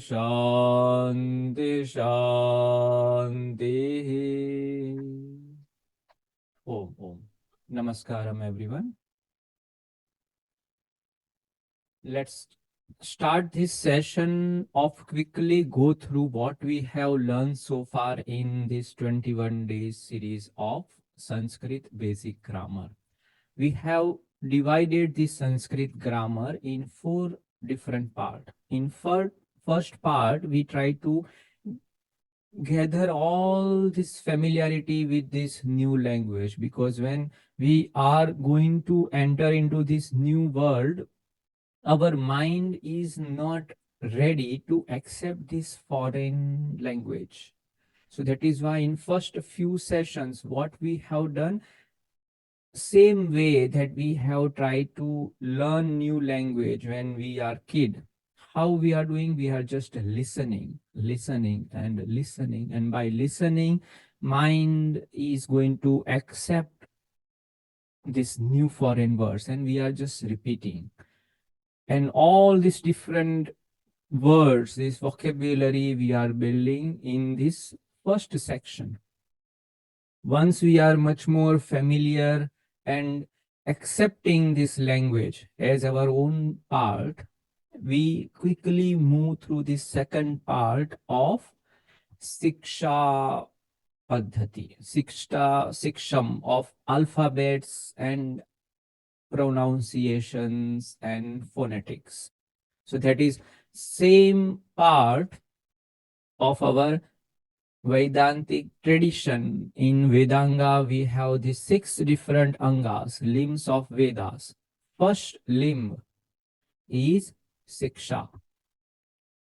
Shanti Shanti. Om Om. Namaskaram everyone. Let's start this session of quickly go through what we have learned so far in this 21 days series of Sanskrit basic grammar. We have divided the Sanskrit grammar in 4 different parts. In first part, we try to gather all this familiarity with this new language, because when we are going to enter into this new world, our mind is not ready to accept this foreign language. So that is why in first few sessions, what we have done, same way that we have tried to learn new language when we are kid, how we are doing, we are just listening and by listening, mind is going to accept this new foreign words and we are just repeating, and all these different words, this vocabulary we are building in this first section. Once we are much more familiar and accepting this language as our own part, we quickly move through the second part of Shiksha Paddhati, Shiksham of alphabets and pronunciations and phonetics. So that is same part of our Vedantic tradition. In Vedanga, we have the 6 different angas, limbs of Vedas. First limb is Shiksha.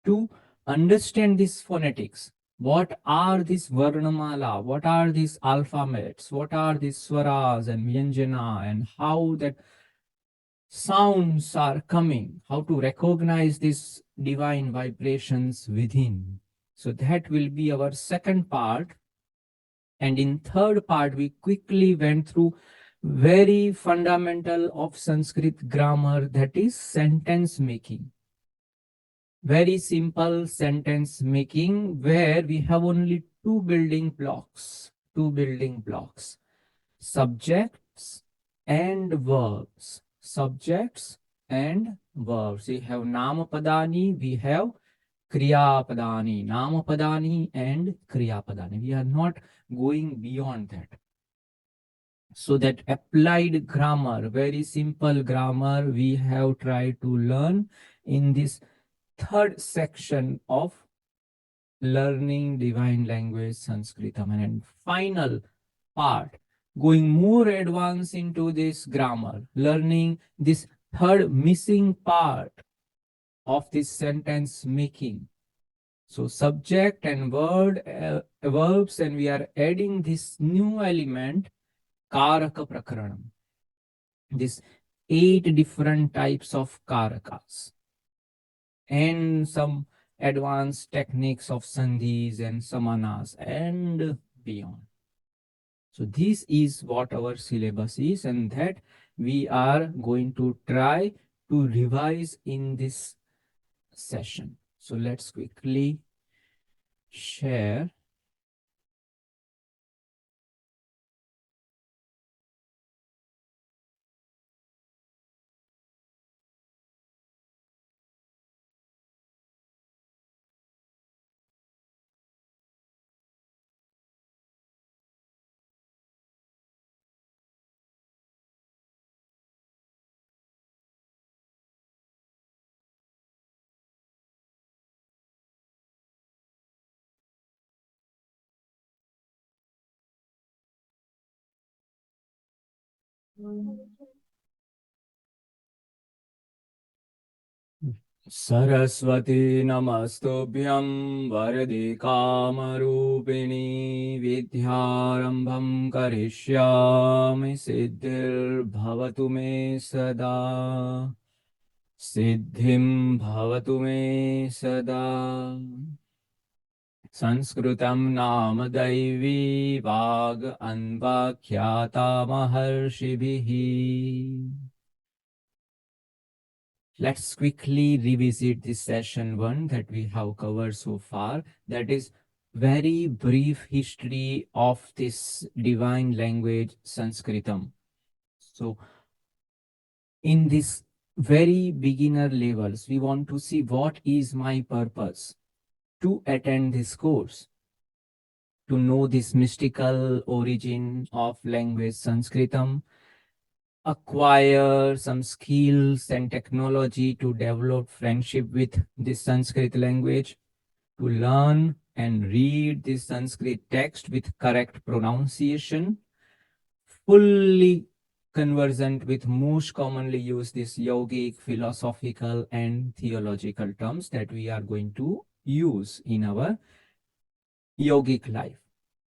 To understand this phonetics, what are these Varnmala, what are these alphabets, what are these swaras and Vyanjana, and how that sounds are coming, how to recognize these divine vibrations within. So that will be our second part. And in third part, we quickly went through very fundamental of Sanskrit grammar, that is sentence making. Very simple sentence making where we have only two building blocks, subjects and verbs. Subjects and verbs. We have Namapadani, we have Kriyapadani, Namapadani and Kriyapadani. We are not going beyond that. So that applied grammar, very simple grammar, we have tried to learn in this third section of learning divine language Sanskritam. And final part, going more advanced into this grammar, learning this third missing part of this sentence making. So subject and word, verbs, and we are adding this new element, Karaka Prakaranam. This 8 different types of Karakas. And some advanced techniques of Sandhis and Samanas and beyond. So this is what our syllabus is, and that we are going to try to revise in this session. So let's quickly share. Saraswati Namastubhyam Varade Kamarupini Vidyarambham Karishyami Siddhir Bhavatu Me Sada Siddhim Bhavatu Me Sada. Sanskritam Nama Daivi Vag Anvakhyata Maharshibhihi. Let's quickly revisit this session 1 that we have covered so far. That is very brief history of this divine language Sanskritam. So in this very beginner levels, we want to see what is my purpose to attend this course, to know this mystical origin of language Sanskritam, acquire some skills and technology to develop friendship with this Sanskrit language, to learn and read this Sanskrit text with correct pronunciation, fully conversant with most commonly used this yogic, philosophical, and theological terms that we are going to use in our yogic life,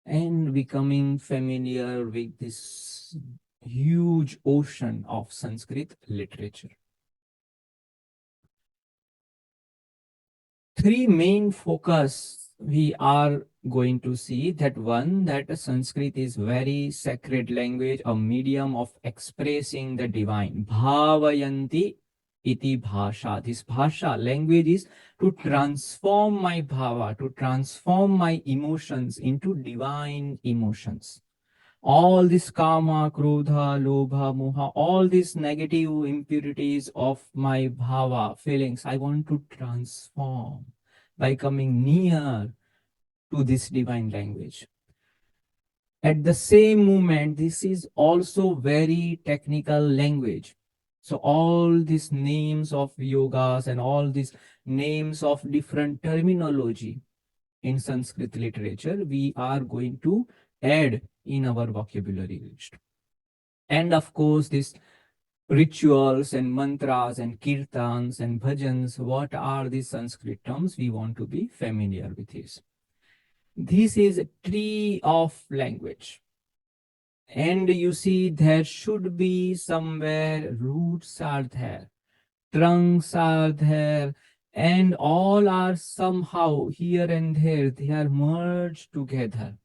and becoming familiar with this huge ocean of Sanskrit literature. Three main focus we are going to see. That one, that Sanskrit is very sacred language, a medium of expressing the divine. Bhavayanti iti bhasha. This bhasha language is to transform my bhava, to transform my emotions into divine emotions. All this kama, krodha, lobha, moha, all these negative impurities of my bhava, feelings, I want to transform by coming near to this divine language. At the same moment, this is also very technical language. So all these names of yogas and all these names of different terminology in Sanskrit literature, we are going to add in our vocabulary list. And of course, this rituals and mantras and kirtans and bhajans, what are these Sanskrit terms? We want to be familiar with this. This is a tree of language. And you see, there should be somewhere roots are there, trunks are there, and all are somehow here and there, they are merged together.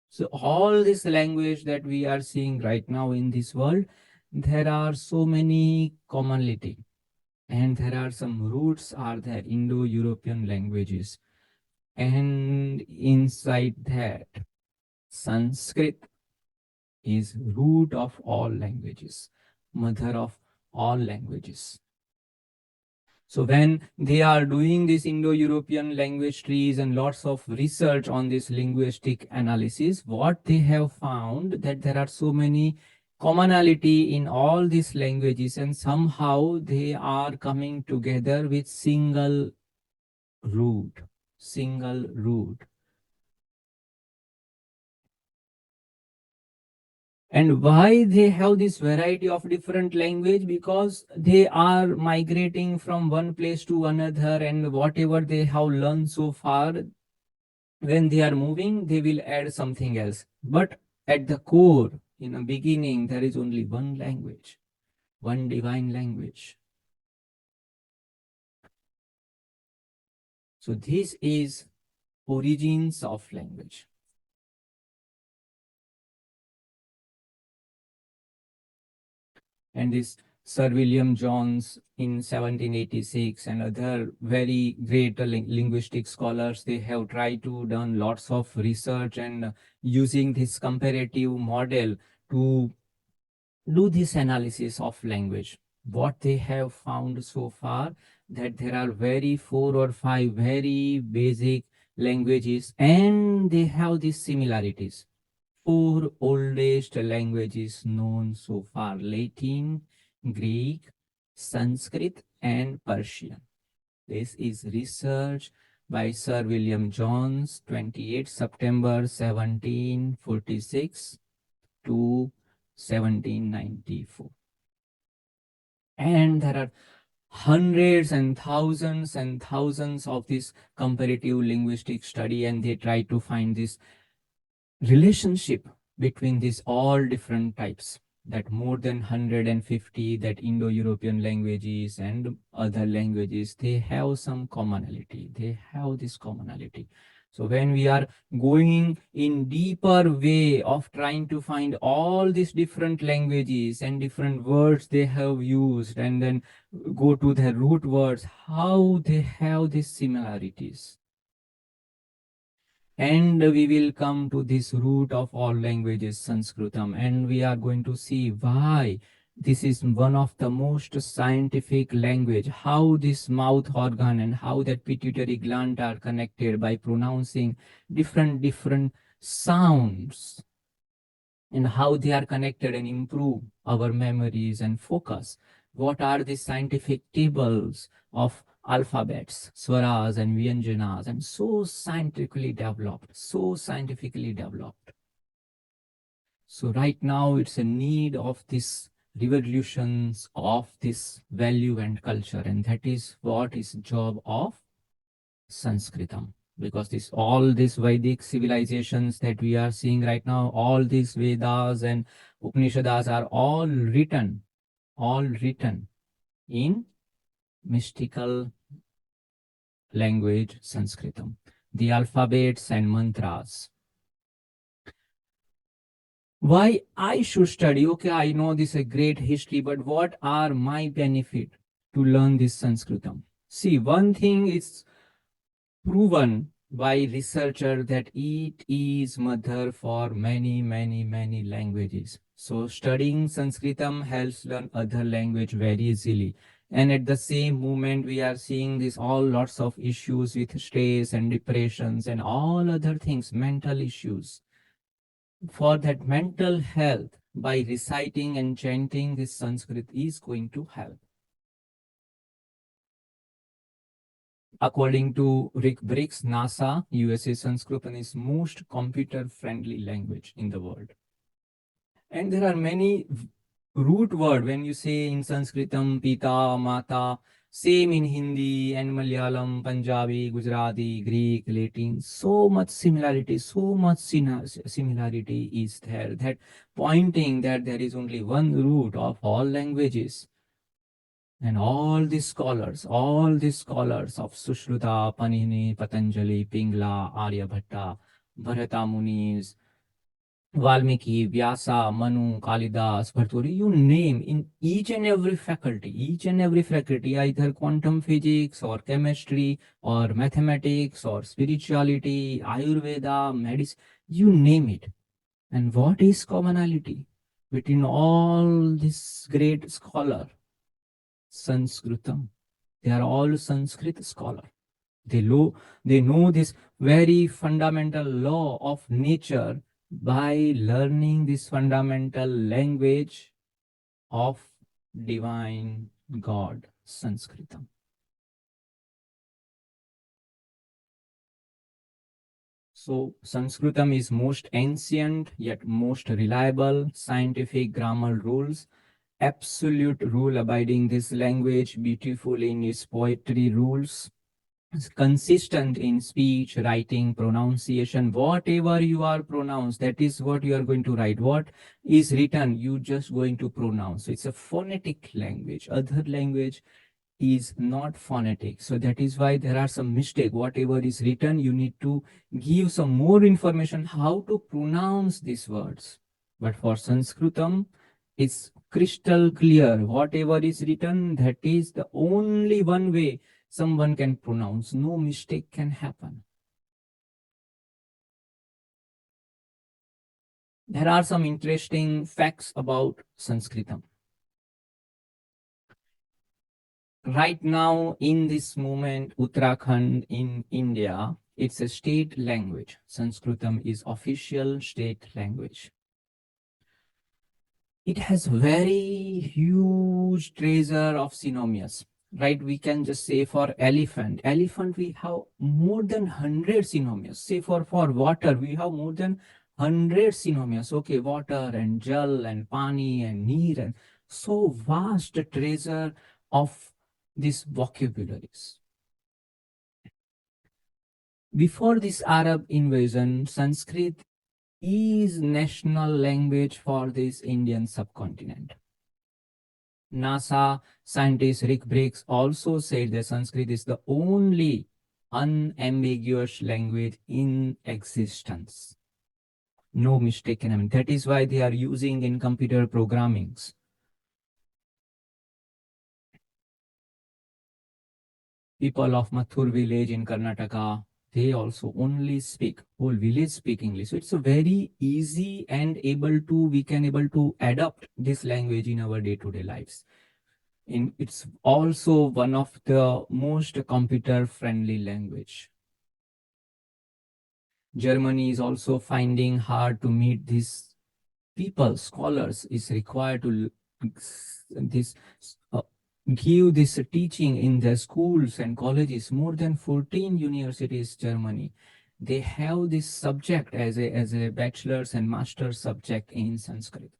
So all this language that we are seeing right now in this world, there are so many commonality, and there are some roots are there, Indo-European languages. And inside that, Sanskrit is root of all languages, mother of all languages. So when they are doing this Indo-European language trees and lots of research on this linguistic analysis, what they have found that there are so many commonality in all these languages, and somehow they are coming together with single root, single root. And why they have this variety of different language? Because they are migrating from one place to another, and whatever they have learned so far, when they are moving, they will add something else. But at the core, in the beginning, there is only one language, one divine language. So this is origins of language. And this Sir William Jones in 1786 and other very great linguistic scholars, they have tried to done lots of research and using this comparative model to do this analysis of language. What they have found so far, that there are very 4 or 5 very basic languages, and they have these similarities. 4 oldest languages known so far: Latin, Greek, Sanskrit, and Persian. This is research by Sir William Jones, 28 September 1746 to 1794. And there are hundreds and thousands of this comparative linguistic study, and they try to find this relationship between these all different types, that more than 150 that Indo-European languages and other languages, they have some commonality, they have this commonality. So when we are going in deeper way of trying to find all these different languages and different words they have used, and then go to the root words, how they have these similarities. And we will come to this root of all languages, Sanskritam, and we are going to see why this is one of the most scientific language, how this mouth organ and how that pituitary gland are connected by pronouncing different sounds, and how they are connected and improve our memories and focus. What are the scientific tables of alphabets, swaras and vyanjanas, and so scientifically developed, so scientifically developed. So right now it's a need of this revolutions of this value and culture, and that is what is job of Sanskritam. Because this all these Vedic civilizations that we are seeing right now, all these Vedas and Upanishads are all written in mystical language Sanskritam. The alphabets and mantras. Why I should study? Okay, I know this is a great history, but what are my benefit to learn this Sanskritam? See, one thing is proven by researcher that it is mother for many languages. So studying Sanskritam helps learn other language very easily. And at the same moment, we are seeing this all lots of issues with stress and depressions and all other things, mental issues. For that mental health, by reciting and chanting this Sanskrit is going to help. According to Rick Briggs, NASA, USA, Sanskrit is most computer-friendly language in the world. And there are many root word when you say in Sanskritam, Pita, Mata, same in Hindi and Malayalam, Punjabi, Gujarati, Greek, Latin. So much similarity, similarity is there, that pointing that there is only one root of all languages. And all these scholars of Sushruta, Panini, Patanjali, Pingla, Aryabhatta, Bharata Munis, Valmiki, Vyasa, Manu, Kalidas, Bharturi, you name, in each and every faculty, either quantum physics or chemistry or mathematics or spirituality, Ayurveda, medicine, you name it. And what is commonality between all these great scholars? Sanskritam. They are all Sanskrit scholar. They know this very fundamental law of nature by learning this fundamental language of divine God, Sanskritam. So Sanskritam is most ancient yet most reliable scientific grammar rules, absolute rule abiding this language, beautiful in its poetry rules, consistent in speech, writing, pronunciation. Whatever you are pronounced, that is what you are going to write. What is written, you just going to pronounce. So it's a phonetic language. Other language is not phonetic. So that is why there are some mistake. Whatever is written, you need to give some more information how to pronounce these words. But for Sanskritam, it's crystal clear. Whatever is written, that is the only one way someone can pronounce. No mistake can happen. There are some interesting facts about Sanskritam. Right now, in this moment, Uttarakhand in India, it's a state language. Sanskritam is official state language. It has very huge treasure of synonyms, right? We can just say for elephant we have more than 100 synonyms. Say for water, we have more than 100 synonyms. Okay, water and jal and pani and neer, and so vast treasure of these vocabularies. Before this Arab invasion, Sanskrit is national language for this Indian subcontinent. NASA scientist Rick Briggs also said that Sanskrit is the only unambiguous language in existence. No mistaken. I mean, that is why they are using in computer programmings. People of Mathur village in Karnataka, they also only speak, whole village speak English. So it's a very easy and we can able to adapt this language in our day-to-day lives. It's also one of the most computer-friendly language. Germany is also finding hard to meet these people, scholars is required to this uh, give this teaching in their schools and colleges. More than 14 universities Germany, they have this subject as a bachelor's and master's subject in Sanskrit.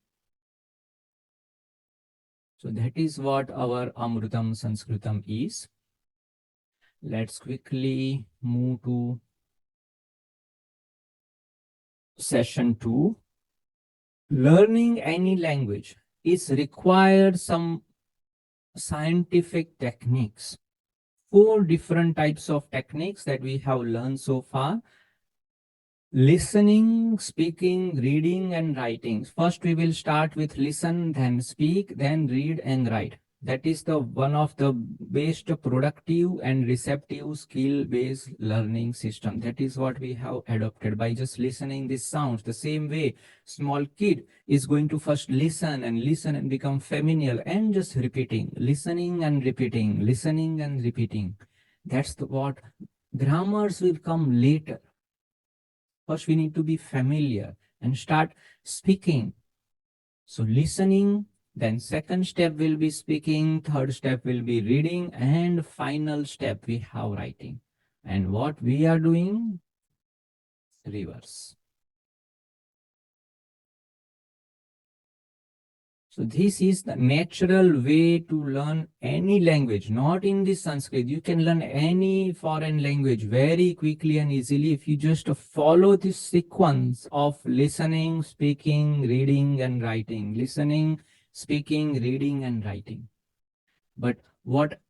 So that is what our Amrutam Sanskritam is. Let's quickly move to session 2. Learning any language is required some scientific techniques. 4 different types of techniques that we have learned so far. Listening, speaking, reading, and writing. First, we will start with listen, then speak, then read and write. That is the one of the best productive and receptive skill-based learning system. That is what we have adopted by just listening these sounds. The same way, small kid is going to first listen and become familiar and just repeating, listening and repeating, listening and repeating. That's what grammars will come later. First, we need to be familiar and start speaking. So listening, then second step will be speaking, third step will be reading, and final step we have writing. And what we are doing? Reverse. So this is the natural way to learn any language, not in the Sanskrit. You can learn any foreign language very quickly and easily if you just follow this sequence of listening, speaking, reading, and writing. Listening, speaking, reading, and writing. But what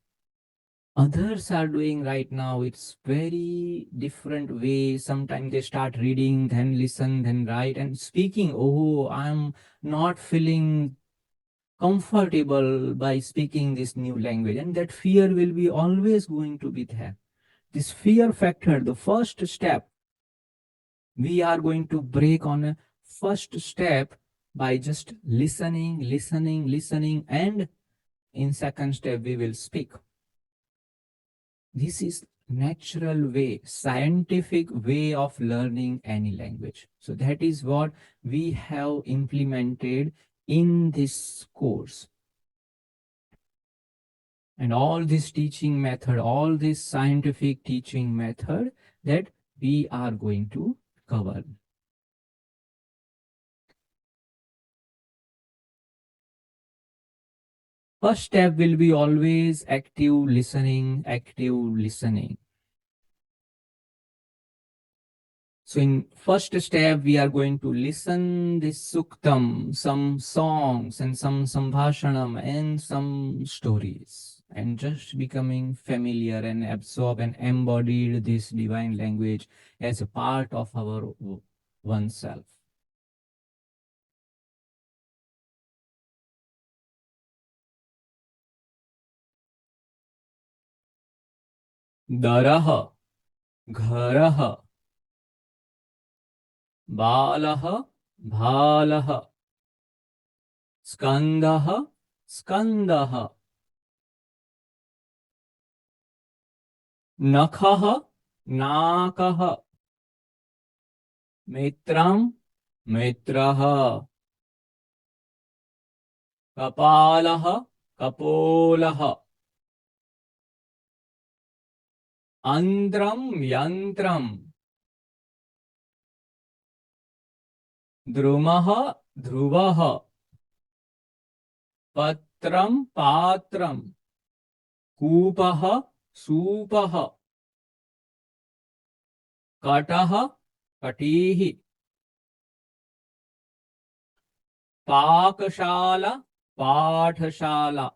others are doing right now, it's very different way. Sometimes they start reading, then listen, then write, and speaking. Oh, I'm not feeling comfortable by speaking this new language, and that fear will be always going to be there. This fear factor, the first step, we are going to break on a first step by just listening, and in second step we will speak. This is natural way, scientific way of learning any language. So that is what we have implemented in this course. And all this teaching method, all this scientific teaching method that we are going to cover. First step will be always active listening, active listening. So in first step, we are going to listen this suktam, some songs and some sambhashanam and some stories, and just becoming familiar and absorb and embodied this divine language as a part of our oneself. Darah, gharah, balah, bhalah, skandah, skandah, nakhah, nakah, mitram, mitrah, kapalah, kapolah, andram, yantram, drumah, dhruvah, patram, patram, कूपः सूपः कटः कटीः पाकशाला पाठशाला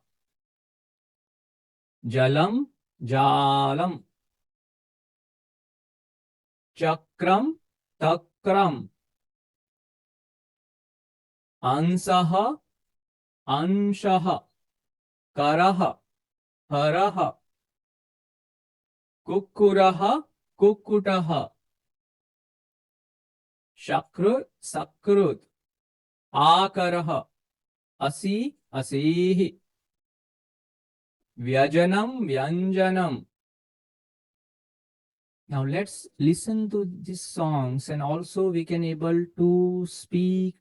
जलम जालम चक्रम तक्रम, अंशः अंशः, करः हरः, कुक्कुरः कुक्कुटः, शकृत् सकृत्, आकरः असि असीः, व्यजनम व्यंजनम. Now let's listen to these songs, and also we can able to speak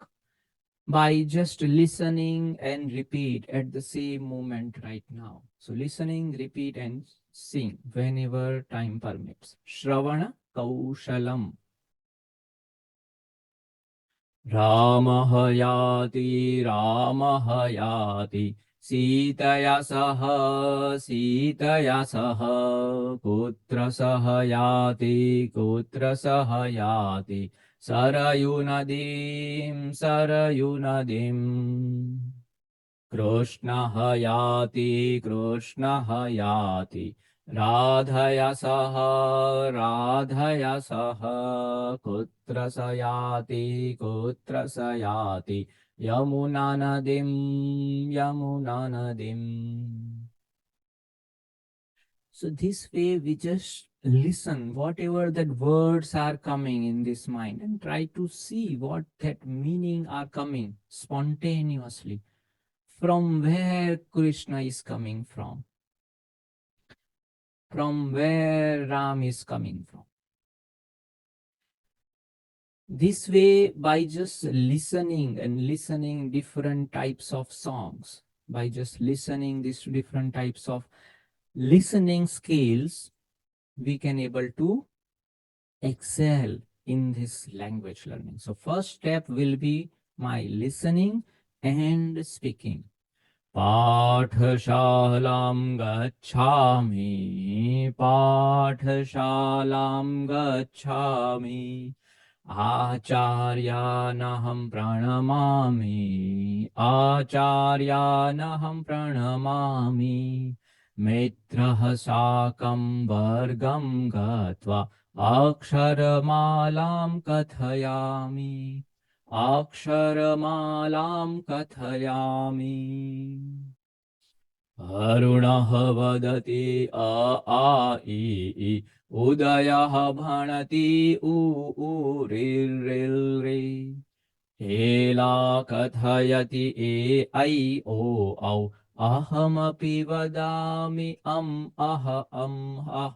by just listening and repeat at the same moment right now. So listening, repeat and sing whenever time permits. Shravana Kaushalam. रामः याति रामः याति सीतया सह सीतया सह कुत्र सह याति कुत्र सह याति सरयुनदीं सरयुनदीं कृष्णः याति कृष्णः याति राधया सह राधया सह कुत्र स याति कुत्र स याति यमुना नदीं यमुना नदीं. So this way we just listen whatever that words are coming in this mind and try to see what that meaning are coming spontaneously. From where Krishna is coming from where Ram is coming from. This way, by just listening and listening different types of songs, by just listening these different types of listening skills, we can able to excel in this language learning. So first step will be my listening and speaking. पाठशालां गच्छामि पाठशालां गच्छामि आचार्यानहं प्रणमामि आचार्यानहं प्रणमामि मित्रः साकं वर्गं गत्वा अक्षरमालां कथयामि अक्षरमालां कथयामि. अरुणः वदति अ आ इ ई उदयः भणति उ ऊ ऋ ऋ ऋ एला कथयति ए ऐ ओ औ अहमपि वदामि अह अह.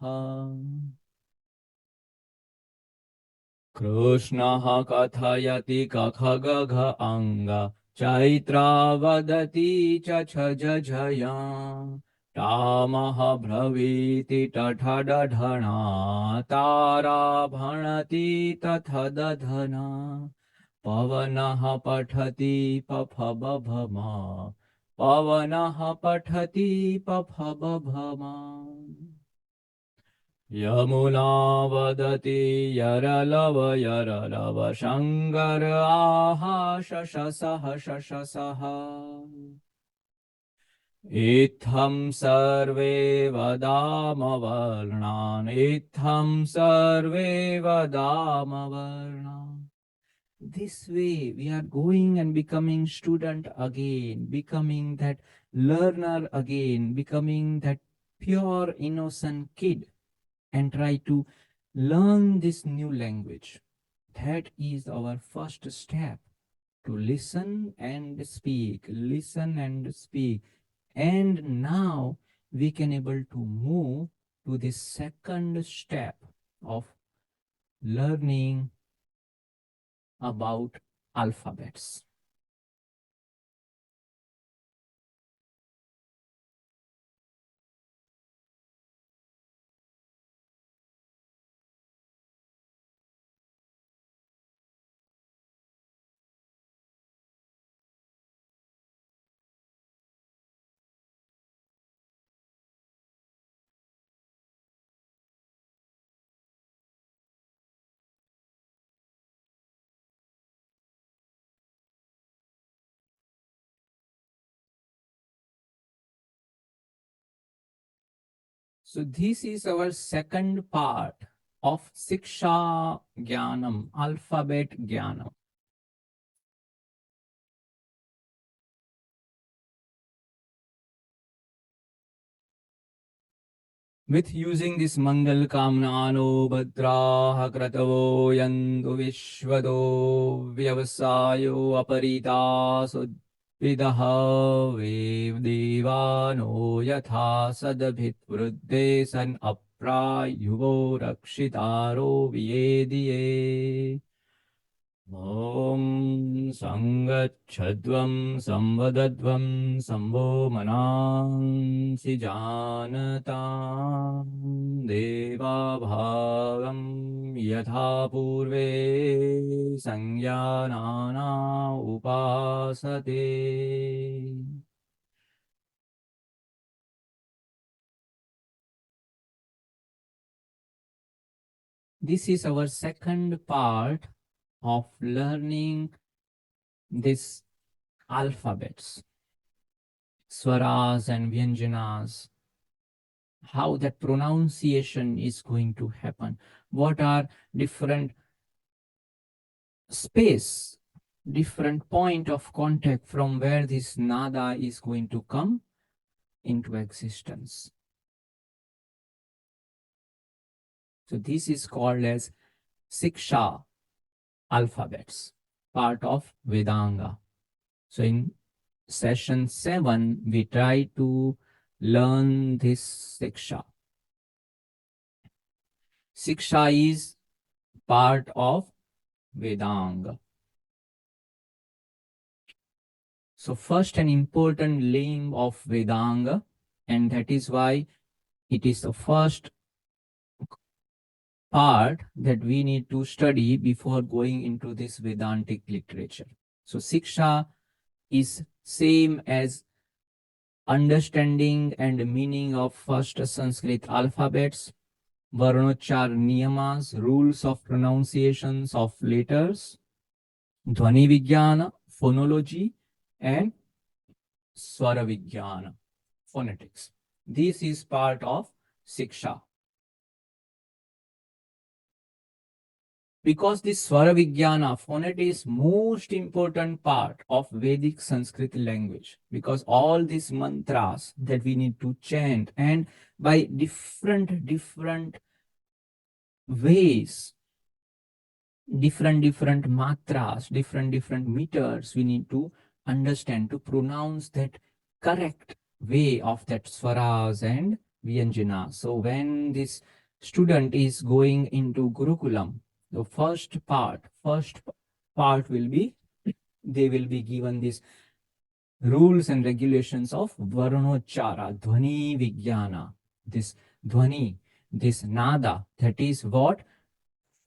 कृष्णः कथयति कख गघ अङ्ग चैत्रा वदति च छ झ झय रामः ब्रवीति टठ डढणा तारा भणति तथ दधना पवनः पठति पफ बभमा पवनः पठति पफ बभमा. यमुना वदति यरलव शङ्कर आहा शशसः शशसः इत्थं सर्वे वदाम वर्णान् इत्थं सर्वे वदाम वर्णान्. This way we are going and becoming student again, becoming that learner again, becoming that pure innocent kid, and try to learn this new language. That is our first step, to listen and speak, listen and speak. And now we can able to move to the second step of learning about alphabets. So this is our second part of Shiksha Jnanam, alphabet Jnanam. With using this Mangal Kamnano Bhadraha Kratavo Yandu Vishwado Vyavasayo Aparita Sudvidaha Devano Yatha Sadabhit Vruddhe San Aprayuvo Rakshitaro Vyediye Om Sangachadvam Samvadadvam Sambho Manansi Janatam Deva Bhagam Yatha Purve Sangyanana Upasate. This is our second part of learning these alphabets, swaras and vyanjanas, how that pronunciation is going to happen, what are different space, different point of contact from where this nada is going to come into existence. So this is called as Shiksha alphabets, part of Vedanga. So in session 7, we try to learn this Shiksha. Shiksha is part of Vedanga. So first an important limb of Vedanga, and that is why it is the first part that we need to study before going into this Vedantic literature. So Shiksha is same as understanding and meaning of first Sanskrit alphabets, Varnochar Niyamas, rules of pronunciations of letters, Dhvani Vijnana, phonology, and Swara Vijnana, phonetics. This is part of Shiksha. Because this Swara Vijnana, phonetics is most important part of Vedic Sanskrit language, because all these mantras that we need to chant, and by different ways, different matras, different meters, we need to understand to pronounce that correct way of that swaras and vyanjana. So when this student is going into Gurukulam, the first part will be, they will be given these rules and regulations of Varnochara, Dhvani Vijnana, this Dhvani, this Nada, that is what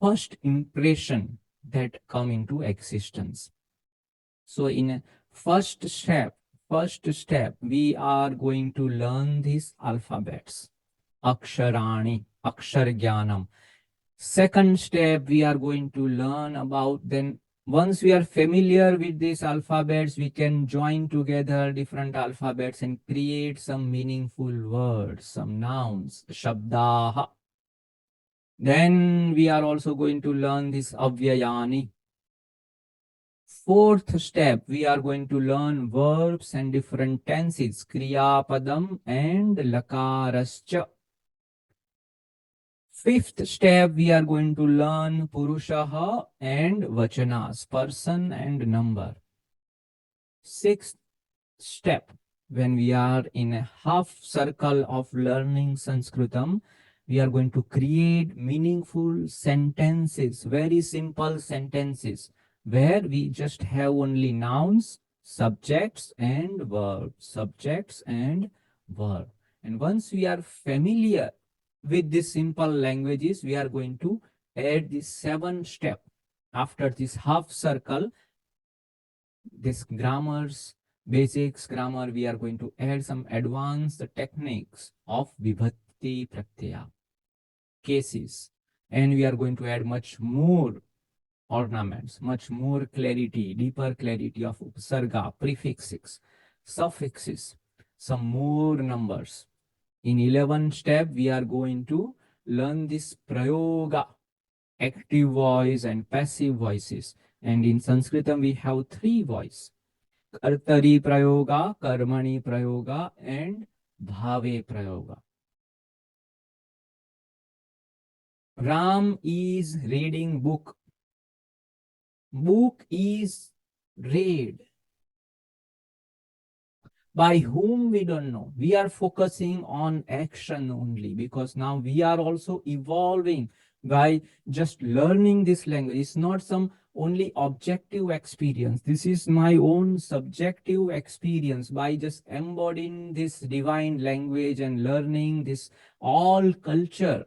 first impression that come into existence. So in first step, we are going to learn these alphabets, Aksharani, Akshar Jnanam. Second step, we are going to learn about, then once we are familiar with these alphabets, we can join together different alphabets and create some meaningful words, some nouns, shabdaha. Then we are also going to learn this Avyayani. Fourth step, we are going to learn verbs and different tenses, Kriya Padam and Lakarascha. Fifth step, we are going to learn Purushaha and Vachanas, person and number. Sixth step, when we are in a half circle of learning Sanskritam, we are going to create meaningful sentences, very simple sentences, where we just have only nouns, subjects and verbs, And once we are familiar with these simple languages, we are going to add this 7 step. After this half circle, this grammars, basics grammar, we are going to add some advanced techniques of Vibhakti Pratyaya, cases, and we are going to add much more ornaments, much more clarity, deeper clarity of Upsarga, prefixes, suffixes, some more numbers. In 11 step, we are going to learn this prayoga, active voice and passive voices. And in Sanskritam, we have three voices: Kartari prayoga, Karmani prayoga, and Bhave prayoga. Ram is reading book. Book is read. By whom we don't know. We are focusing on action only because now we are also evolving by just learning this language. It's not some only objective experience. This is my own subjective experience by just embodying this divine language and learning this all culture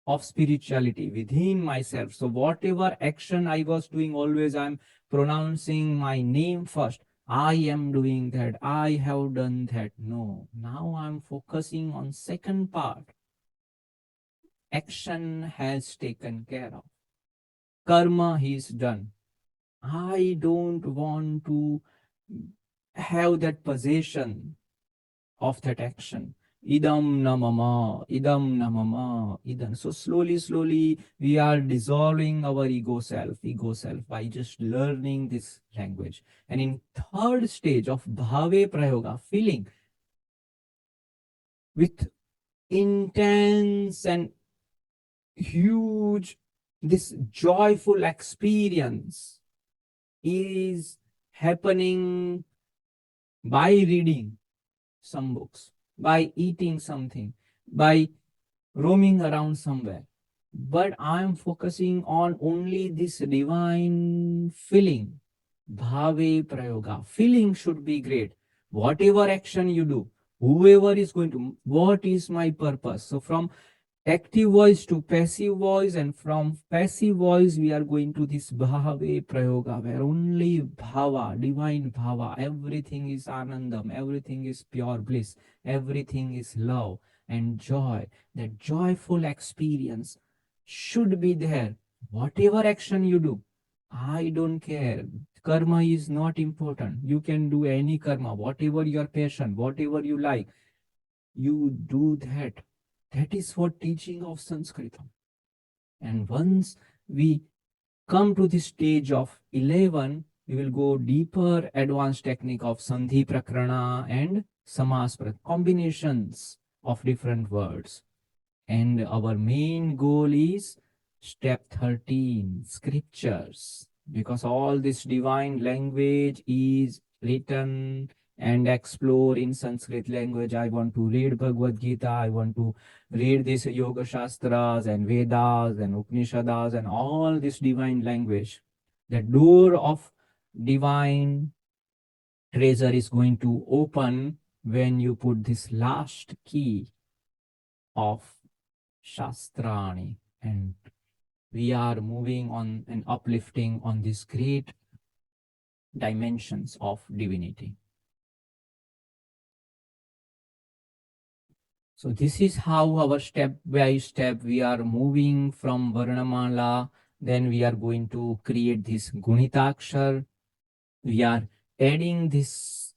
of spirituality within myself. So whatever action I was doing, always I'm pronouncing my name first. I am doing that. I have done that. No, now I'm focusing on second part. Action has taken care of. Karma is done. I don't want to have that possession of that action. Idam namama, idam namama, idam. So slowly, we are dissolving our ego self by just learning this language. And in third stage of bhave prayoga, feeling with intense and huge, this joyful experience is happening by reading some books, by eating something, by roaming around somewhere. But I am focusing on only this divine feeling. Bhave prayoga. Feeling should be great. Whatever action you do, whoever is going to, what is my purpose? So from active voice to passive voice, and from passive voice we are going to this bhave prayoga, where only bhava, divine bhava, everything is anandam, everything is pure bliss, everything is love and joy. That joyful experience should be there. Whatever action you do, I don't care. Karma is not important. You can do any karma, whatever your passion, whatever you like, you do that. That is what teaching of Sanskrit. And once we come to the stage of 11, we will go deeper advanced technique of Sandhi Prakrana and Samas combinations of different words. And our main goal is step 13, scriptures. Because all this divine language is written and explore in Sanskrit language. I want to read Bhagwad Geeta. I want to read this Yoga Shastras and Vedas and Upanishads and all this divine language. The door of divine treasure is going to open when you put this last key of Shastrani, and we are moving on and uplifting on these great dimensions of divinity. So this is how our step by step we are moving from Varnmala. Then we are going to create this Gunitakshar. We are adding this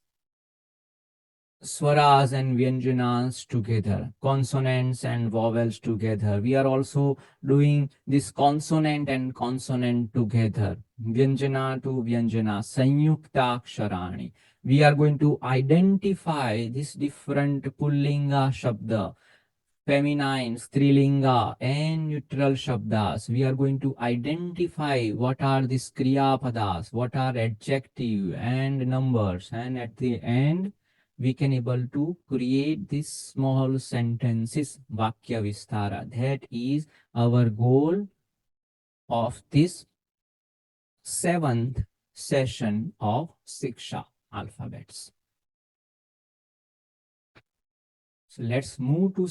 swaras and vyanjanas together, consonants and vowels together. We are also doing this consonant and consonant together, vyanjana to vyanjana, sanyukta aksharani. We are going to identify this different pullinga shabda, feminine, strilinga, and neutral shabdas. We are going to identify what are these kriya padas, what are adjective and numbers, and at the end we can able to create these small sentences, vakya vistara. That is our goal of this 7th session of Shiksha alphabets. So let's move to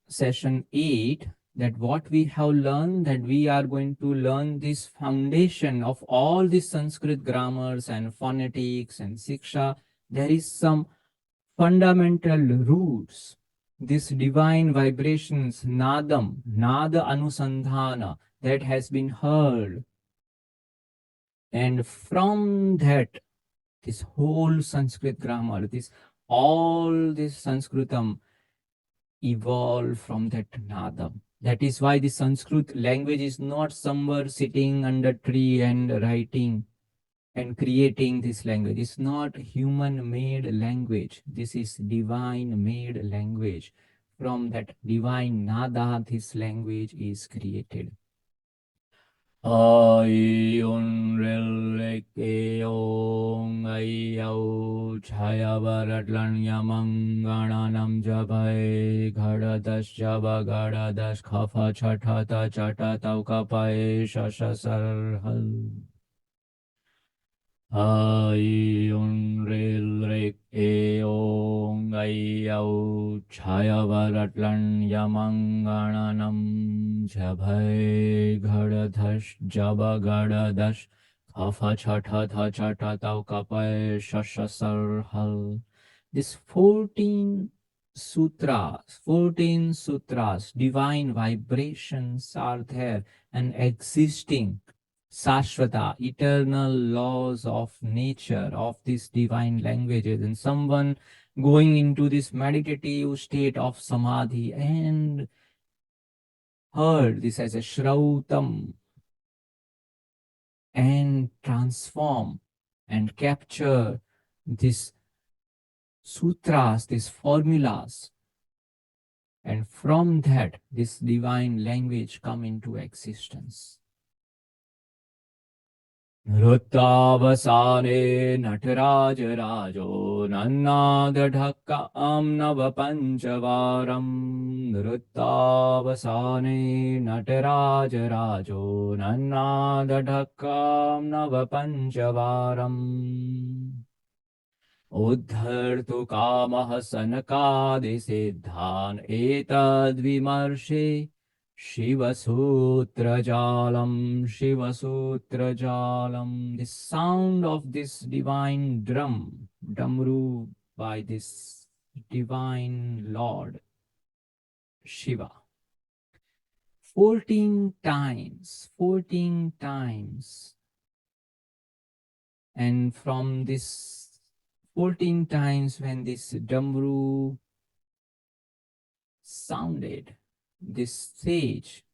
session 8, that what we have learned, that we are going to learn this foundation of all the Sanskrit grammars and phonetics and Shiksha. There is some fundamental roots, this divine vibrations, nadam, nada anusandhana, that has been heard. And from that, this whole Sanskrit grammar, this all this Sanskritam evolved from that nadam. That is why the Sanskrit language is not somewhere sitting under tree and writing and creating this language. It's not human-made language. This is divine-made language. From that divine nada, this language is created. Ayun relek eong ayau chaya baratlan yamang gananam jabai ghadadas jaba gadadas khafa chatata chatata ukapai shashasar hal. Ayun relek eong ayau chaya baratlan yamang gananam jabai ghadadas jaba gadadas khafa chatata chatata ukapai shashasar hal. This 14 sutras, divine vibrations are there and existing. Sashvata, eternal laws of nature, of these divine languages, and someone going into this meditative state of samadhi and heard this as a shrautam and transform and capture these sutras, these formulas, and from that this divine language come into existence. Nruttavasane Nataraj Rajo Nannadadhakam Navapanchavaram. Nruttavasane Nataraj Rajo Nannadadhakam Navapanchavaram. Uddhartu kamah sanakadisiddhan etadvimarshe Shivasutrajalam, Shivasutrajalam. The sound of this divine drum, Damru, by this divine Lord, Shiva. 14 times, 14 times. And from this 14 times when this Damru sounded, this sage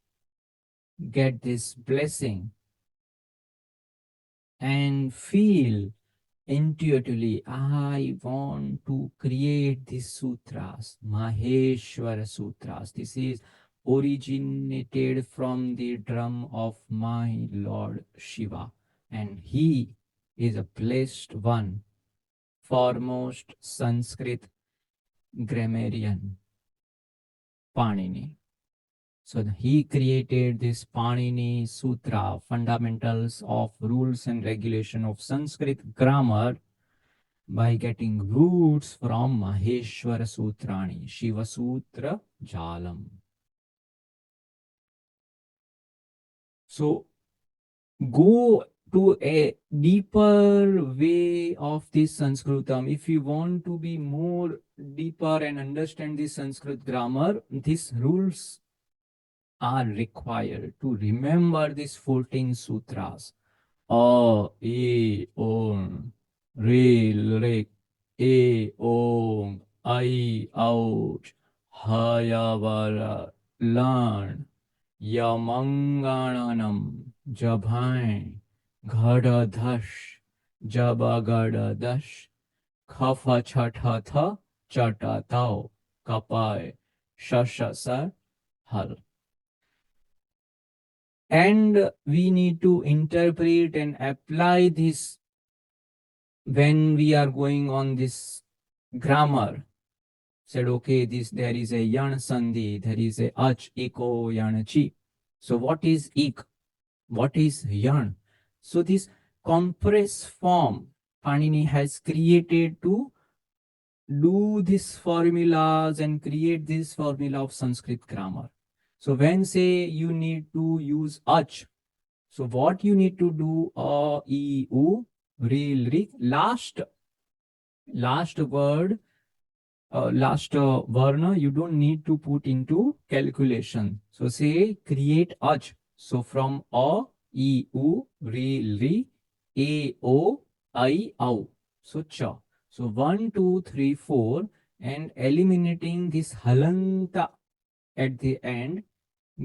get this blessing and feel intuitively, I want to create these sutras, Maheshwara Sutras. This is originated from the drum of my Lord Shiva, and he is a blessed one, foremost Sanskrit grammarian, Panini. So he created this Panini Sutra, fundamentals of rules and regulation of Sanskrit grammar, by getting roots from Maheshwara Sutrani, Shiva Sutra Jalam. So go to a deeper way of this Sanskritam. If you want to be more deeper and understand this Sanskrit grammar, these rules are required to remember these 14 sutras. A, E, On, Re, Rek, E, Ong, I, Ouch, Hayavara, Lan, Yamangananam, Jabhain, Ghadadash, Jabagadadash, Khafa Chathatha, Chatatao, Kapai, Shashasar, Hal. And we need to interpret and apply this when we are going on this grammar. Said, okay, there is a yan sandhi, there is a ach, iko, yan, chi. So what is ik? What is yan? So this compressed form Panini has created to do these formulas and create this formula of Sanskrit grammar. So when say you need to use ach, so what you need to do, a, e, u, re, ri, last word, last varna, you don't need to put into calculation. So say create ach. So from a, e, u, re, ri, a, o, I, au. So cha. So 1, 2, 3, 4. and eliminating this halanta at the end,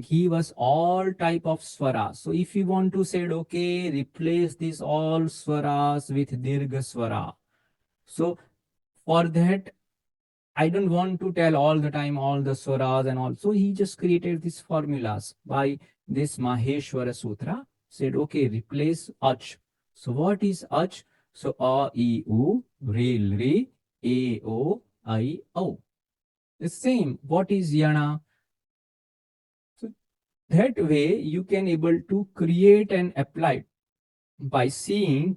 give us all type of swaras. So if you want to say, okay, replace this all swaras with dirgha swara. So for that, I don't want to tell all the time all the swaras and all. So he just created these formulas by this Maheshwara Sutra. Said, okay, replace ach. So what is ach? So a, e, u, re, re, a, o, I, o. The same. What is yana? So that way you can able to create and apply by seeing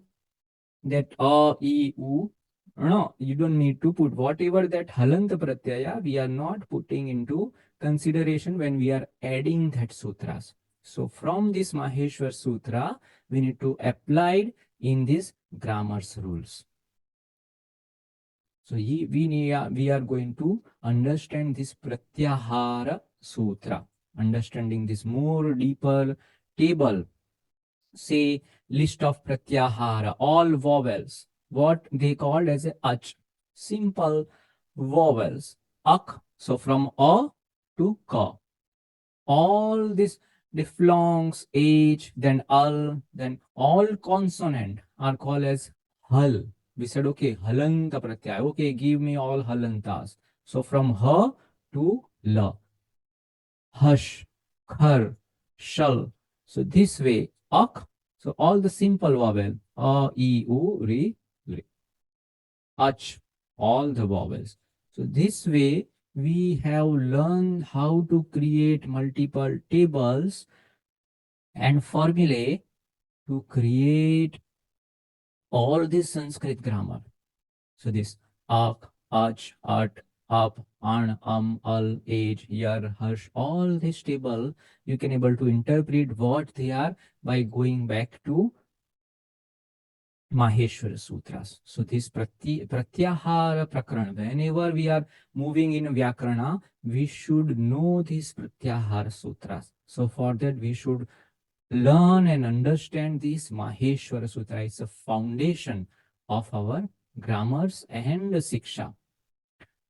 that a, e, u. No, you don't need to put whatever that halanta pratyaya we are not putting into consideration when we are adding that sutras. So from this Maheshwar Sutra, we need to apply it in this grammar's rules. So we are going to understand this Pratyahara Sutra, understanding this more deeper table, say list of Pratyahara, all vowels, what they called as a ach, simple vowels, ak, so from a to ka. All this diphthongs, h, then al, then all consonant are called as hal. We said, okay, halanta pratyaya. Okay, give me all halantas. So from ha to la, hush, khar, shal. So this way, ak. So all the simple vowel, a, e, u, re, re, ach, all the vowels. So this way, we have learned how to create multiple tables and formulae to create all this Sanskrit grammar. So this ak, ach, at, up, an, al, age, yar, harsh, all this table, you can able to interpret what they are by going back to Maheshwara Sutras. So this Pratyahara Prakarana, whenever we are moving in Vyakarana, we should know these Pratyahara Sutras. So for that, we should learn and understand this Maheshwara Sutra. It's a foundation of our grammars and Shiksha.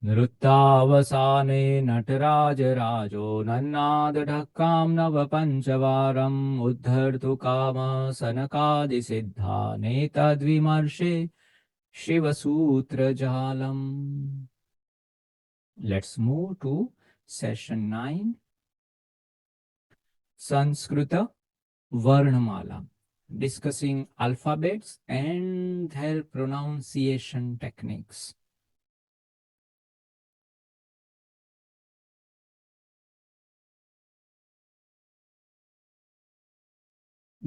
नृत्तावसाने नटराजराजो नन्नादढक्कां नवपञ्चवारम् उद्धर्तु काम सनकादिसिद्धा नेतद्विमर्शे शिवसूत्रजालम्. Let's move to session 9. Sanskrita Varnmala, discussing alphabets and their pronunciation techniques.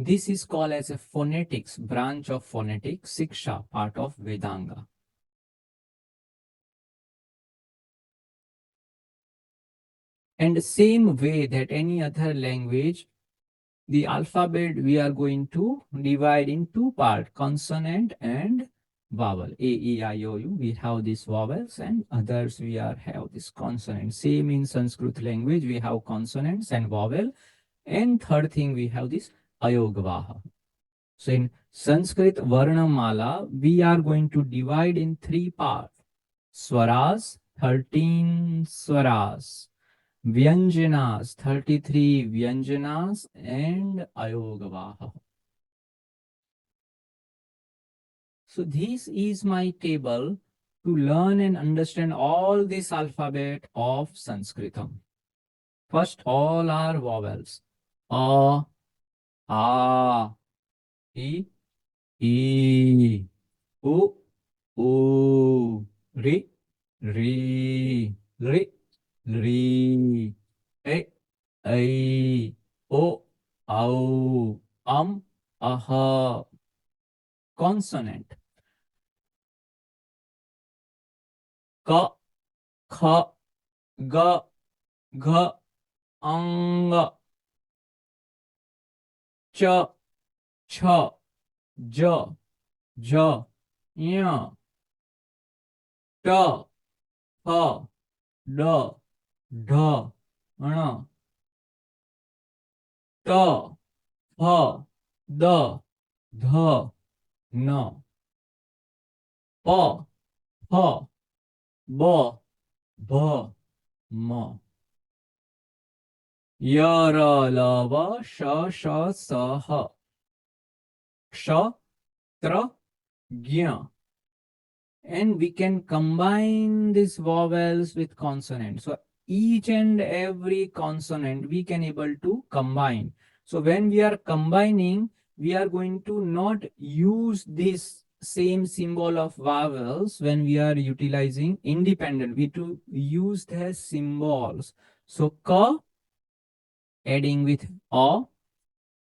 This is called as a phonetics, branch of phonetics, Shiksha, part of Vedanga. And the same way that any other language, the alphabet we are going to divide in two parts, consonant and vowel. A, E, I, O, U, we have these vowels, and others we have this consonant. Same in Sanskrit language, we have consonants and vowel. And third thing, we have this Ayogvaha. So in Sanskrit Varnamala, we are going to divide in three parts. Swaras, 13 swaras. Vyanjanas, 33 Vyanjanas, and Ayogavaha. So this is my table to learn and understand all this alphabet of Sanskritam. First, all are vowels. A, I, U, Ri, Ri, Ri, Ri, I, O, Au, Aha. Consonant. Ka, Kha, Ga, Gha, Ang, Cha, Cha, Ja, Ja, Ya, Ta, Ha, Da, Dha, Na, Ta, Ha, Da, Dha, Na, Pa, Ha, Ba, bha, ma. Yara, lava, sha, sha, sa, ha. Ksha, tra, gya. And we can combine these vowels with consonants. So each and every consonant we can able to combine. So when we are combining, we are going to not use this same symbol of vowels when we are utilizing independent. We to use the symbols. So ka adding with a,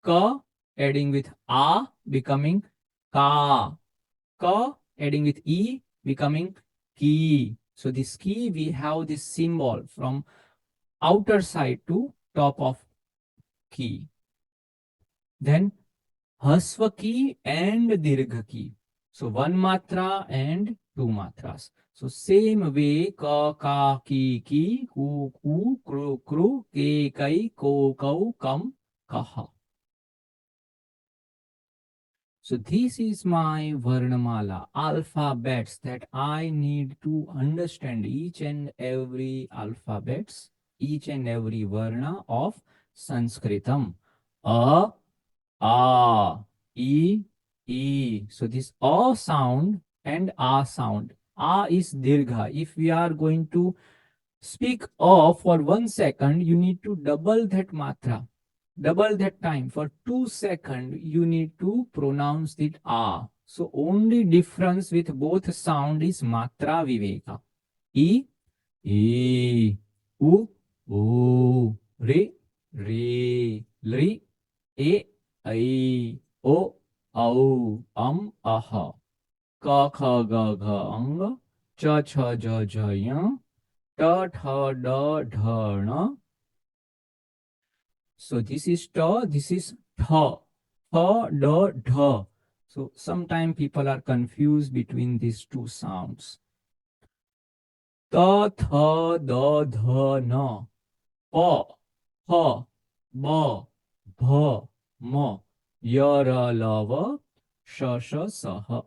ka adding with a becoming ka, ka adding with e becoming ki. So this ki, we have this symbol from outer side to top of ki. Then hasva ki and dirgha ki. So one matra and two matras. So same way, ka, ka, ki, ku, kru, kru, ke, kai, ko, kau, kam, kaha. So this is my Varnmala, alphabets that I need to understand each and every alphabets, each and every Varna of Sanskritam. A, A, E. So this A sound and A sound. A is Dirgha. If we are going to speak A for 1 second, you need to double that matra. Double that time. For 2 seconds, you need to pronounce it A. So only difference with both sound is matra viveka. E, U, Re, Lri, O, Aha. Ka, kha, ga, gha, ang. Cha, cha, ja, ja, ya. Ta, tha, da, dha, na. So this is ta, this is tha. Tha, da, dha. So sometimes people are confused between these two sounds. Ta, tha, da, dha, na. Pa, ha, ba, bha, ma. Yara, lava, sha, sha, saha.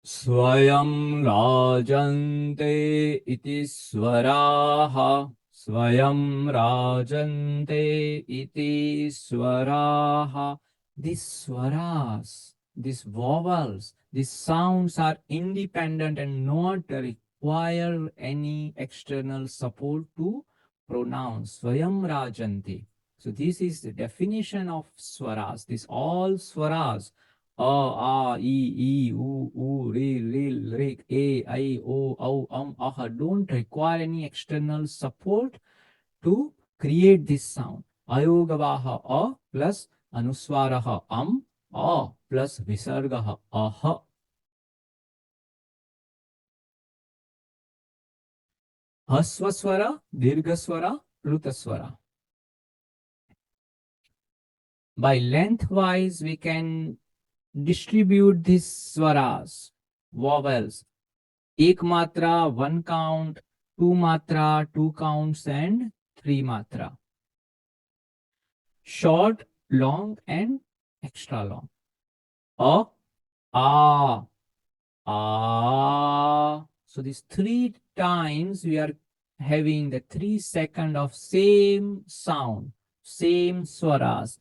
Swayam rajante iti swaraha. Swayam rajante iti swaraha. These swaras, these vowels, these sounds are independent and not require any external support to pronounce. Swayam rajante. So this is the definition of swaras. These all swaras. A, Re, I, O, Aha don't require any external support to create this sound. Ayogavaha A plus Anuswaraha A plus Visargaha Aha. Hasvaswara, Dirghaswara, Plutaswara. By lengthwise, we can distribute these swaras, vowels. Ek matra, one count, two matra, two counts, and three matra. Short, long, and extra long. A, A. So these 3 times we are having the 3 seconds of same sound, same swaras.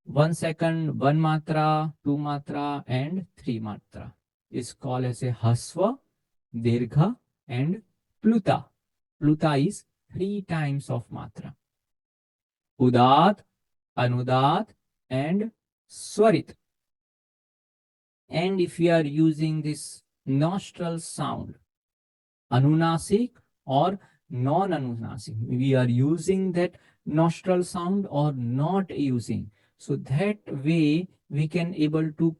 1 second, 1 matra, 2 matra, and 3 matra is called as a hasva, dirgha, and pluta. Pluta is 3 times of matra. Udat, anudat, and swarit. And if we are using this nostril sound, anunasik or non-anunasik, we are using that nostril sound or not using. So that way we can able to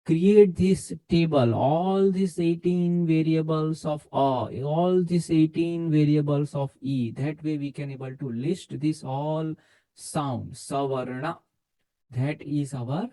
create this table, all these 18 variables of A, all these 18 variables of E. That way we can able to list this all sound, savarna. That is our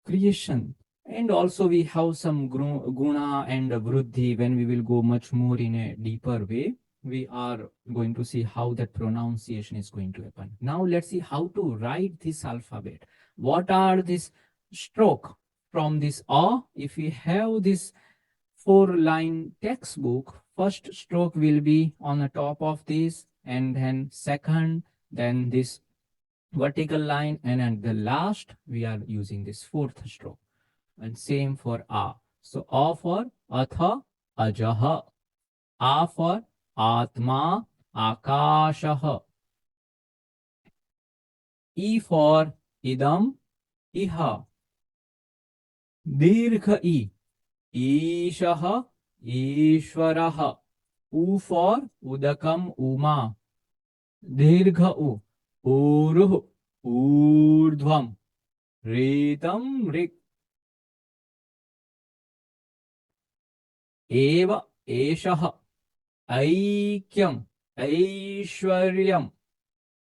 creation. And also we have some guna and vruddhi. When we will go much more in a deeper way, we are going to see how that pronunciation is going to happen. Now let's see how to write this alphabet. What are this stroke from this A? If we have this 4-line textbook, first stroke will be on the top of this, and then second, then this vertical line, and at the last we are using this fourth stroke. And same for A. So A for Atha, Ajah. A for Atma, Akashah. E for Idam, Iha. Dirgha E, Ishah, Ishwarah. U for Udakam, Uma. Dirgha U, Uruh, Urdhvam. Ritam, Rik. Eva, Eshah. Aikyam, Aishwaryam.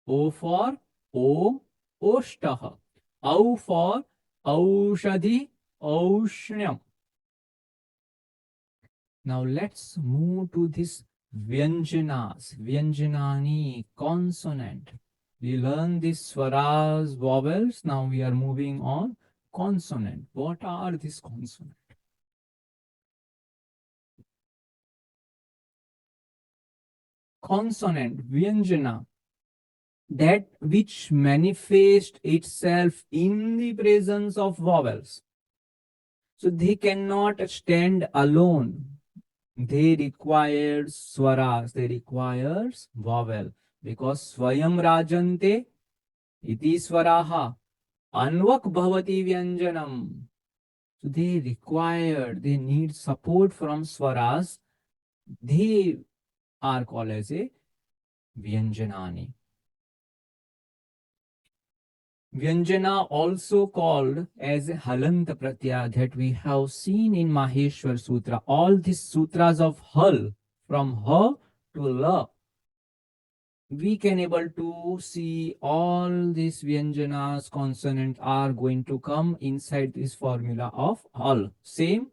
O for Om, Oshtah. Au for Aushadhi, Aushnyam. Now let's move to this Vyanjanas, Vyanjanani, consonant. We learn these swaras, vowels. Now we are moving on consonant. What are these consonants? Consonant, Vyanjana, that which manifests itself in the presence of vowels. So they cannot stand alone. They require swaras, they require vowel. Because swayam rajante iti swaraha anvak bhavati vyanjanam. So they need support from swaras. They are called as a Vyanjanani. Vyanjana also called as Halanta Pratyaya that we have seen in Maheshwara Sutra. All these sutras of Hal, from Ha to La, we can able to see all these Vyanjanas, consonants are going to come inside this formula of Hal. Same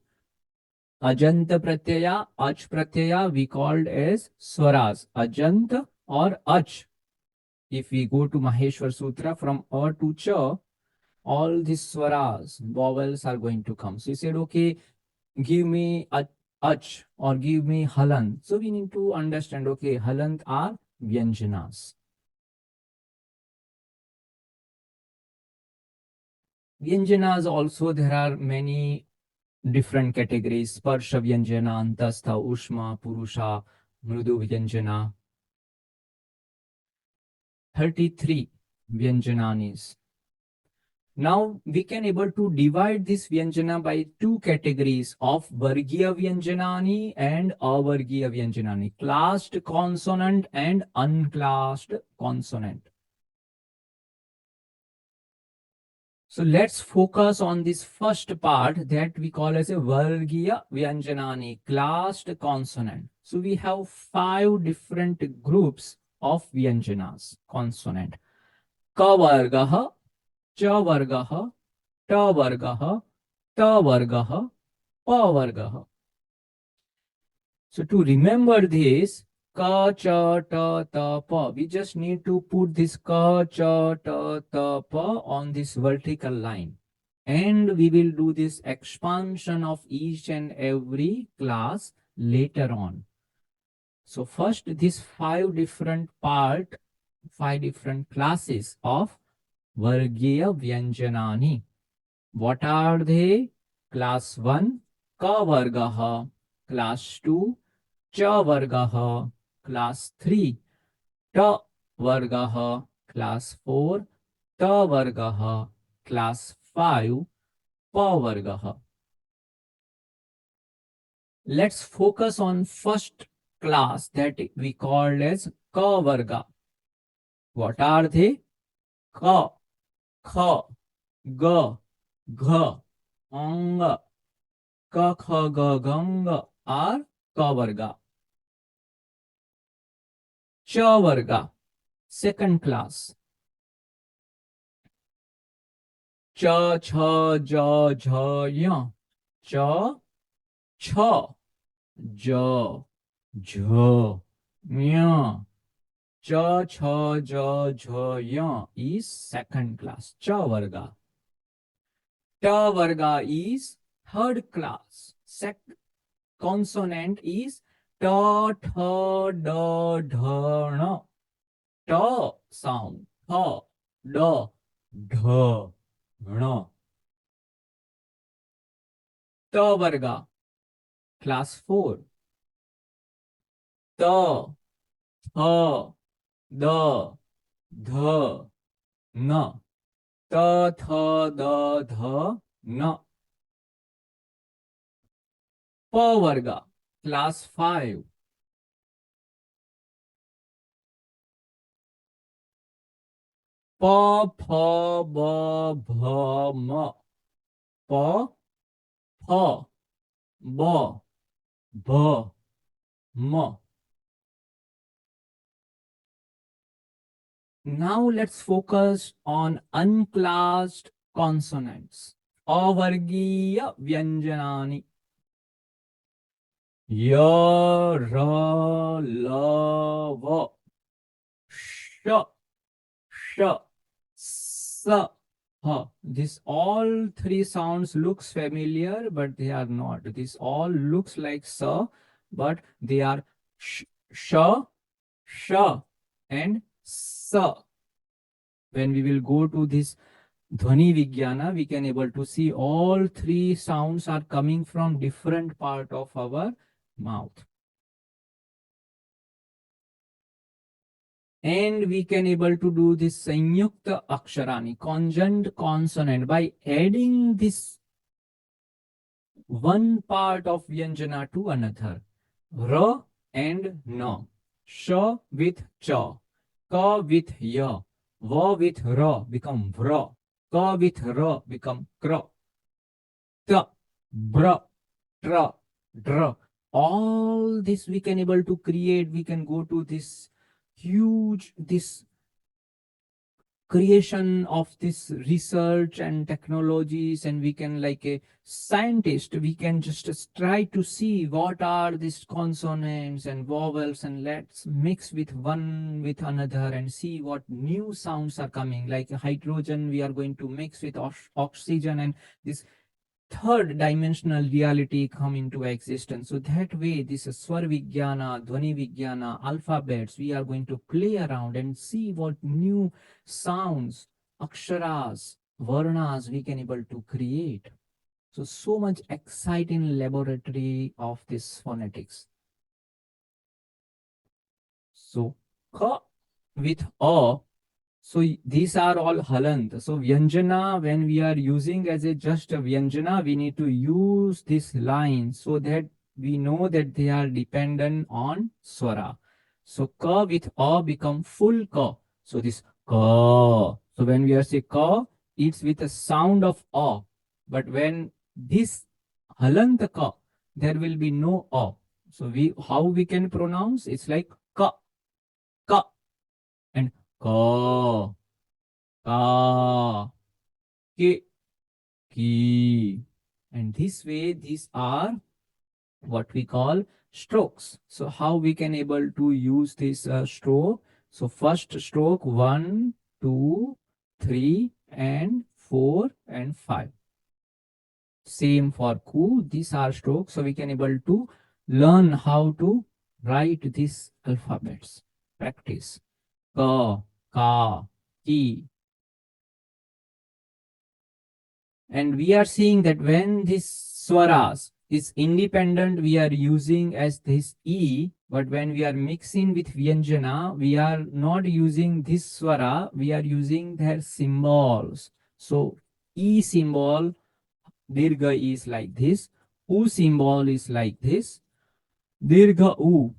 Ajanta Pratyaya, Ach Pratyaya, we called as Swaras. Ajanta or Ach. If we go to Maheshwara Sutra, from A to Cha, all these swaras, vowels are going to come. So he said, okay, give me Ach or give me Halant. So we need to understand, okay, Halant are Vyanjanas. Vyanjanas also, there are many different categories. Sparsha Vyanjana, Antastha, Ushma, Purusha, Mrudu Vyanjana. 33 Vyanjananis. Now we can able to divide this Vyanjana by two categories of Vargiya Vyanjanani and Avargiya Vyanjanani. Classed consonant and unclassed consonant. So let's focus on this first part that we call as a Vargiya Vyanjanani, classed consonant. So we have 5 different groups of Vyanjanas, consonant. Ka Vargaha, Cha Vargaha, Ta Vargaha, Ta Vargaha, Pa Vargaha. So to remember this, Ka, Cha, Ta, Ta, Pa, we just need to put this Ka, Cha, Ta, Ta, Pa on this vertical line. And we will do this expansion of each and every class later on. So first, these 5 different classes of Vargiya Vyanjanani. What are they? Class 1, Ka Vargaha. Class 2, Cha Vargaha. Class 3, Ta Vargaha. Class 4, Ta Vargaha. Class 5, Pa Vargaha. Let's focus on first class that we called as Ka Varga. What are they? Ka, Kha, Ga, Gha, Anga, Ka, Kha, Ga, Ganga are Ka Varga. Cha Varga, second class. Cha, Cha, Ja, Jha, Ya. Cha, Cha, Ja, Jha, Ya. Cha, Cha, Ja, Jha, Ya is second class, Cha Varga. Ta Varga is third class. consonant is ta, tha, da, dha, na. Ta sound, tha, da, dha, na. Ta varga, class 4. Ta, tha, da, dha, na. Ta, tha, da, dha, na. Pa varga, class 5. Pa, pha, ba, bha, ma. Pa, pha, ba, bha, ma. Now let's focus on unclassed consonants. Avargiya Vyanjanani. Ya, ra, la, va. Sha, sha, sa, ha. This all three sounds looks familiar, but they are not. This all looks like sa, but they are sha, sha, and sa. When we will go to this Dhvani Vijnana, we can able to see all three sounds are coming from different part of our mouth. And we can able to do this Sanyukta Aksharani, conjunct consonant, by adding this one part of Vyanjana to another. Ra and Na. Sha with cha. Ka with ya. Va with ra become vra. Ka with ra become kra. Ta, bra, tra, dra. All this we can able to create. We can go to this huge, this creation of this research and technologies, and we can, like a scientist, we can just try to see what are these consonants and vowels, and let's mix with one with another and see what new sounds are coming. Like hydrogen, we are going to mix with oxygen, and this third dimensional reality come into existence. So that way, this Swar Vijnana, Dhvani Vijnana, alphabets, we are going to play around and see what new sounds, aksharas, varnas we can able to create. So much exciting laboratory of this phonetics. So ka with a, so these are all halant. So Vyanjana, when we are using as a just a Vyanjana, we need to use this line so that we know that they are dependent on Swara. So ka with a become full ka. So this ka. So when we are say ka, it's with a sound of a. But when this halant ka, there will be no a. So how we can pronounce? It's like ka, ka, and ka, ka, ki, ki. And this way, these are what we call strokes. So how we can able to use this stroke? So first stroke 1, 2, 3, and 4 and 5. Same for ku. These are strokes. So we can able to learn how to write these alphabets. Practice. Ka, ka, ki. And we are seeing that when this swaras is independent, we are using as this E, but when we are mixing with Vyanjana, we are not using this swara, we are using their symbols. So E symbol, Dirgha is like this, U symbol is like this, Dirgha U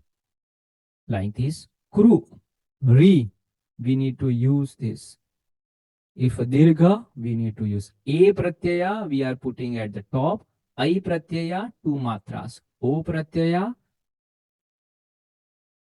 like this, Kru, Ri, we need to use this. If dirgha, we need to use A pratyaya, we are putting at the top. I pratyaya, 2 matras. O pratyaya,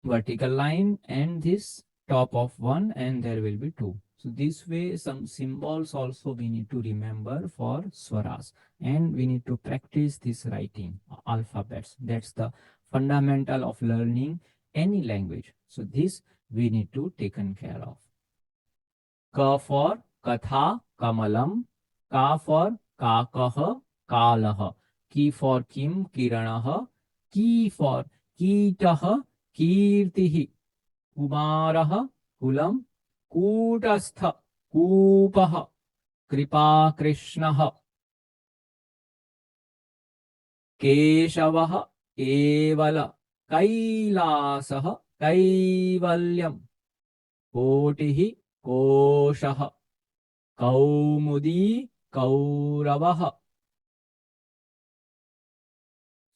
vertical line, and this top of 1, and there will be 2. So this way, some symbols also we need to remember for swaras. And we need to practice this writing, alphabets. That's the fundamental of learning any language. So this we need to taken care of. Ka for Katha, Kamalam. Ka for Kakah, Kalah. Ki for Kim, Kiranaha. Ki for Kitah, Kirtihi. Kumarah, Kulam. Kutastha, Kupah. Kripa Krishnah. Keshavah, Kevala. Kailasah, Kaivalyam. Kotihi, Koshah. Kaumudi, Kauravah.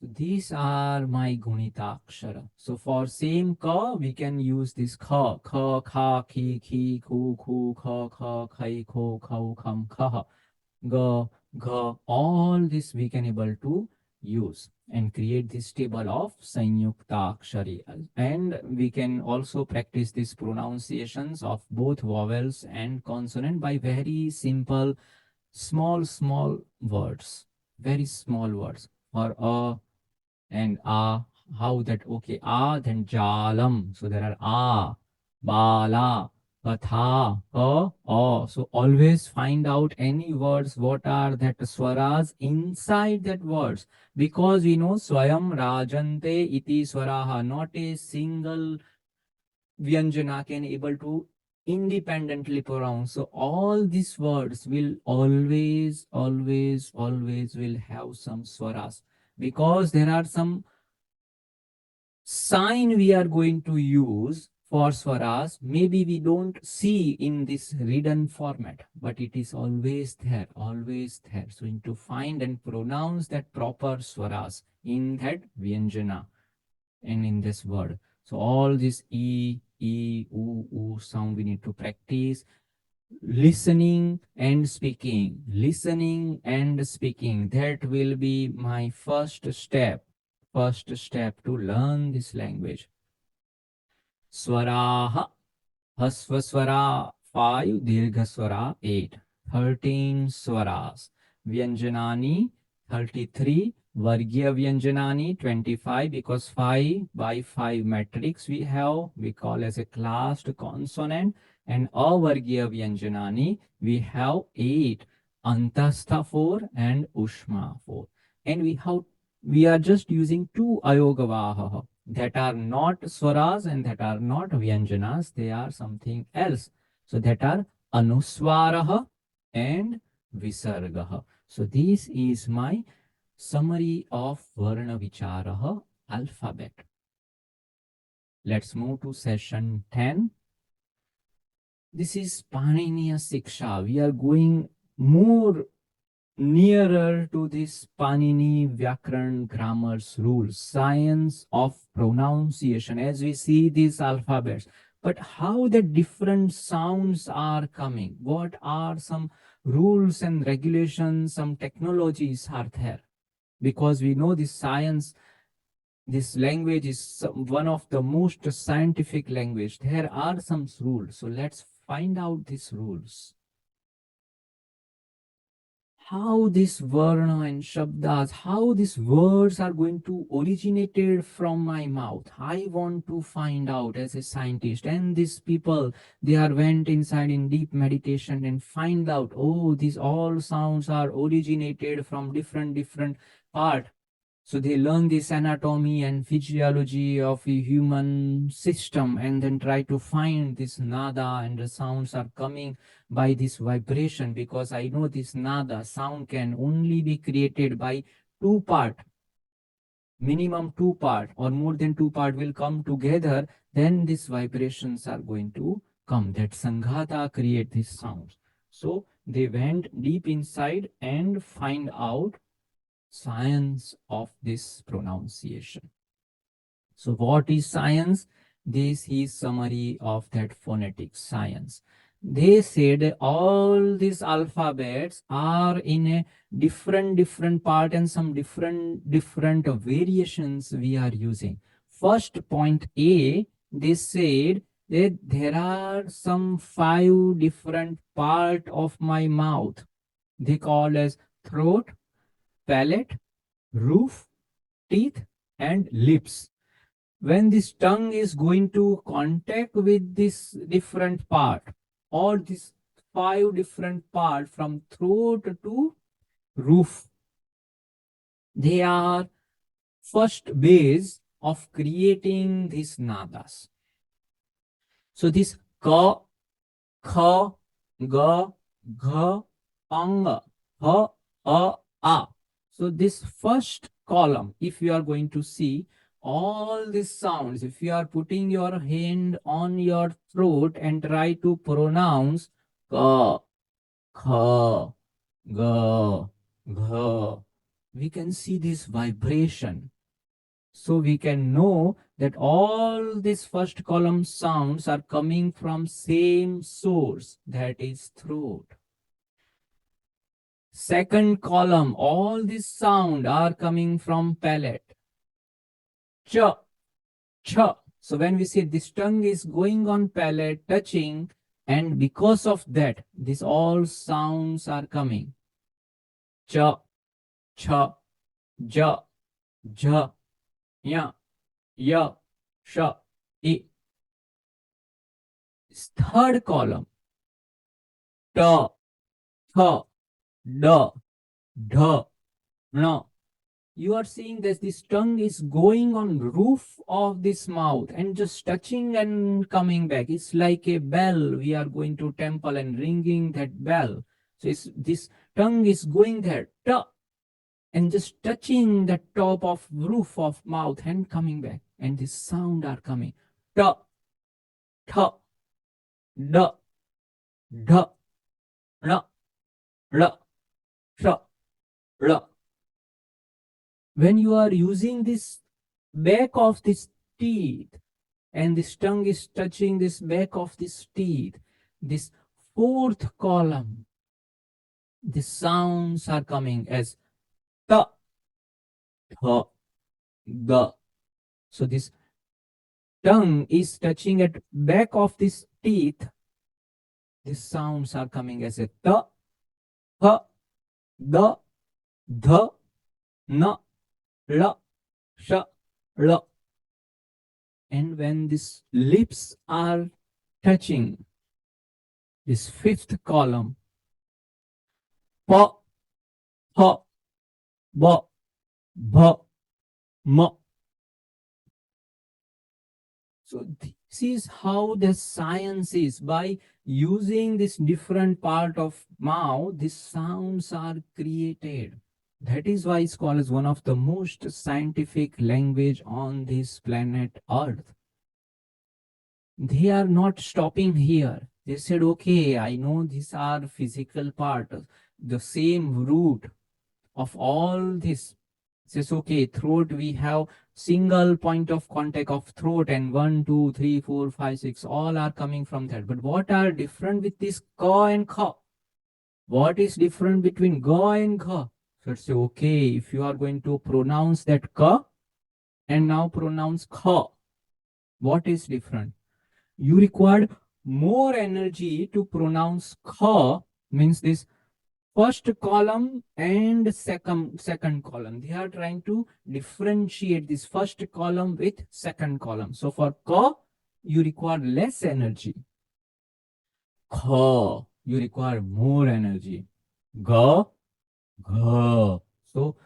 These are my Gunitakshara. So for same ka, we can use this kha, kha, kha, ki, ki, ku, ku, kha, kha, khai, kho, khau, kham, kha, ga, gha. All this we can able to use and create this table of Sanyuktakshari. And we can also practice these pronunciations of both vowels and consonant by very simple, small words. Very small words. For a and how that, okay, then jalam, so there are bala, katha, so always find out any words what are that swaras inside that words, because we know swayam rajante iti swaraha, not a single vyanjana can able to independently pronounce. So all these words will always will have some swaras, because there are some sign we are going to use for swaras. Maybe we don't see in this written format, but it is always there, always there. So we need to find and pronounce that proper swaras in that vyanjana and in this word. So all this u sound we need to practice. Listening and speaking, listening and speaking. That will be my first step to learn this language. Swaraha, Hasva swara 5, Dirgha swara 8, 13 swaras. Vyanjanani 33, Vargya Vyanjanani 25, because 5 by 5 matrix we have, we call as a classed consonant, and Avargya Vyanjanani we have 8, Antastha 4 and Ushma 4. And we are just using 2 Ayogavaha that are not swaras and that are not vyanjanas, they are something else. So that are anuswaraha and visargaha. So this is my summary of Varna Vicharaha alphabet. Let's move to session 10. This is Paniniya Shiksha. We are going more nearer to this Panini Vyakaran grammar's rules, science of pronunciation, as we see these alphabets. But how the different sounds are coming, what are some rules and regulations, some technologies are there. Because we know this science, this language is one of the most scientific language. There are some rules. So let's find out these rules. How this varna and shabdas, how these words are going to originated from my mouth. I want to find out as a scientist. And these people, they are went inside in deep meditation and find out, oh, these all sounds are originated from different part. So they learn this anatomy and physiology of a human system and then try to find this nada, and the sounds are coming by this vibration, because I know this nada sound can only be created by 2 part, minimum 2 part or more than 2 part will come together, then these vibrations are going to come. That sanghata create these sounds. So they went deep inside and find out science of this pronunciation. So what is science? This is summary of that phonetic science. They said all these alphabets are in a different part and some different variations we are using. First point A, they said that there are some 5 different part of my mouth. They call as throat, palate, roof, teeth, and lips. When this tongue is going to contact with this different part, or this 5 different part from throat to roof, they are first base of creating these nadas. So this ka, kha, ga, gha, ang, ha, a. So this first column, if you are going to see all these sounds, if you are putting your hand on your throat and try to pronounce ka, kha, ga, gha, we can see this vibration. So we can know that all these first column sounds are coming from same source, that is throat. Second column, all these sound are coming from palate. Cha, cha. So when we say this tongue is going on palate, touching, and because of that, these all sounds are coming. Cha, cha, ja, ja, ya, ya, sha, I. Third column, ta, tha, da, dha, na. You are seeing that this tongue is going on roof of this mouth and just touching and coming back. It's like a bell. We are going to temple and ringing that bell. So this tongue is going there, ta, and just touching the top of roof of mouth and coming back. And this sound are coming. Ta, tha, da, dha, na, la, sha, la. When you are using this back of this teeth and this tongue is touching this back of this teeth, this fourth column, the sounds are coming as ta, tha, ga. So this tongue is touching at back of this teeth. The sounds are coming as a ta, ha, da, dha, na, la, sha, la. And when these lips are touching this fifth column, pa, ha, ba, bha, ma. So this is how the science is. By using this different part of mouth, these sounds are created. That is why it's called as one of the most scientific language on this planet Earth. They are not stopping here. They said, okay, I know these are physical part, the same root of all this. Says, okay, throat, we have single point of contact of throat and 1, 2, 3, 4, 5, 6, all are coming from that. But what are different with this ka and kha? What is different between ga and kha? So say, okay, if you are going to pronounce that ka and now pronounce kha, what is different? You required more energy to pronounce kha, means this first column and second column. They are trying to differentiate this first column with second column. So for ka, you require less energy. Kha, you require more energy. Ga, gha. So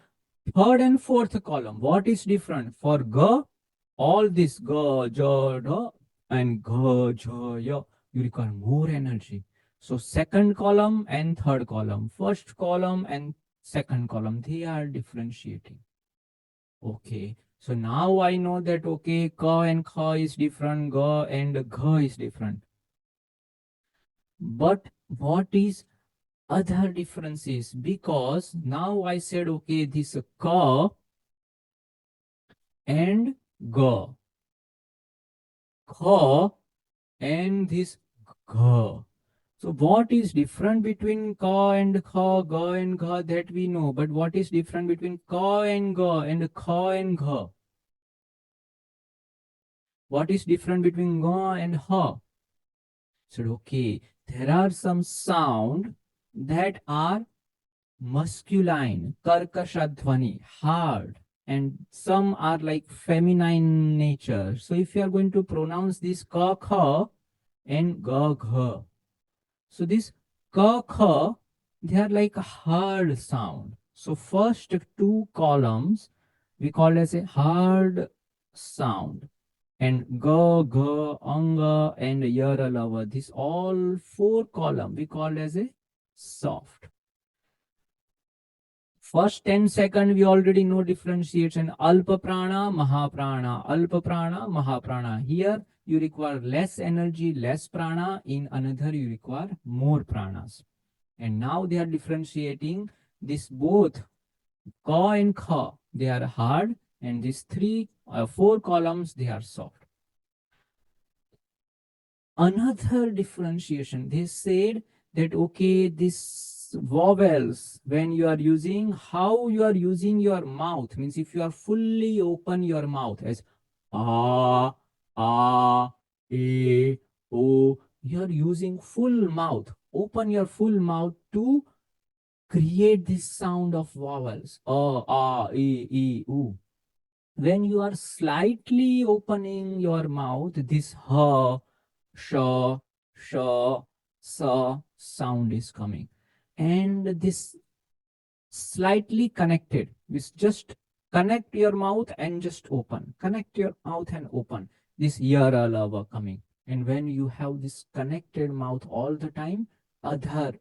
third and fourth column, what is different? For ga, all this ga, ja, da, and ga, ja, ya, you require more energy. So second column and third column, first column and second column, they are differentiating. Okay, so now I know that, okay, ka and kha is different, ga and gha is different. But what is other differences? Because now I said, okay, this ka and ga, kha and this gha. So what is different between ka and kha, ga and gha, that we know. But what is different between ka and ga and kha and gha? What is different between ga and ha? So okay, there are some sound that are masculine, karkashadhvani, hard, and some are like feminine nature. So if you are going to pronounce this ka kha and ga gha, so this ka kha, they are like a hard sound. So first two columns, we call as a hard sound. And ga, ga, anga, and yara, lava, this all four column we call as a soft. First 10 seconds we already know differentiation. Alpa prana, mahaprana. Alpa prana, mahaprana. Here you require less energy, less prana. In another you require more pranas. And now they are differentiating this both ka and kha. They are hard, and these four columns, they are soft. Another differentiation, they said that, okay, this vowels, when you are using, how you are using your mouth, means if you are fully open your mouth as a, e, o, you are using full mouth, open your full mouth to create this sound of vowels, e, u. When you are slightly opening your mouth, this ha, sha, sa sound is coming. And this slightly connected, this just connect your mouth and just open. Connect your mouth and open. This yara lava coming. And when you have this connected mouth all the time, other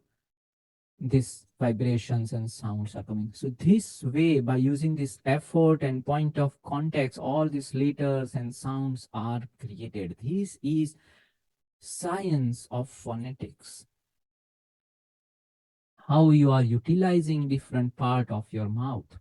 these vibrations and sounds are coming. So this way, by using this effort and point of context, all these letters and sounds are created. This is science of phonetics. How you are utilizing different part of your mouth.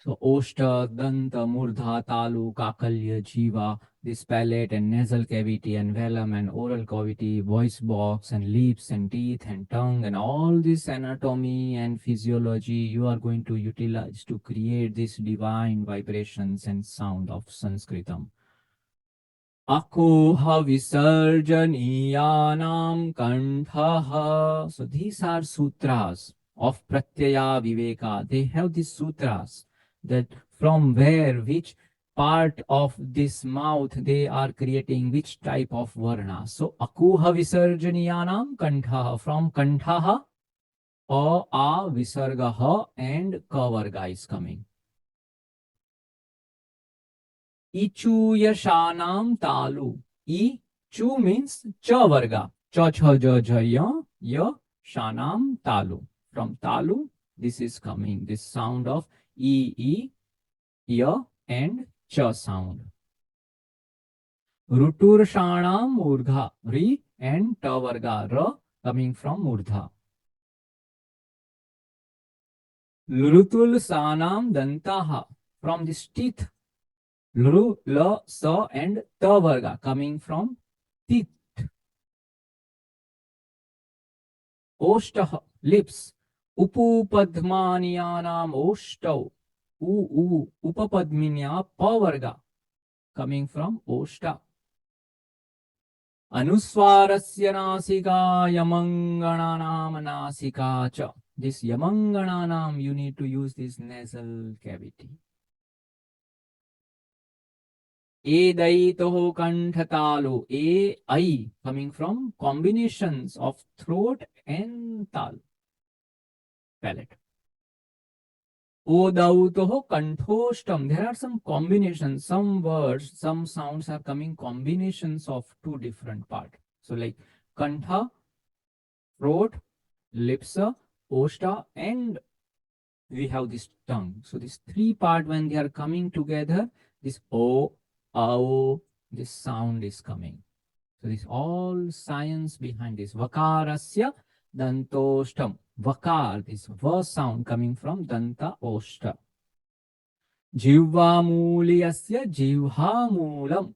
So Oshta, Danta, Murdha, Talu, Kakalya, Jiva, this palate and nasal cavity and velum and oral cavity, voice box and lips and teeth and tongue and all this anatomy and physiology you are going to utilize to create these divine vibrations and sound of Sanskritam. Akoha visarjaniyanam kanthaha. So these are sutras of Pratyaya Viveka. They have these sutras that from where, which part of this mouth they are creating which type of varna. So akuha visarjaniyanam kanthaha. From kanthaha, a visargaha and ka varga is coming. Ichu yashanam talu. Ichu means cha varga. Cha cha ja ja ya shanam talu. From talu, this is coming. This sound of e, ya and cha sound. Rutur shanam murdha. Ri and ta varga. Ra coming from murdha. Lurutul sanam dantaha. From this teeth. Lu, la, sa and ta varga coming from teeth. Oshtah, lips. Upu padmaniyanam oshtau. Upapadminya pa varga coming from oshta. Anuswarasya nasika yamangananam nasika cha. This yamangananam, you need to use this nasal cavity. E daitoho kanthatalu. E, I coming from combinations of throat and tal. Palate. O dautoho kanthostam. There are some combinations, some words, some sounds are coming combinations of two different parts. So like kantha, throat, lipsa, oshta, and we have this tongue. So these three parts, when they are coming together, this o, ao, this sound is coming. So this all science behind this. Vakarasya dantostam. Vakar, this va sound coming from danta oshta. Jivva muliyasya jivha mulam.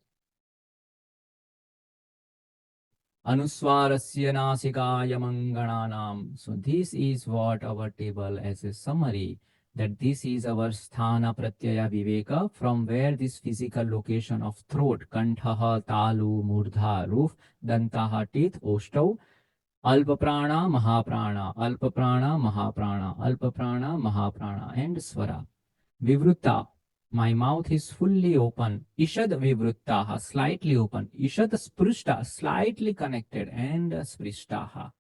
Anuswarasya nasikaya mangananam. So this is what our table as a summary, that this is our sthana pratyaya viveka, from where this physical location of throat, kanthaha, talu, murdha, roof, dantaha, teeth, oshtau, alpa prana, mahaprana, alpa prana, mahaprana, alpa prana, mahaprana, and swara. Vivrutta, my mouth is fully open. Ishad vivruttaha, slightly open. Ishad sprishta, slightly connected, and sprishtaha.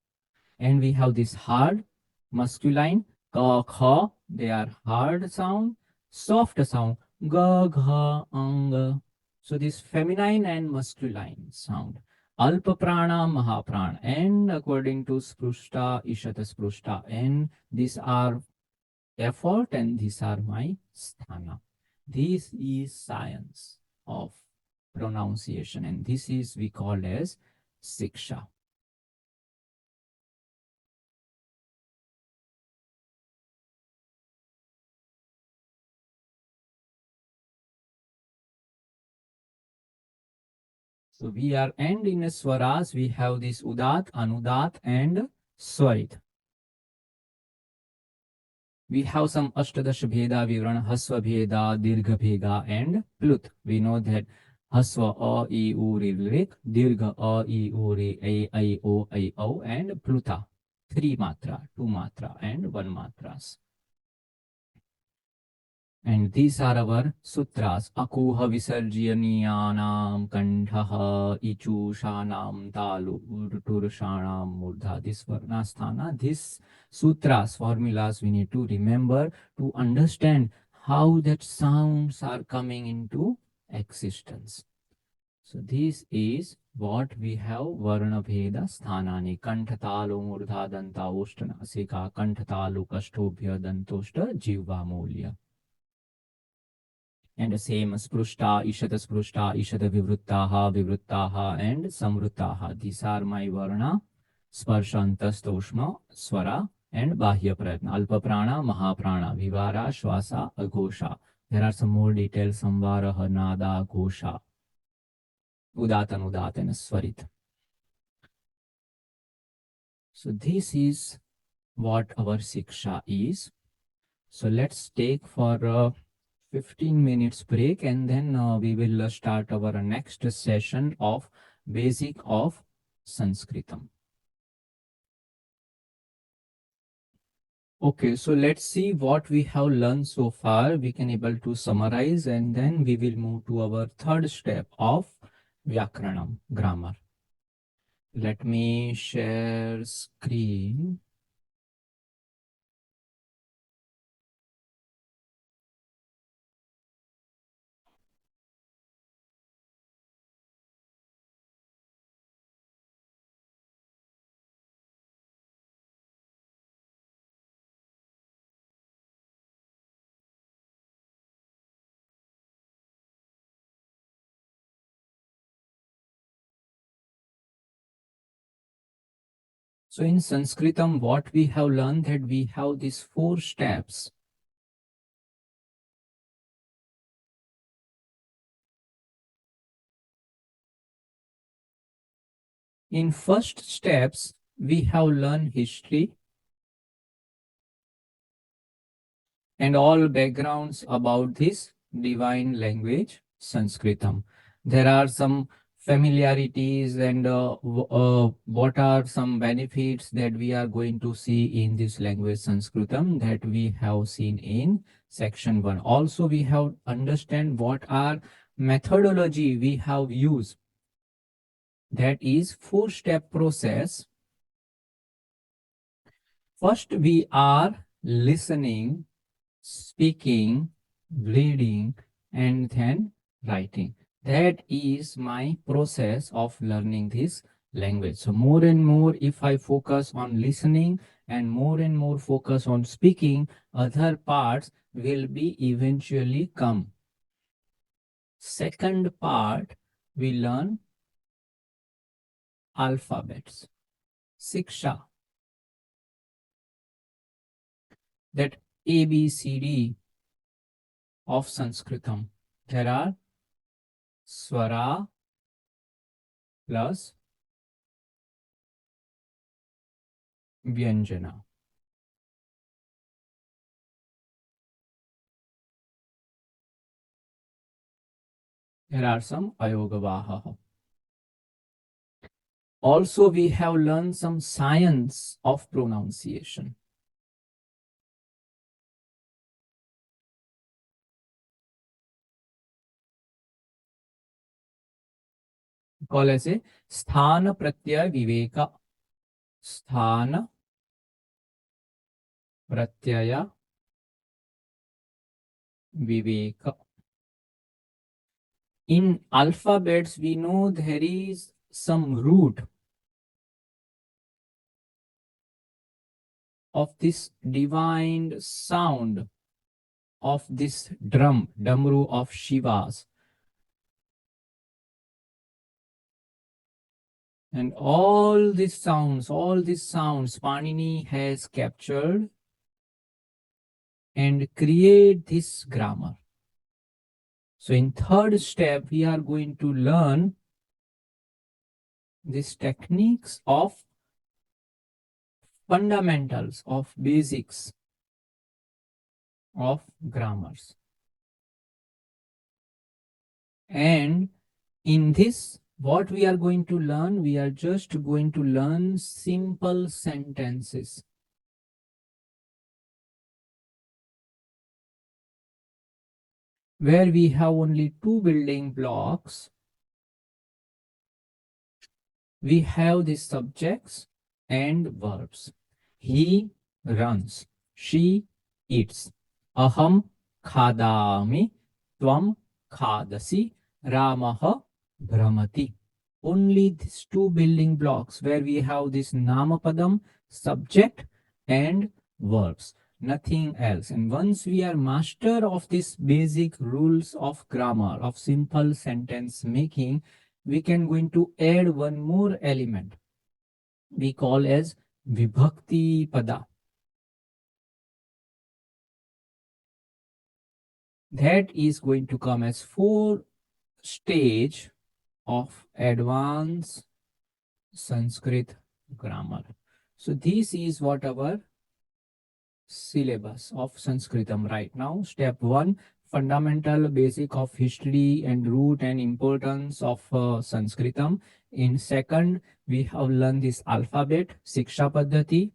And we have this hard masculine ka, kha, they are hard sound, soft sound ga, gha, ang. So this feminine and masculine sound. Alpa prana, mahaprana, and according to sprushta, ishata sprushta, and these are effort and these are my sthana. This is science of pronunciation, and this is we call as Shiksha. So we are and in swaras we have this udat, anudat, and swarit. We have some ashtadash bheda, vivrana, hasva bheda, dirgha bheda, and plut. We know that hasva a, I, u, ri, rik, dirgha a, I, u, ri, I, o, and pluta. 3 matra, 2 matra, and 1 matras. And these are our sutras. Akuha visarjyanyanam kanthaha ichushanam talu urturushanam murdha. This varnasthana, these sutras, formulas we need to remember to understand how that sounds are coming into existence. So this is what we have Varna Bheda Sthanani. Kanthatalo murdha danta oshtana asika kanthatalo kashtobhya dantoshta jivva mulya. And the same sprushta, ishata vivruttaha, and samvruttaha. These are my varna, sparshantas toshma, swara, and bahya pratna. Alpa prana, mahaprana, vivara, shwasa, agosha. There are some more details, samvara, nada, gosha, udatan, udat, and swarit. So this is what our Shiksha is. So let's take for 15 minutes break, and then we will start our next session of basic of Sanskritam. Okay, so let's see what we have learned so far. We can able to summarize, and then we will move to our third step of Vyakranam, grammar. Let me share screen. So in Sanskritam, what we have learned that we have these 4 steps. In first steps, we have learned history and all backgrounds about this divine language, Sanskritam. There are some familiarities and what are some benefits that we are going to see in this language, Sanskritam, that we have seen in section 1. Also, we have understand what are methodology we have used. That is 4-step process. First, we are listening, speaking, reading, and then writing. That is my process of learning this language. So more and more, if I focus on listening and more focus on speaking, other parts will be eventually come. Second part, we learn alphabets. Shiksha. That A, B, C, D of Sanskritam. There are swara plus Vyanjana. There are some Ayogavaha. Also, we have learned some science of pronunciation. Call as a Sthan Pratyaya Viveka. Sthan Pratyaya, Viveka. In alphabets, we know there is some root of this divine sound of this drum, Damru of Shivas. And all these sounds, Panini has captured and create this grammar. So in third step, we are going to learn these techniques of fundamentals of basics of grammars. And in this, what we are going to learn, we are just going to learn simple sentences. Where we have only two building blocks. We have the subjects and verbs. He runs. She eats. Aham khadami. Tvam khadasi. Ramaha bhramati. Only these two building blocks where we have this namapadam, subject and verbs. Nothing else. And once we are master of these basic rules of grammar, of simple sentence making, we can going to add one more element we call as Vibhakti pada. That is going to come as 4 stage of advanced Sanskrit grammar. So this is what our syllabus of Sanskritam right now. Step 1, fundamental basic of history and root and importance of Sanskritam. In second, we have learned this alphabet, Shiksha Paddhati,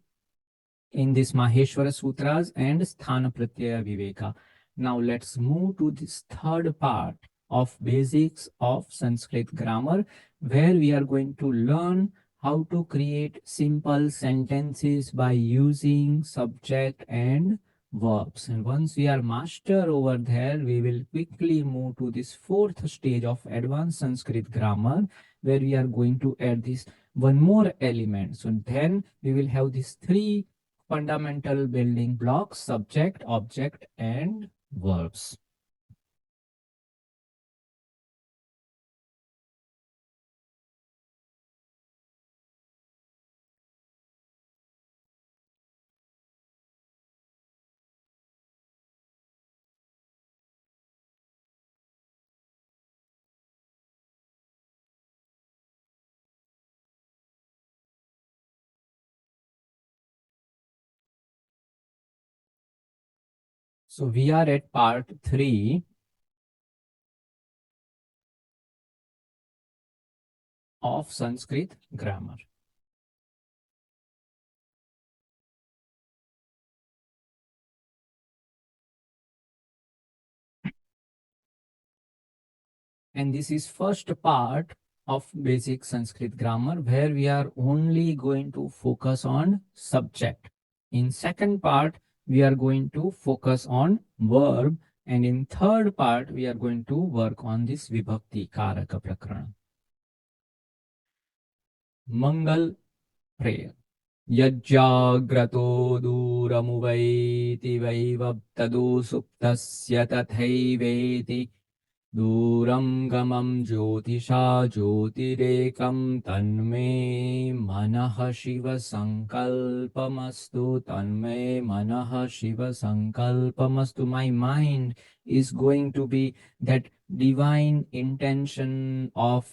in this Maheshwara Sutras and Sthan Pratyaya Viveka. Now let's move to this third part of basics of Sanskrit grammar, where we are going to learn how to create simple sentences by using subject and verbs. And once we are master over there, we will quickly move to this fourth stage of advanced Sanskrit grammar, where we are going to add this one more element. So then we will have these 3 fundamental building blocks: subject, object, and verbs. So we are at part 3 of Sanskrit grammar. And this is first part of basic Sanskrit grammar, where we are only going to focus on subject. In second part, we are going to focus on verb. And in third part, we are going to work on this Vibhakti Karaka Prakarana. Mangal prayer. यज्जाग्रतो दूरमुवैति वैवब्तदु सुप्तस्य तथैवेति दूरं गमं ज्योतिषा ज्योतिरेकं तन्मे मनः शिवसङ्कल्पमस्तु तन्मे मनः शिवसङ्कल्पमस्तु. My mind is going to be that divine intention of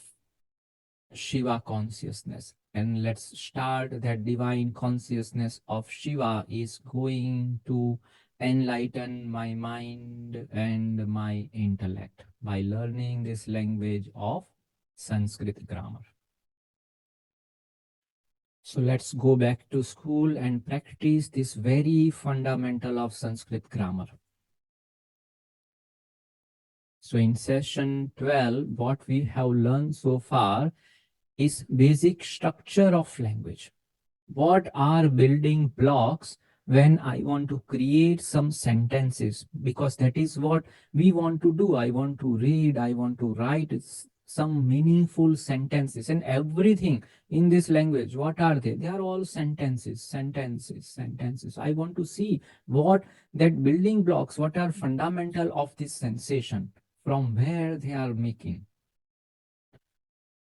Shiva consciousness. And let's start. That divine consciousness of Shiva is going to enlighten my mind and my intellect by learning this language of Sanskrit grammar. So let's go back to school and practice this very fundamental of Sanskrit grammar. So in session 12, what we have learned so far is basic structure of language. What are building blocks when I want to create some sentences, because that is what we want to do. I want to read, I want to write some meaningful sentences, and everything in this language, what are they? They are all sentences, sentences, sentences. I want to see what that building blocks, what are fundamental of this sensation, from where they are making.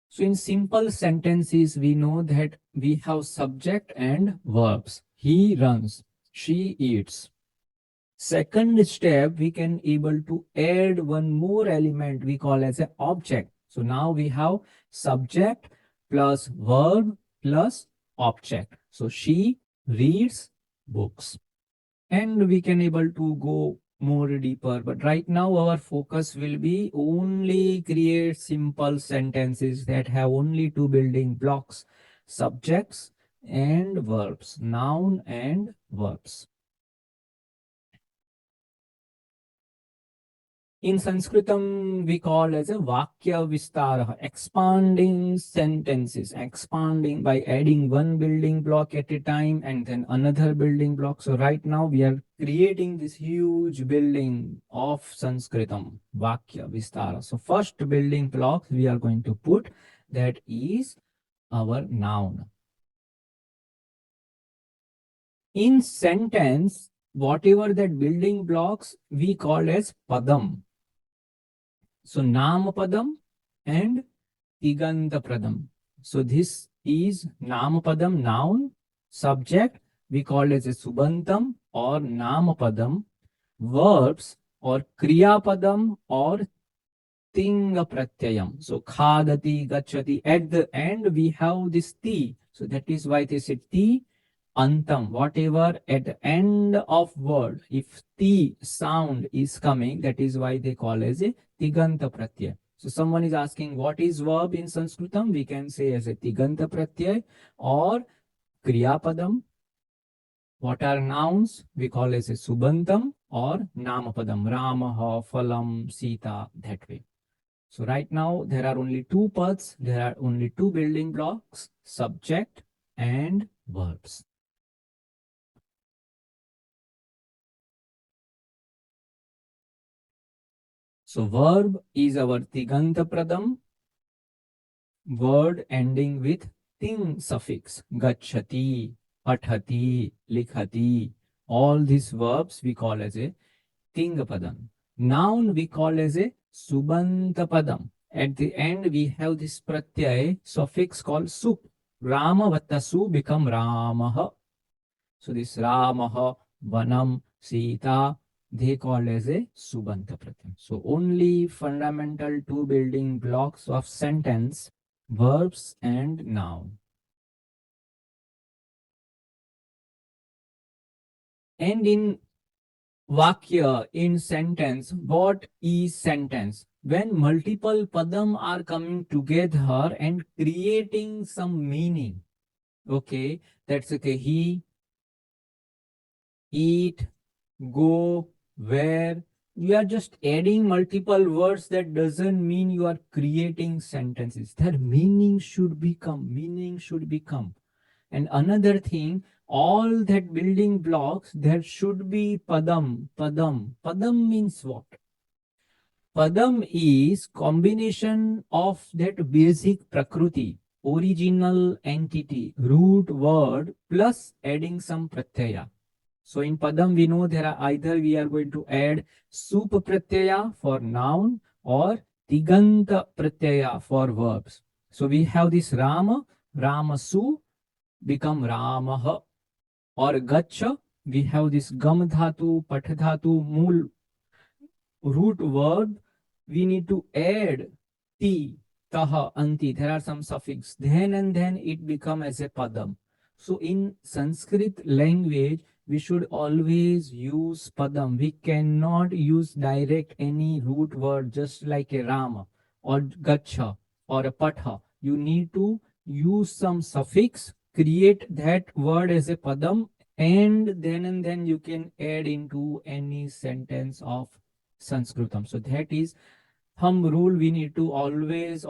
So in simple sentences, we know that we have subject and verbs. He runs, she eats. Second step, we can able to add one more element we call as an object. So now we have subject plus verb plus object. So she reads books. And we can able to go more deeper, but right now our focus will be only create simple sentences that have only two building blocks, subjects and verbs, noun and verbs. In Sanskritam, we call as a Vakya Vistara, expanding sentences, expanding by adding one building block at a time and then another building block. So right now we are creating this huge building of Sanskritam, Vakya Vistara. So first building block we are going to put, that is our noun. In sentence, whatever that building blocks we call as padam. So Namapadam and Tigantapadam. So this is Namapadam, noun, subject, we call it as a Subantam or Namapadam, verbs or Kriyapadam or Tinga Pratyayam. So Khadati, Gachati, at the end we have this Ti. So that is why they say Ti Antam, whatever at the end of word, if T sound is coming, that is why they call as a Tiganta Pratyay. So someone is asking what is verb in Sanskritam, we can say as a Tiganta Pratyay or Kriyapadam. What are nouns? We call as a Subantam or Namapadam, Ramaha, Phalam, Sita, that way. So right now there are only two paths, there are only two building blocks, subject and verbs. So verb is our Tiganta Pradam, word ending with ting suffix, gachati, pathati, likhati. All these verbs we call as a Tingapadam. Noun we call as a Subantapadam. At the end we have this pratyay suffix called sup. Rama vatta su become Ramaha. So this Ramaha, Vanam, Sita, they call as a Subanta Pratyam. So only fundamental two building blocks of sentence, verbs and noun. And in Vakya, in sentence, what is sentence? When multiple padam are coming together and creating some meaning. Okay, that's okay. He, eat, go, where. You are just adding multiple words, that doesn't mean you are creating sentences. Their meaning should become, meaning should become. And another thing, all that building blocks, there should be padam, padam. Padam means what? Padam is combination of that basic prakruti, original entity, root word, plus adding some pratyaya. So in Padam, we know there are either we are going to add Sup Pratyaya for noun or Tiganta Pratyaya for verbs. So we have this Rama, Ramasu become Ramaha, or Gacha, we have this Gam Dhatu, Pat Dhatu, Mool root word, we need to add Ti, Taha, Anti. There are some suffix. Then and then it become as a Padam. So in Sanskrit language, we should always use padam. We cannot use direct any root word just like a Rama or Gacha or a Patha. You need to use some suffix, create that word as a padam, and then you can add into any sentence of Sanskritam. So that is thumb rule we need to always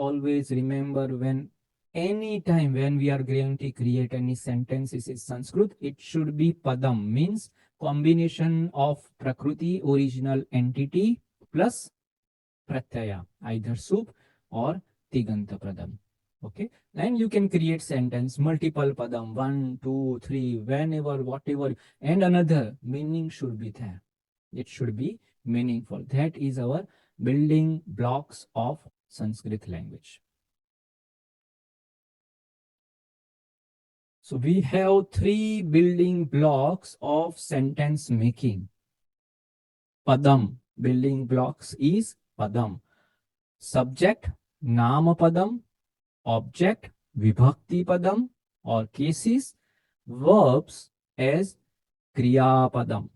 remember when any time when we are going to create any sentences in Sanskrit, it should be padam, means combination of Prakriti, original entity, plus Pratyaya, either sup or Tiganta Pradam. Okay, and you can create sentence, multiple padam, 1, 2, 3, whenever, whatever, and another meaning should be there. It should be meaningful. That is our building blocks of Sanskrit language. So we have 3 building blocks of sentence making. Padam, building blocks is padam. Subject, nama padam. Object, Vibhakti padam or cases. Verbs as kriya padam.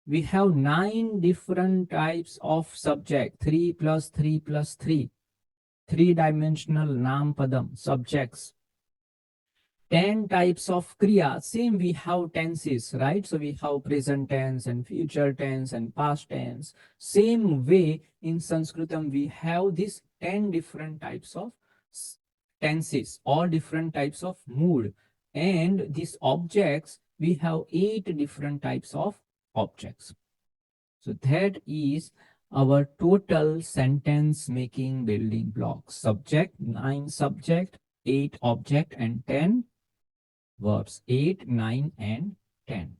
We have 9 different types of subject, 3 plus 3 plus 3. 3-dimensional nam padam, subjects. 10 types of kriya. Same, we have tenses, right? So we have present tense and future tense and past tense. Same way in Sanskritam, we have these 10 different types of tenses, all different types of mood. And these objects, we have 8 different types of objects. So that is our total sentence making building blocks. Subject, 9 subject, 8 object and 10 verbs, 8, 9 and 10.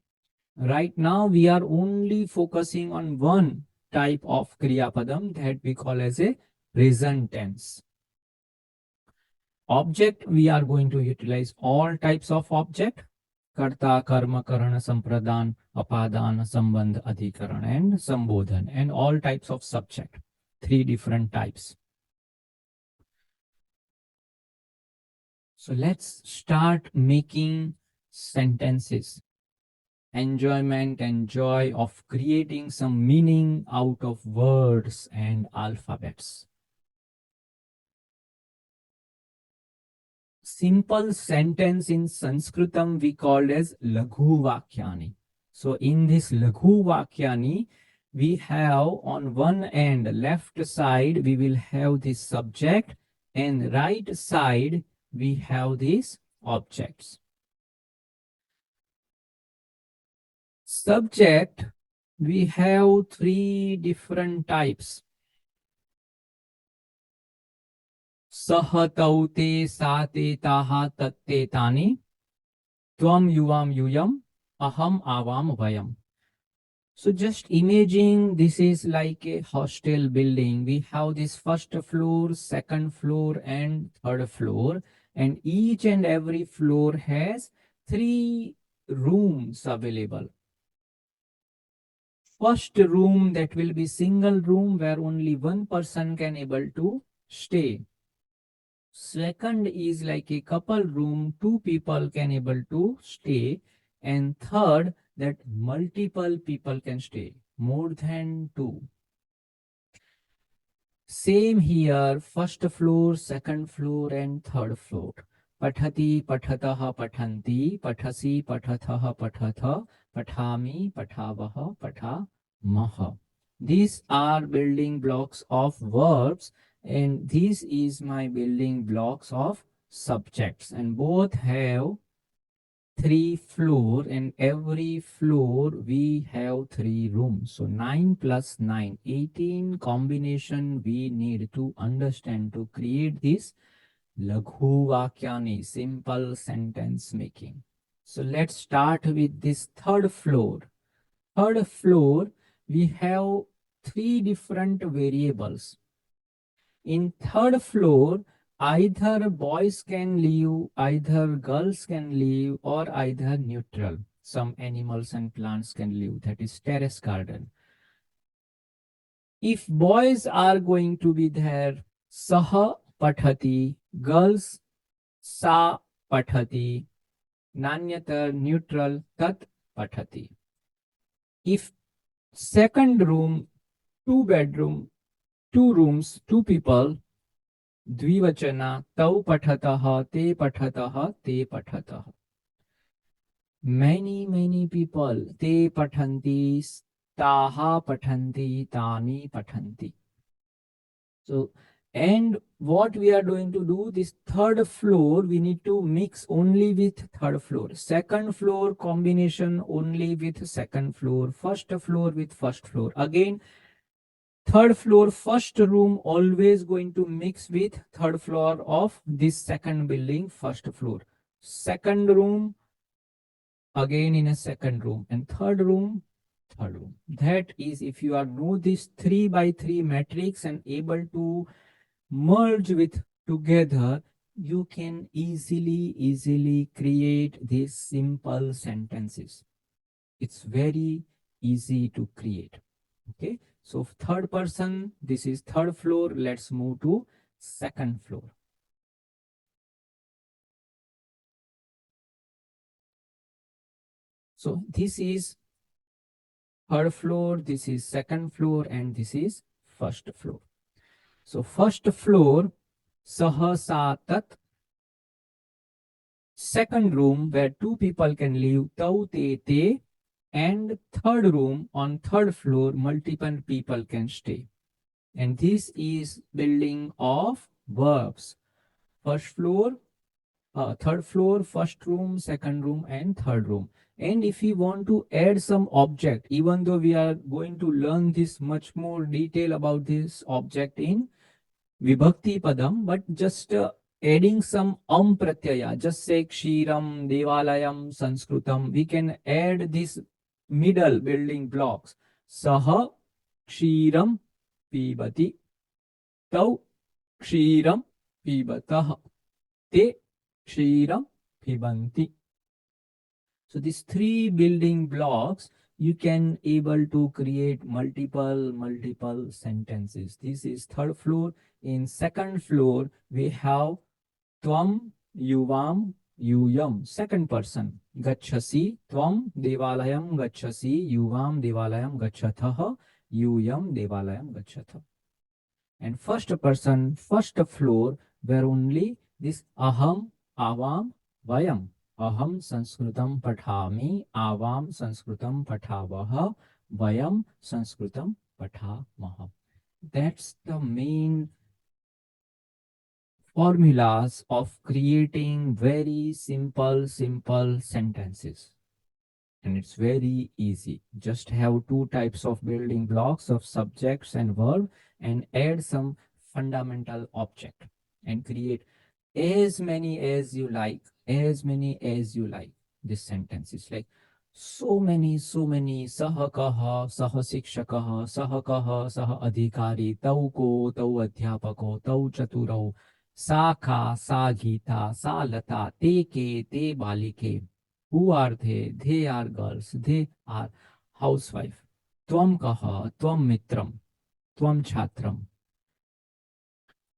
Right now we are only focusing on one type of Kriya Padam that we call as a present tense. Object, we are going to utilize all types of object. Karta, Karma, Karana, Sampradhan, Apadan, Sambandh, Adhikaran and Sambodhan, and all types of subject. 3 different types. So let's start making sentences. Enjoyment and joy of creating some meaning out of words and alphabets. Simple sentence in Sanskritam we called as Laghu Vakyani. So in this Laghu Vakyani, we have on one end, left side, we will have this subject, and right side, we have these objects. Subject, we have 3 different types. Saha taute sate taha tatte tani tvam yuvam yuyam aham avam vayam. So just imagine this is like a hostel building. We have this first floor, second floor and third floor, and each and every floor has 3 rooms available. First room, that will be single room where only one person can able to stay. Second is like a couple room, 2 people can able to stay. And third, that multiple people can stay, more than 2. Same here, first floor, second floor and third floor. Pathati, pathatah, pathanti, pathasi, pathathah, pathatha, pathami, pathavah, pathamah. These are building blocks of verbs, and this is my building blocks of subjects, and both have 3 floor, and every floor we have 3 rooms. So 9 plus 9, 18 combination we need to understand to create this Laghu Vakyani, simple sentence making. So let's start with this third floor. Third floor, we have 3 different variables. In third floor, either boys can live, either girls can live, or either neutral. Some animals and plants can live. That is terrace garden. If boys are going to be there, saha pathati, girls sa pathati, nanyata neutral tat pathati. If second room, 2 bedroom, 2 rooms, 2 people, द्विवचना तौ पठतः ते पठतः ते पठतः. Many people, te pathanti, taha pathanti, tani pathanti. So And what we are going to do, this third floor, we need to mix only with third floor. Second floor combination only with second floor. First floor with first floor. Again, third floor, first room always going to mix with third floor of this second building, first floor. Second room, again in a second room. And third room, third room. That is, if you are know this 3 by 3 matrix and able to merge with together, you can easily create these simple sentences. It's very easy to create. Okay, so third person, this is third floor. Let's move to second floor. So this is third floor, this is second floor, and this is first floor. So first floor, saha tat. Second room where two people can live, tau te. And third room, on third floor, multiple people can stay. And this is building of verbs. First floor, third floor, first room, second room, and third room. And if we want to add some object, even though we are going to learn this much more detail about this object in Vibhakti Padam, but just adding some pratyaya, just say Kshiram, Devalayam, Sanskritam, we can add this middle building blocks. Saha Kshiram Pibati, Tau Kshiram Pibatah, Te Kshiram Pibanti. So these three building blocks, you can able to create multiple sentences. This is third floor. In second floor, we have Tvam, Yuvam, Yuyam. Second person. Gachasi, Tvam, Devalayam, Gachasi, Yuvam, Devalayam, Gachatha, Yuyam, Devalayam, Gachatha. And first person, first floor, where only this Aham, Avam, Vayam. Aham Sanskritam Pathami, Avam Sanskritam Pathavah, Vayam Sanskritam Pathamaha. That's the main formulas of creating very simple sentences. And it's very easy. Just have two types of building blocks of subjects and verb and add some fundamental object and create as many as you like, This sentence is like so many, saha kaha, saha shikshakaha, saha kaha, saha adhikari, tau ko, tau adhyapako, tau chaturau, sa kha, sa gita, sa lata, te ke, te balike. Who are they? They are girls. They are housewife. Tvam kaha, tvam mitram, tvam chatram.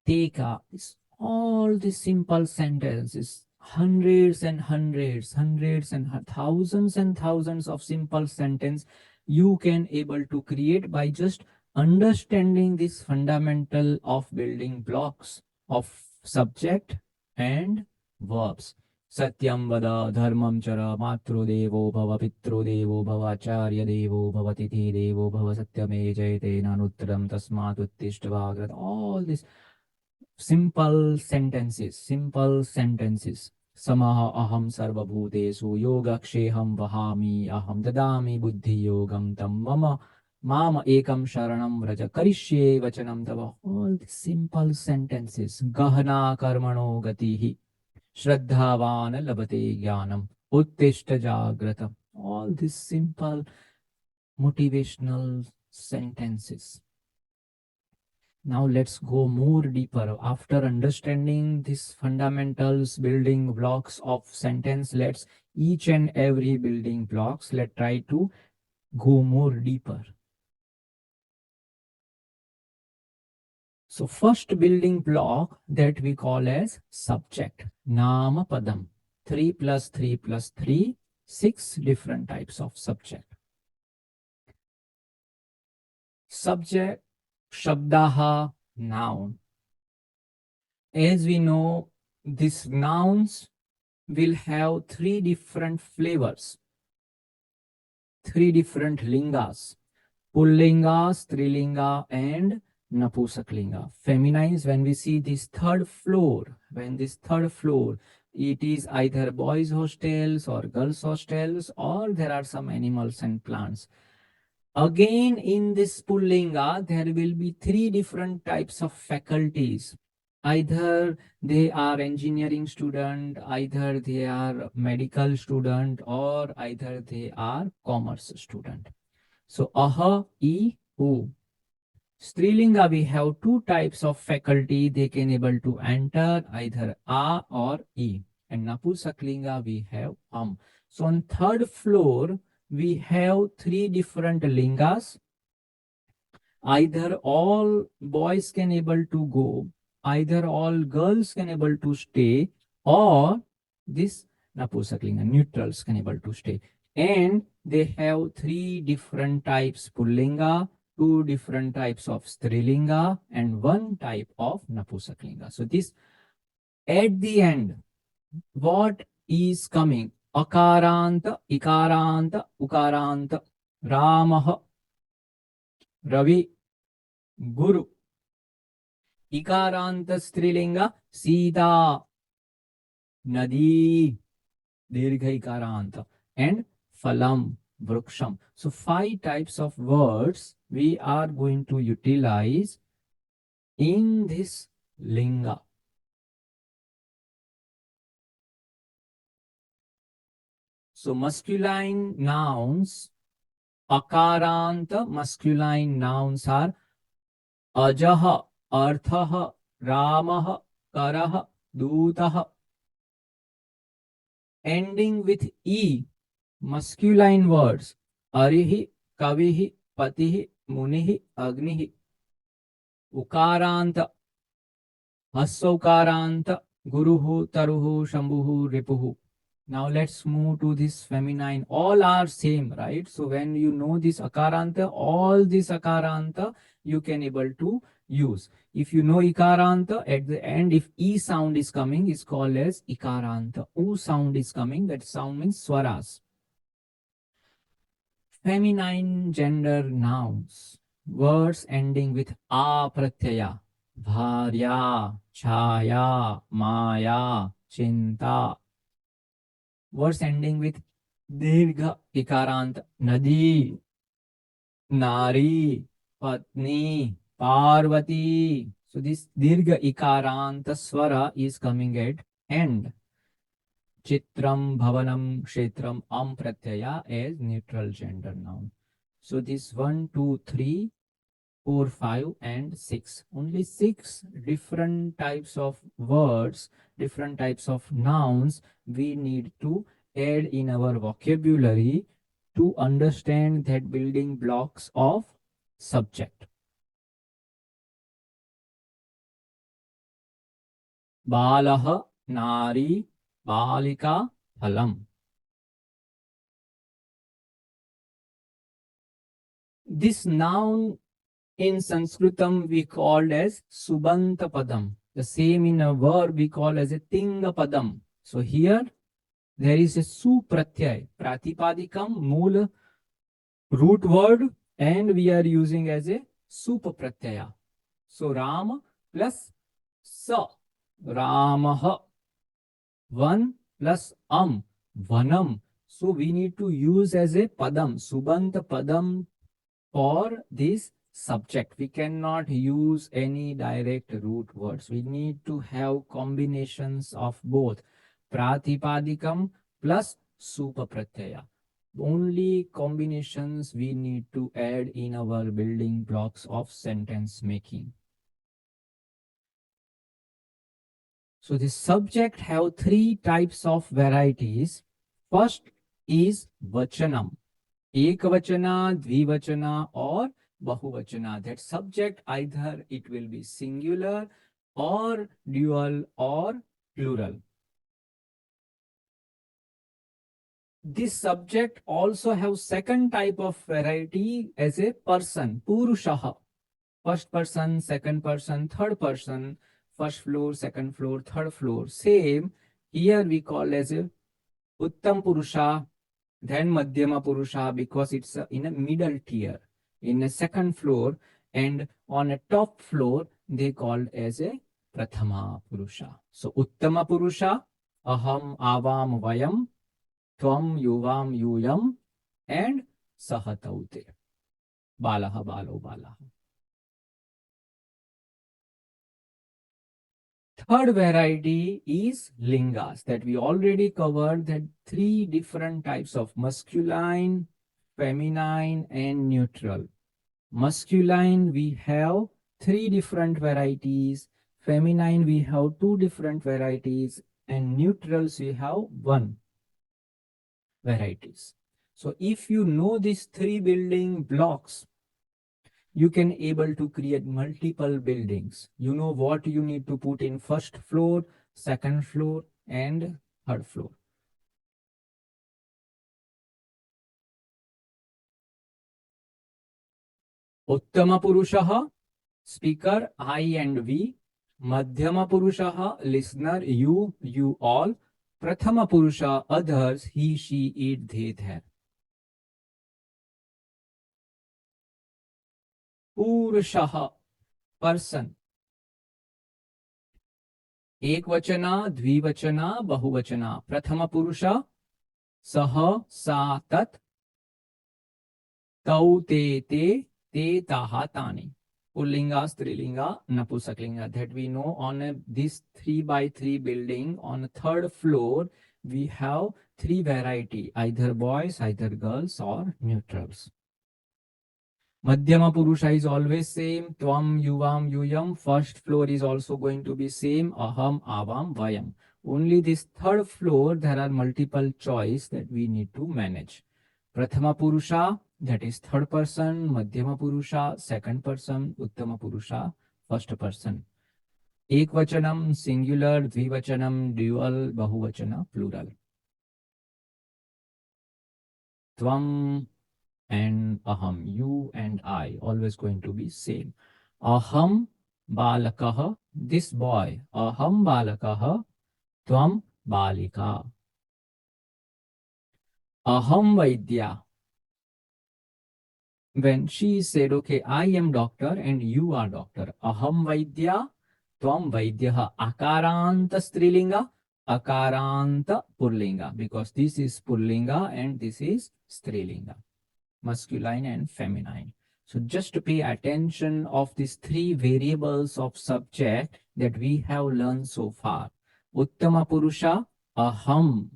Teka is all the simple sentences, hundreds and thousands of simple sentence you can able to create by just understanding this fundamental of building blocks of subject and verbs. Satyam vada dharmam chara matru devo bhava pitru devo bhava acharya devo bhava tithi devo bhava satyame jayate nanutram tasmat uttishta vagrat. All this simple sentences. Samaha aham sarvabhutesu yogaksheham vahami aham dadami buddhi yogam tam mama ekam sharanam vraja karishye vachanam tava. All the simple sentences. Gahana karmano gatihi shraddhavan labate jnanam uttishta jagrata. All these simple motivational sentences. Now let's go more deeper. After understanding these fundamentals, building blocks of sentence, let's each and every building blocks, let's try to go more deeper. So first building block that we call as subject, Nama Padam. 3 plus 3 plus 3, 6 different types of subject. Subject, Shabdaha, noun. As we know, these nouns will have 3 different flavors, 3 different lingas, Pullinga, Strilinga, and Napusaklinga. Feminized, when we see this third floor, it is either boys' hostels or girls' hostels, or there are some animals and plants. Again, in this Pullinga, there will be three different types of faculties. Either they are engineering student, either they are medical student, or either they are commerce student. So, aha, e, u. Strilinga, we have two types of faculty. They can able to enter either a or e. And Napusaklinga, we have So on third floor, we have three different lingas. Either all boys can able to go, either all girls can able to stay, or this Napusaklinga, neutrals can able to stay. And they have three different types Pullinga, two different types of Strilinga, and one type of Napusaklinga. So this, at the end, what is coming? Akaranta, Ikaranta, Ukaranta, Ramah, Ravi, Guru. Ikaranta Strilinga, Sita, Nadi, Dirgha Ikaranta, and Phalam, Vruksham. So 5 types of words we are going to utilize in this linga. So masculine nouns, Akaranta masculine nouns are Ajah, Arthah, Ramah, Karah, Dutah. Ending with E, masculine words, Arihi, Kavihi, Patihi, Munihi, Agnihi. Ukaranta, Hasaukaranta, Guruhu, Taruhu, Shambhuhu, Ripuhu. Now let's move to this feminine. All are same, right? So when you know this Akaranta, all this Akaranta you can able to use. If you know Ikaranta, at the end, if E sound is coming, is called as Ikaranta. U sound is coming, that sound means Swaras. Feminine gender nouns, words ending with A Pratyaya, Bharya, Chaya, Maya, Chinta. Words ending with Dirgha Ikarant, Nadi, Nari, Patni, Parvati. So this Dirgha Ikaranta Swara is coming at end. Chitram, Bhavanam, Kshetram, Pratyaya as neutral gender noun. So this 1, 2, 3, 4, 5, and 6. Only 6 different types of words, different types of nouns we need to add in our vocabulary to understand that building blocks of subject. Balah, Nari, Balika, Phalam. This noun in Sanskritam we called as Subanta Padam. The same in a verb we call as a Tinga Padam. So here there is a Supratyay, Pratipadikam, Mool, root word, and we are using as a Supapratyaya. So Ram plus Sa, Ramah. 1 plus Vanam. So we need to use as a Padam, Subanta Padam for this subject. We cannot use any direct root words. We need to have combinations of both Pratipadikam plus Supapratyaya. Only combinations we need to add in our building blocks of sentence making. So the subject have 3 types of varieties. First is Vachanam. Ekvachana, Dvivachana, or Bahuvachana. That subject, either it will be singular or dual or plural. This subject also have second type of variety as a person, Purushaha. First person, second person, third person, first floor, second floor, third floor. Same, here we call as a Uttam Purusha, then Madhyama Purusha, because it's in a middle tier. In a second floor, and on a top floor they called as a Prathama Purusha. So Uttama Purusha, Aham Avam Vayam, Tvam Yuvam Yuyam, and Sahataute. Balaha Balo Balaha. Third variety is lingas, that we already covered, that three different types of masculine, feminine, and neutral. Masculine, we have three different varieties. Feminine, we have two different varieties. And neutrals, we have one varieties. So if you know these three building blocks, you can able to create multiple buildings. You know what you need to put in first floor, second floor, and third floor. Uttama Purushaha, speaker, I and we. Madhyama Purushaha, listener, you all. Prathama Purusha, others, he, she, it, they, there. Purushaha, person. एकवचना, द्विवचना, बहुवचना. प्रथम पुरुष सह, सा, तत्, तौ, ते, ताहा, तानि. Pullinga, Strilinga, Napusaklinga. That we know on this 3x3 building on third floor, we have three variety, either boys, either girls, or neutrals. Madhyama Purusha is always same. Tvam, Yuvam, Yuyam. First floor is also going to be same. Aham, Avam, Vayam. Only this third floor, there are multiple choice that we need to manage. Prathama Purusha, that is third person. Madhyama Purusha, second person. Uttama Purusha, first person. Ekvachanam, singular. Dvivachanam, dual. Bahuvachana, plural. Tvam and aham, you and I, always going to be same. Aham balakah, this boy. Aham balakah, tvam balika. Aham vaidya, when she said, okay, I am doctor and you are doctor. Aham vaidya, tvam vaidyaha. Akaranta strilinga, akaranta pullinga, because this is pullinga and this is strilinga. Masculine and feminine. So just to pay attention of these three variables of subject that we have learned so far. Uttama Purusha, aham.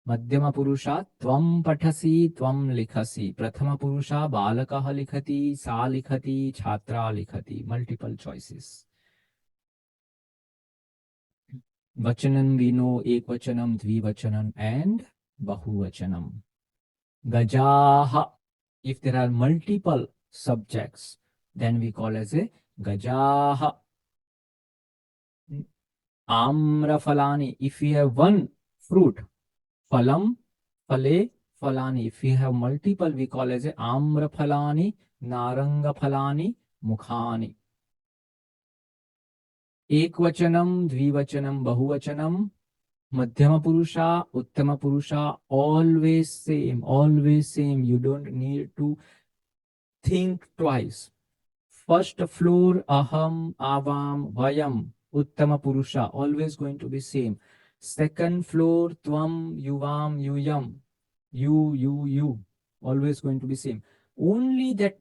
Madhyama Purusha, tvam pathasi, tvam likhasi. Prathama Purusha, balakaha likhati, sa likhati, chhatra likhati. Multiple choices. Vachanam we know, ekvachanam, dvivachanam, and bahuvachanam. Gajaha, if there are multiple subjects, then we call as a Gajaha. Amra Falani, if we have one fruit, Phalam, Phale, Falani. If we have multiple, we call as a Amra Falani, Naranga Falani, Mukhani. Ekvachanam, Dvivachanam, Bahuvachanam, Madhyama Purusha, Uttama Purusha, always same, always same. You don't need to think twice. First floor, aham, avam, vayam, uttama purusha, always going to be same. Second floor, tvam, yuvam, yuyam, you, always going to be same. Only that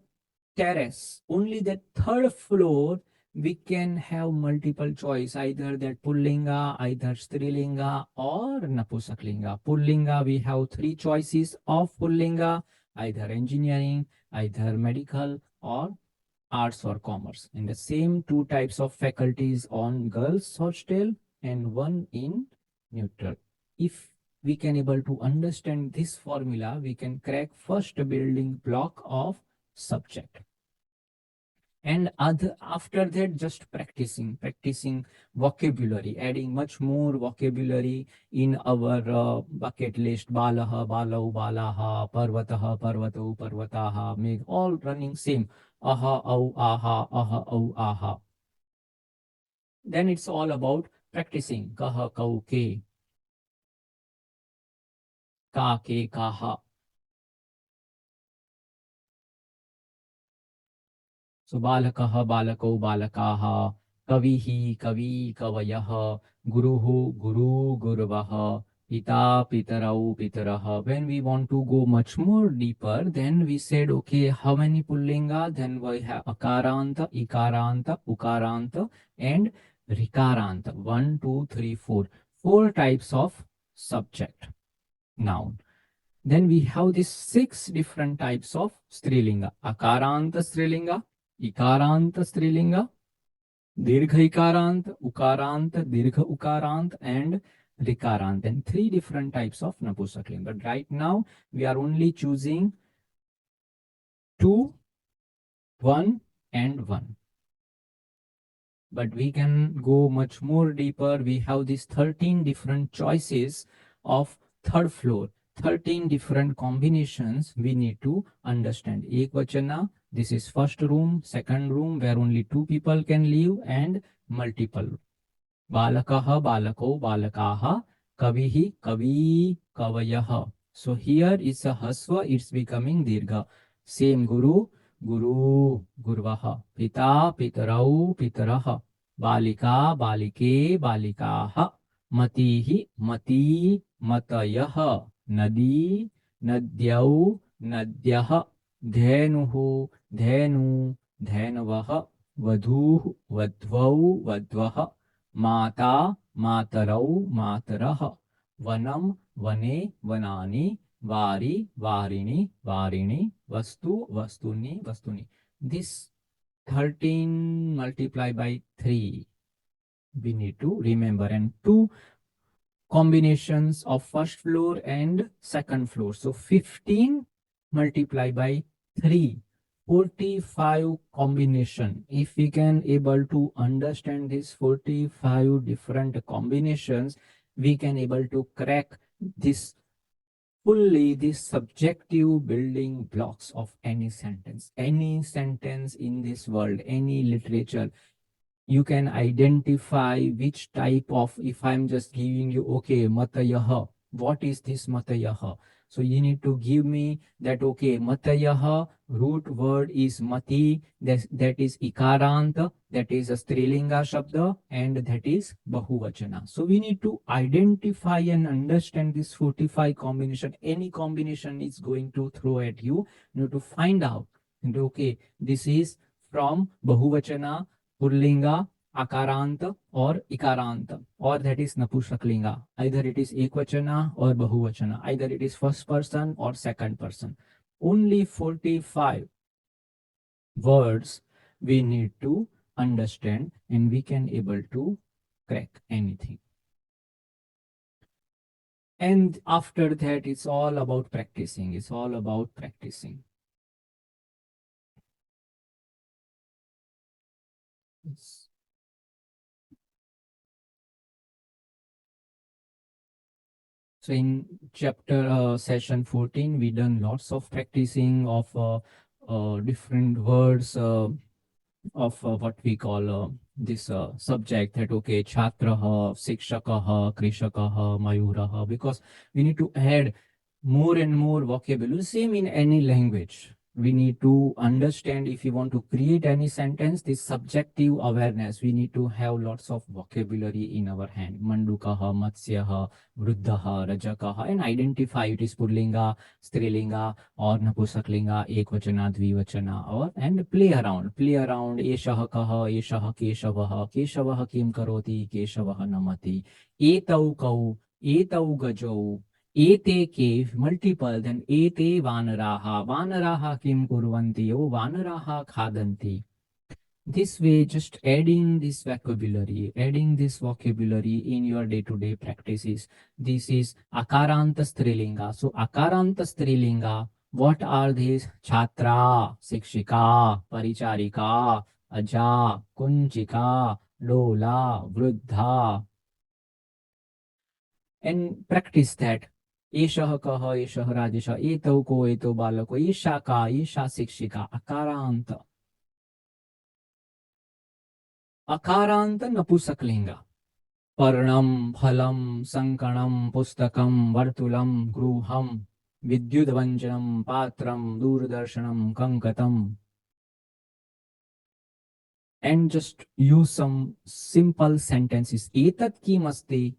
terrace, only that third floor, we can have multiple choice, either that pullinga, either strilinga, or napusaklinga. Pullinga, we have three choices of pullinga, either engineering, either medical, or arts or commerce. And the same two types of faculties on girls hostel and one in neutral. If we can able to understand this formula, we can crack first building block of subject. And after that, just practicing vocabulary, adding much more vocabulary in our bucket list. Balaha, balau, balaha, parvataha, parvatau, parvataha, make all running same. Aha, au, aha, aha, au, aha. Then it's all about practicing. Kaha, kau, ke. Ka, ke, kaha. So balakah, balako, balakaha, kavihi, kavi, kavayah, guruhu, guru, gurvah, pita, pitarau, pitaraha. When we want to go much more deeper, then we said, okay, how many pullinga? Then we have akaranta, ikaranta, ukaranta, and rikaranta. 1, 2, 3, 4. 4 types of subject, noun. Then we have these 6 different types of strilinga. Akaranta strilinga, ikaranta strilinga, dirgha ikarant, ukarant, dirgha ukarant, and rikarant. And 3 different types of napusaklinga. But right now we are only choosing 2, 1, and 1. But we can go much more deeper. We have these 13 different choices of third floor. 13 different combinations we need to understand. Ekvachana, this is first room, second room where only 2 people can live, and multiple. Balakaha, balako, balakaha, kavihi, kavi, kavayah. So here is a hasva, it's becoming dirgha. Same guru, guru, gurvaha. Pita, pitarau, pitaraha. Balika, balike, balikaha. Matihi, mati, matayah. Nadi, nadyau, nadyah. Dhenuhu, dhenu, dhenavah. Vadhuh, vadvau, vadvah. Mata, matarau, matarah. Vanam, vane, vanani. Vari, varini, varini. Vastu, vastuni, vastuni. This 13 multiplied by 3 we need to remember, and 2 combinations of first floor and second floor. So 15 multiplied by 3, 45 combination. If we can able to understand these 45 different combinations, we can able to crack this fully, this subjective building blocks of any sentence. Any sentence in this world, any literature, you can identify which type of, if I'm just giving you, okay, matayah, what is this matayah? So you need to give me that, okay, matayah, root word is mati, that is ikarant, that is a strilinga shabda, and that is bahuvachana. So we need to identify and understand this 45 combination. Any combination is going to throw at you. You need to find out, and okay, this is from bahuvachana, Purlinga, Akaranta, or Ikaranta, or that is Napusaklinga. Either it is Ekvachana or Bahuvachana. Either it is first person or second person. Only 45 words we need to understand, and we can able to crack anything. And after that, it's all about practicing. It's all about practicing. Yes. So in chapter session 14, we done lots of practicing of different words of what we call this subject, that okay, chhatraha, sikshakaha, krishakaha, mayuraha, because we need to add more and more vocabulary. Same in any language. We need to understand, if you want to create any sentence, this subjective awareness, we need to have lots of vocabulary in our hand. Mandukaha, matsyaha, vruddhaha, rajakaha, and identify it is pullinga, strilinga, or napusaklinga, ekvachana, dvivachana, or and play around. Eshah kaha, eshah keshavah, keshavah kim karoti, keshavah namati, etau kau, etau gajau, Ete cave, multiple, then ete vanaraha. Vanaraha kim kurvanti, oh vanaraha khadanti. This way, just adding this vocabulary in your day-to-day practices. This is Akaranta Strilinga. So Akaranta Strilinga, what are these? Chhatra, Sikshika, Paricharika, Aja, Kunchika, Lola, Vruddha. And practice that. Eshah kaha, eshah rajisha, etau ko, etau balako, esha ka, esha sikshika, akaranta. Akaranta napusaklinga. Parnam, phalam, sankanam, pustakam, vartulam, gruham, vidyudvanjanam, patram, durdarshanam, kankatam. and just use some simple sentences. Etat kim asti?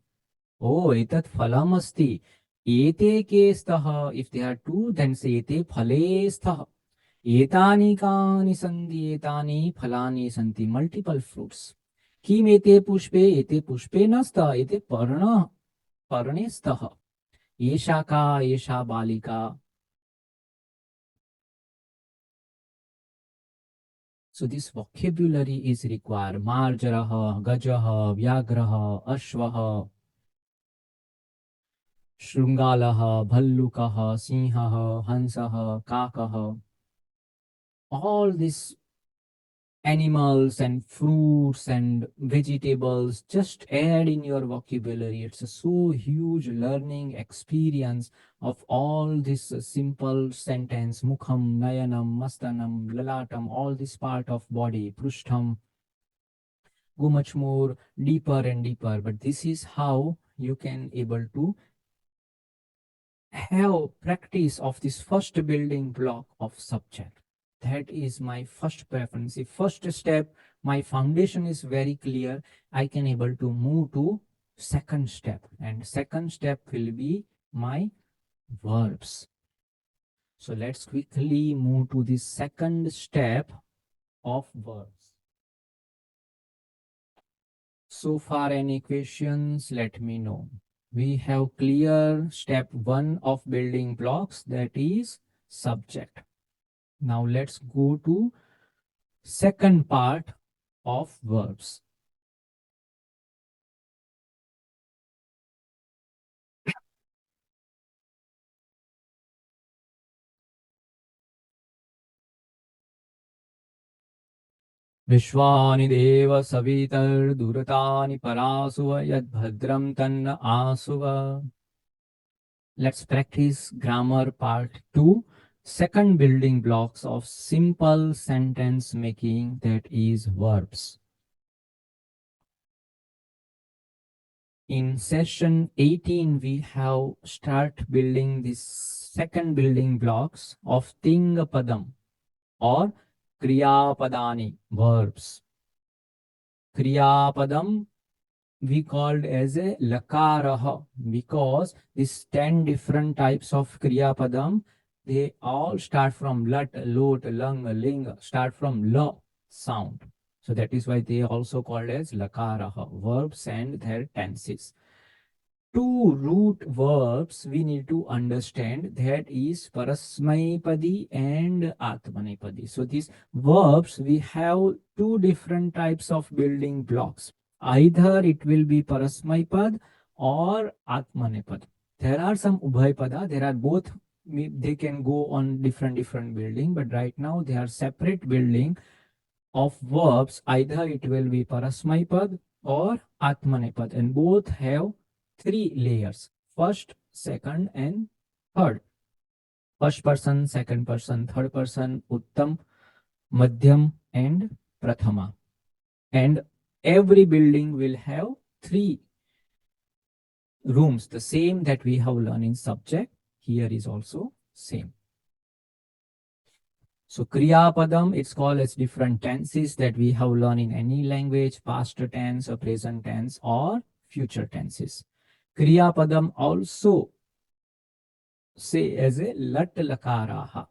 Oh, etat phalam asti. Ete ke stah. If there are two, then say ete phale stah. Etani kani santi, etani phalani santi. Multiple fruits. Kim ete pushpe nasta, ete parne stah. Esha ka, esha balika. So this vocabulary is required. Marjaraha, gajaha, vyagraha, ashvaha, shrungalaha, bhallukaha, sinhaha, hansaha, kakaha. All these animals and fruits and vegetables just add in your vocabulary. It's a so huge learning experience of all this simple sentence. Mukham, nayanam, mastanam, lalatam, all this part of body, prushtham, go much more deeper and deeper. But this is how you can able to have practice of this first building block of subject. That is my first preference. The first step, my foundation is very clear. I can able to move to second step, and second step will be my verbs. So let's quickly move to the second step of verbs. So far, any questions? Let me know. We have clear step 1 of building blocks, that is subject. Now let's go to second part of verbs. Vishwani deva savitar duratani parasuva yad bhadram tanna asuva. Let's practice grammar part 2. Second building blocks of simple sentence making, that is verbs. In session 18, we have start building this second building blocks of Tingapadam or Kriyapadani, verbs. Kriyapadam we called as a Lakaraha because these 10 different types of Kriyapadam, they all start from Lat, Lot, Lang, Ling, start from La sound. So that is why they also called as Lakaraha, verbs and their tenses. Two root verbs we need to understand, that is Parasmaipadi and Atmanipadi. So these verbs, we have two different types of building blocks. Either it will be Parasmaipad or Atmanipad. There are some Ubhaypada, there are both, they can go on different building, but right now they are separate building of verbs. Either it will be Parasmaipad or Atmanipad, and both have three layers: first, second, and third. First person, second person, third person, Uttam, Madhyam, and Prathama. And every building will have three rooms, the same that we have learned in subject. Here is also same. So Kriya Padam, it's called as different tenses that we have learned in any language: past tense or present tense or future tenses. Kriya Padam also say as a Lat Lakaraha.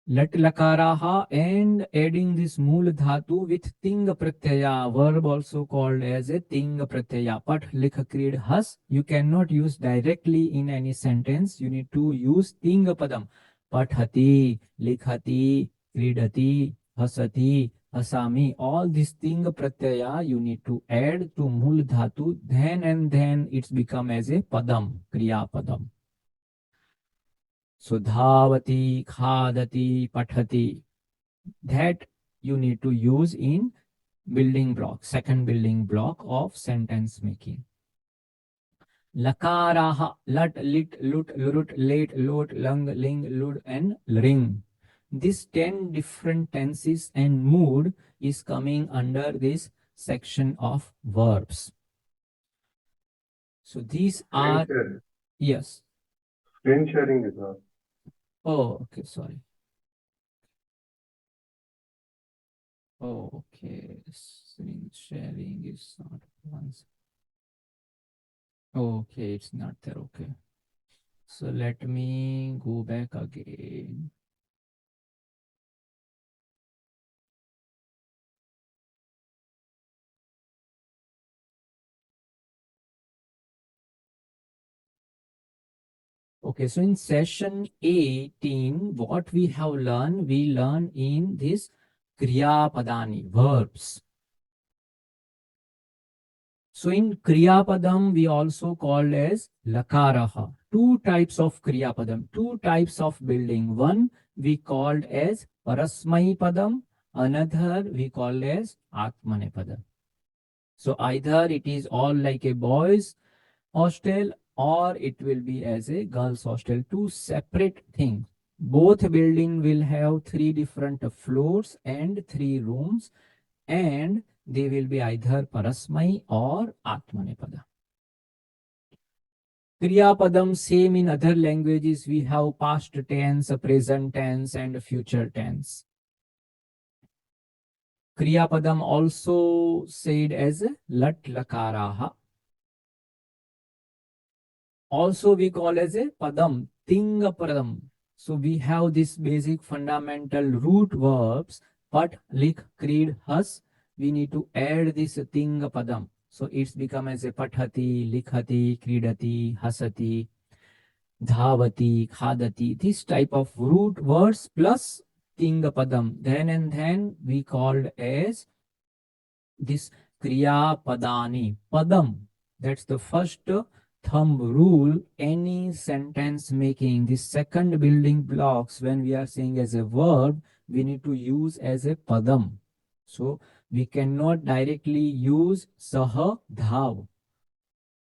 Lat Lakaraha, and adding this Mool Dhatu with Ting Pratyaya, verb also called as a Ting Pratyaya. Pat Likha Krid Has, you cannot use directly in any sentence. You need to use Ting Padam. Pathati, Likhati, Kridati, Hasati, Asami. All these Ting Pratyaya you need to add to Mool Dhatu. Then and then it's become as a Padam, Kriya Padam. So dhavati, khadati, pathati, that you need to use in building block, second building block of sentence making. Lakaraha, lat, lit, lut, lurut, late, lot, lung, ling, lud, and ring. These 10 different tenses and mood is coming under this section of verbs. So these are, yes. Screen sharing is not. Oh, okay, sorry. Okay, screen sharing is not once. Okay, it's not there. Okay. So let me go back again. Okay, so in session 18, what we have learned, we learn in this Kriya Padani, verbs. So in Kriya Padam, we also call as Lakaraha. Two types of Kriya Padam, two types of building. One we called as Parasmai Padam, another we call as Atmane Padam. So either it is all like a boys hostel or it will be as a girls hostel, two separate things. Both building will have three different floors and three rooms, and they will be either Parasmai or Atmanepada. Kriya Padam, same in other languages, we have past tense, present tense, and future tense. Kriya Padam also said as Lat Lakaraha. Also we call as a Padam, Tinga Padam. So we have this basic fundamental root verbs, Pat, Lik, Creed, Has. We need to add this Tinga Padam. So it's become as a Pathati, Likhati, Kridati, Hasati, Dhavati, Khadati. This type of root words plus Tinga Padam. Then and then we called as this Kriya Padani. Padam. That's the first thumb rule. Any sentence making, the second building blocks when we are saying as a verb, we need to use as a padam. So we cannot directly use saha dhav.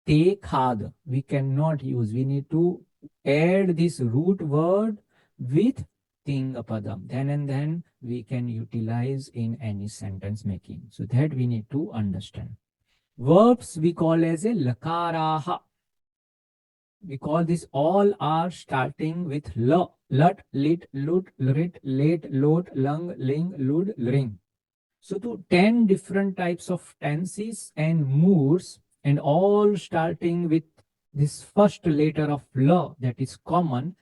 Te khad. We cannot use. We need to add this root word with tinga padam. Then and then we can utilize in any sentence making. So that we need to understand. Verbs we call as a lakaraha. We call this all are starting with l. Lut, lit, lut, lrit, late, lot, lung, ling, lud, ring. So to 10 different types of tenses and moods, and all starting with this first letter of la that is common.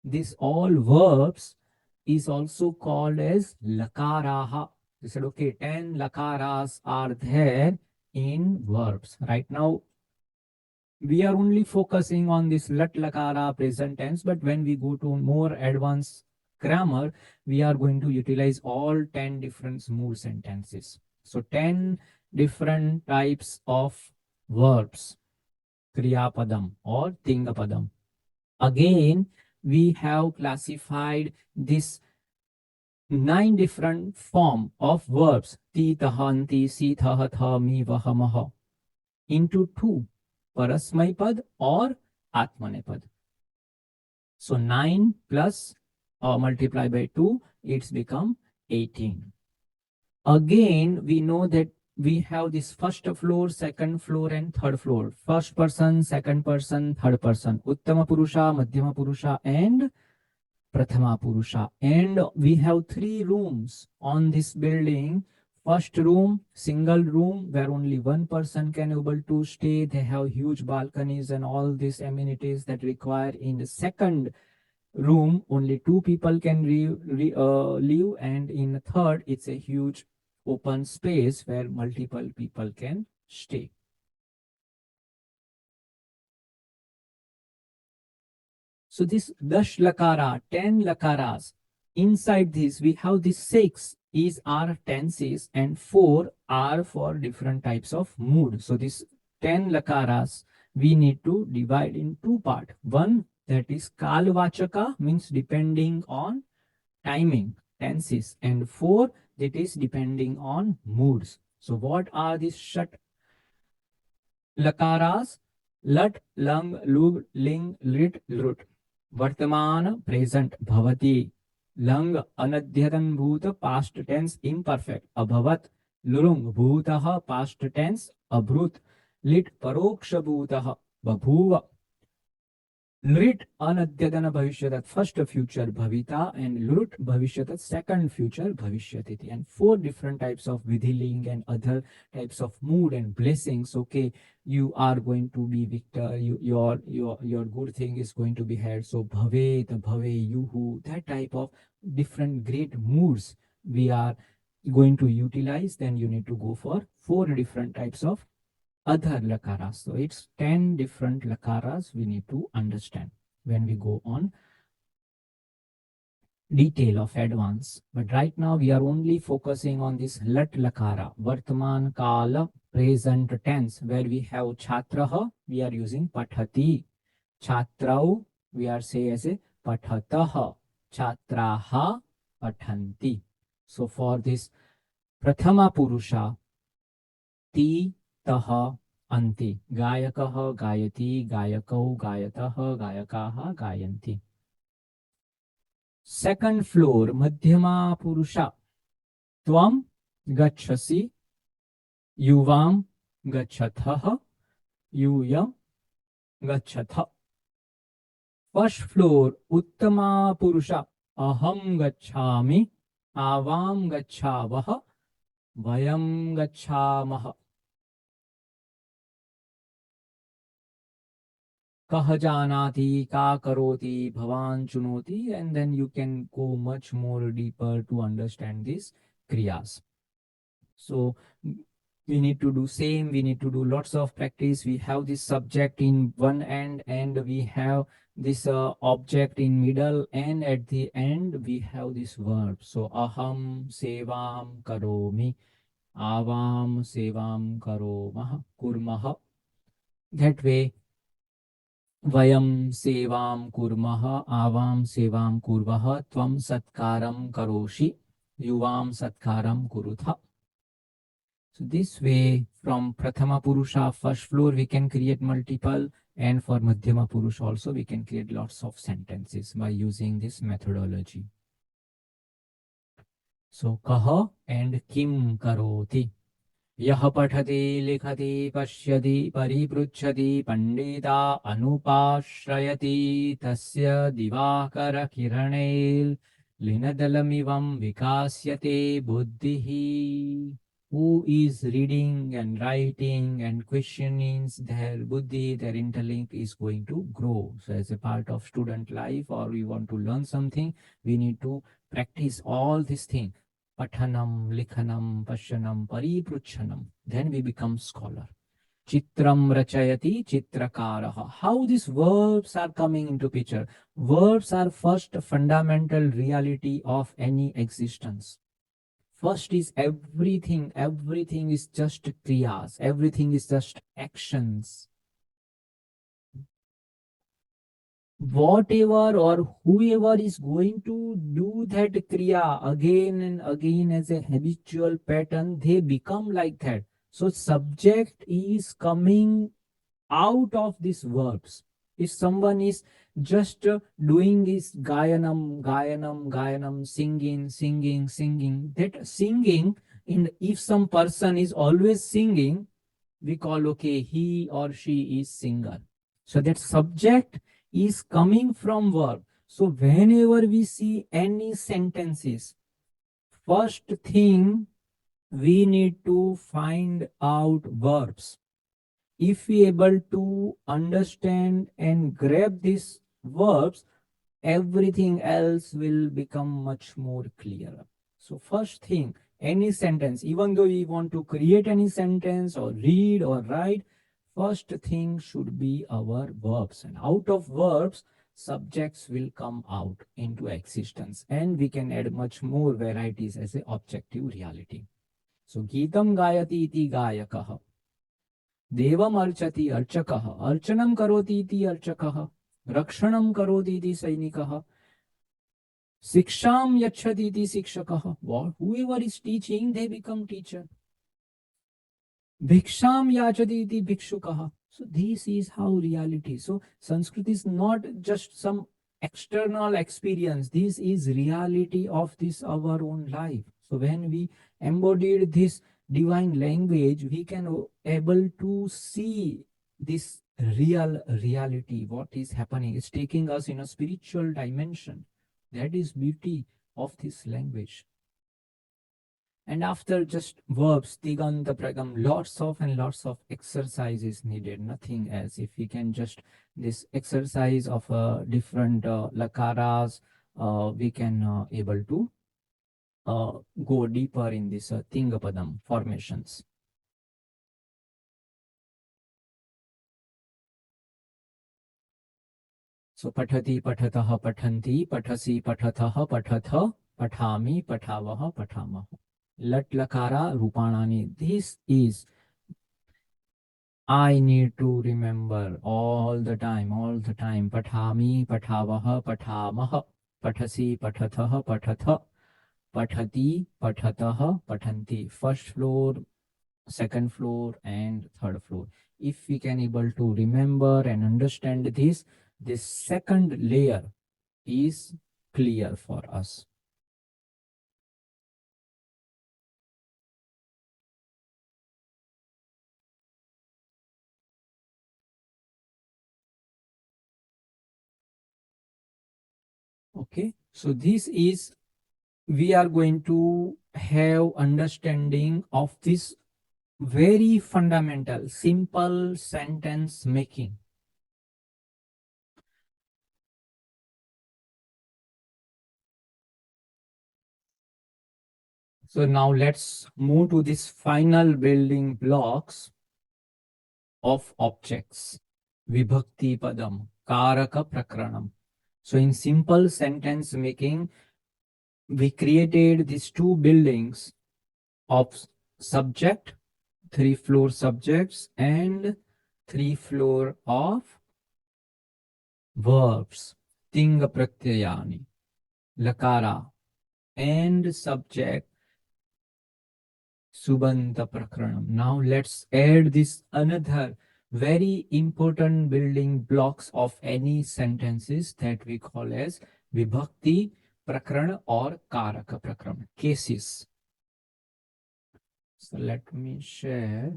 This all verbs is also called as lakaraha. We said, okay, 10 lakaras are there in verbs. Right now, we are only focusing on this lat lakara present tense, but when we go to more advanced grammar, we are going to utilize all 10 different mood sentences. So 10 different types of verbs, kriya padam or tinga padam. Again, we have classified this 9 different form of verbs, ti tahanti, si tha tha, mi vaha maha, into 2, parasmai pad or atmanepad. So 9 plus or multiply by 2, it's become 18. Again, we know that we have this first floor, second floor, and third floor. First person, second person, third person. Uttama Purusha, Madhyama Purusha, and Prathama Purusha. And we have 3 rooms on this building. First room, single room, where only one person can able to stay. They have huge balconies and all these amenities that require. In the second room, only 2 people can live. And in the third, it's a huge open space where multiple people can stay. So this dash lakara, 10 lakaras. Inside this, we have this 6 is our tenses and 4 are for different types of mood. So this 10 lakaras, we need to divide in 2 parts. One that is kalvachaka, means depending on timing, tenses, and 4 that is depending on moods. So what are these shat lakaras? Lat, lung, lug, ling, lit, lut. Vartaman present bhavati. Lang anadhyatan bhuta past tense imperfect abhavat. Lurung bhutah past tense abhrut. Lit paroksha bhutah babhuva. Lrit anadyadana bhavishyat, first future bhavita, and lut bhavishyat, second future bhavishyati. And four different types of vidhiling and other types of mood and blessings. Okay, you are going to be victor, your good thing is going to be had. So bhavet, bhave, yuhu, that type of different great moods we are going to utilize. Then you need to go for four different types of other lakaras. So it's 10 different lakaras we need to understand when we go on detail of advance. But right now we are only focusing on this lat lakara, Vartman Kala present tense, where we have Chhatraha, we are using Pathati. Chhatrau, we are say as a Pathatah. Chhatraha Pathanti. So for this Prathama Purusha, Ti Taha Anti. Gayakaha Gayati, Gayakau Gayataha, Gayakaha Gayanti. Second floor, Madhyama Purusha. Tvam Gachasi, Yuvam Gachatha, Yuyam Gachatha. First floor, Uttama Purusha. Aham Gachami, Avam Gachavah, Vayam Gachamah. Kah janati, ka karoti, bhavan chunoti, and then you can go much more deeper to understand these kriyas. So we need to do same, we need to do lots of practice. We have this subject in one end and we have this object in middle, and at the end we have this verb. So aham sevam karomi, avam sevam karomah, kurmah. That way Vayam sevam kurmah, avam sevam kurvah, tvam satkaram karoshi, yuvam satkaram kurutha. So this way, from Prathama Purusha, first floor, we can create multiple, and for Madhyama Purusha also, we can create lots of sentences by using this methodology. So kaha and kim karoti. यह पठति लिखति पश्यति परिपृच्छति पंडिता अनुपाश्रयति तस्य दिवाकर किरणैर् लिनदलमिवं विकास्यते बुद्धिः. Who is reading and writing and questioning, their buddhi, their intellect is going to grow. So as a part of student life, or we want to learn something, we need to practice all these things. Pathanam, likhanam, pashyanam, paripruchanam. Then we become scholar. Chitram rachayati chitrakaraha. How these verbs are coming into picture? Verbs are first fundamental reality of any existence. First is everything is just kriyas, everything is just actions. Whatever or whoever is going to do that kriya again and again as a habitual pattern, they become like that. So subject is coming out of these verbs. If someone is just doing this gayanam, gayanam, gayanam, singing, singing, singing, that singing, if some person is always singing, we call, okay, he or she is singer. So that subject is coming from verb. So whenever we see any sentences, first thing we need to find out verbs. If we able to understand and grab these verbs, everything else will become much more clearer. So first thing, any sentence, even though we want to create any sentence or read or write, first thing should be our verbs. And out of verbs, subjects will come out into existence. And we can add much more varieties as an objective reality. So Geetam Gayati iti Gayakaha. Devam archati archakaha. Archanam karoti iti archakaha. Rakshanam karoti iti sainikaha. Siksham yachati iti sikshakaha. Whoever is teaching, they become teacher. Bhiksham yachati iti bhikshukaha. So this is how reality. So Sanskrit is not just some external experience. This is reality of this our own life. So when we embodied this divine language, we can able to see this real reality, what is happening. It's taking us in a spiritual dimension. That is beauty of this language. And after just verbs, tiganta pragam, lots of and lots of exercises needed, nothing else. If we can just this exercise of different lakaras, we can able to go deeper in this tingapadam formations. So pathati, pathatah, pathanti, pathasi, pathathah, pathatha, pathami, pathavah, pathamah. Lat lakara rupanani. This is I need to remember all the time, all the time. Pathami, pathavah, pathamah, pathasi, pathathah, pathatha, pathati, pathatah, pathanti. First floor, second floor, and third floor. If we can able to remember and understand this second layer is clear for us. Okay, so this is, we are going to have understanding of this very fundamental, simple sentence making. So now let's move to this final building blocks of objects. Vibhakti padam, karaka prakranam. So in simple sentence making, we created these two buildings of subject, 3 floor subjects, and 3 floor of verbs, tinga pratyayani, lakara, and subject, subanta prakranam. Now let's add this another very important building blocks of any sentences that we call as vibhakti prakrana or karaka prakrana cases. So let me share.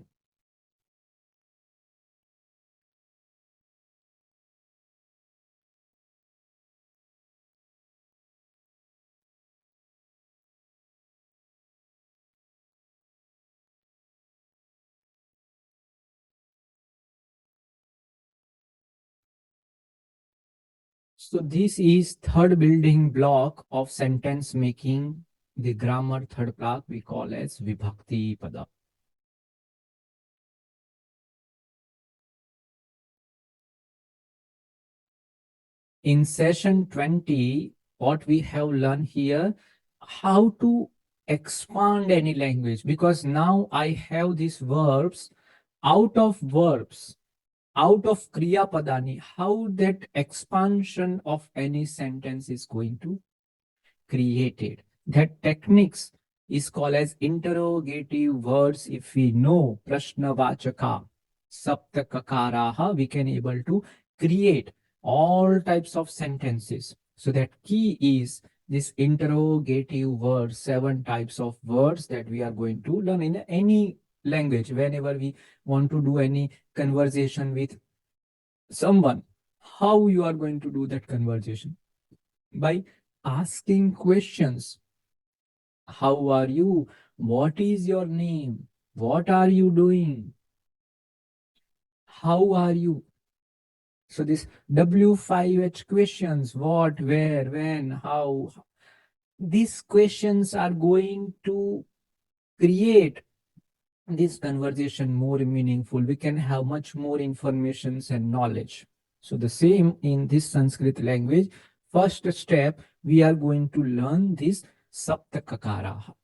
So this is third building block of sentence making. The grammar third block we call as vibhakti pada. In session 20, what we have learned here, how to expand any language, because now I have these verbs, out of verbs, out of kriya padani, how that expansion of any sentence is going to created. That techniques is called as interrogative words. If we know prashna vachaka, saptakakaraha, we can able to create all types of sentences. So that key is this interrogative words, 7 types of words that we are going to learn in any language. Whenever we want to do any conversation with someone, how you are going to do that conversation? By asking questions. How are you? What is your name? What are you doing? How are you? So this W5H questions, what, where, when, how, these questions are going to create this conversation more meaningful. We can have much more information and knowledge. So the same in this Sanskrit language, first step, we are going to learn this Saptakakara.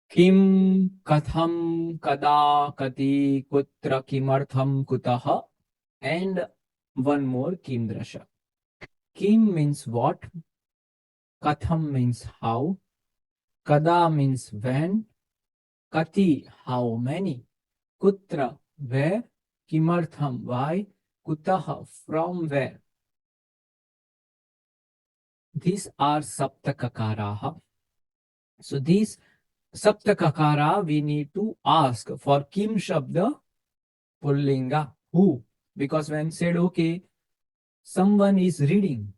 Kim, katham, kada, kati, kutra, kimartham, kutaha, and one more kim drasha. Kim means what, katham means how, kada means when, kati how many, kutra where, kimartham why, kutaha from where. These are saptakakaraha. So these Sapta kakara, we need to ask for kim shabda, pullinga, who. Because when said, okay, someone is reading,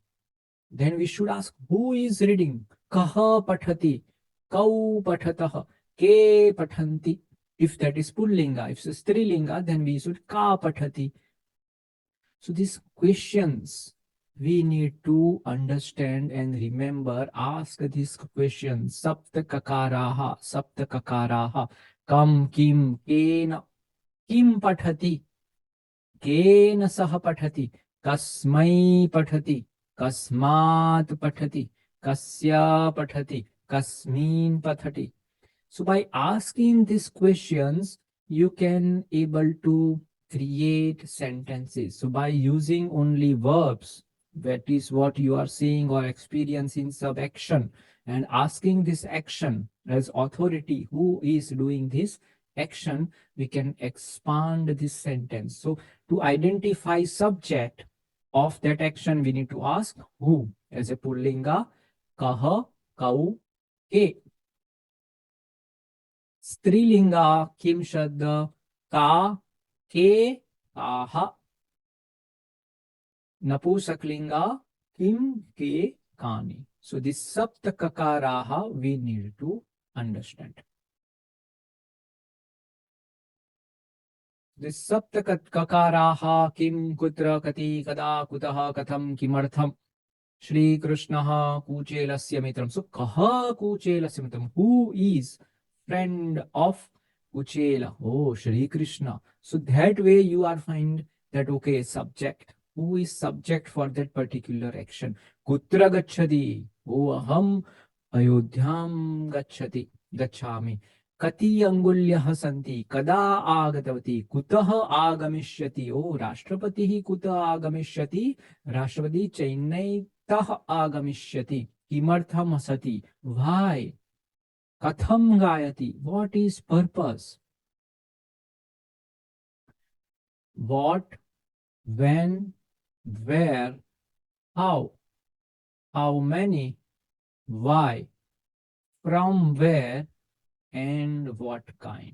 then we should ask who is reading. Kaha pathati, kau pathatah, ke pathanti. If that is pullinga, if it's strilinga, then we should ka pathati. So these questions we need to understand and remember. Ask these questions. Sapta kakaraha, kam, kim, kena, kim pathati, केन सह पठति, कस्मै पठति, कस्मात् पठति, कस्य पठति, कस्मिन् पठति. So by asking these questions, you can able to create sentences. So by using only verbs, that is what you are seeing or experiencing sub action, and asking this action as authority, who is doing this action, we can expand this sentence. So to identify subject of that action, we need to ask who as a pullinga, kaha, kau, ke. Strilinga, kim shadda, ka, ke, kaha. Napusaklinga, kim, ke, kani. So this sapta kakaraha we need to understand. This sapta kakaraha, kim, kutra, kati, kada, kutaha, katham, kimartham. Shri Krishna Kuchelasya Mitram. So kaha Kuchelasya Mitram? Who is friend of Kuchela? Oh, Shri Krishna. So that way you are find that okay, subject. Who is subject for that particular action? Kutra gacchati? Oh, aham Ayodhyam gacchami. Kati angulyah santi, kada agatavati, kutah agamishyati. Oh, Rashtrapati kutah agamishyati, Rashtrapati Chennai tah agamishyati, kimartham asati, why, katham gayati, what is purpose, what, when, where, how many, why, from where, and what kind.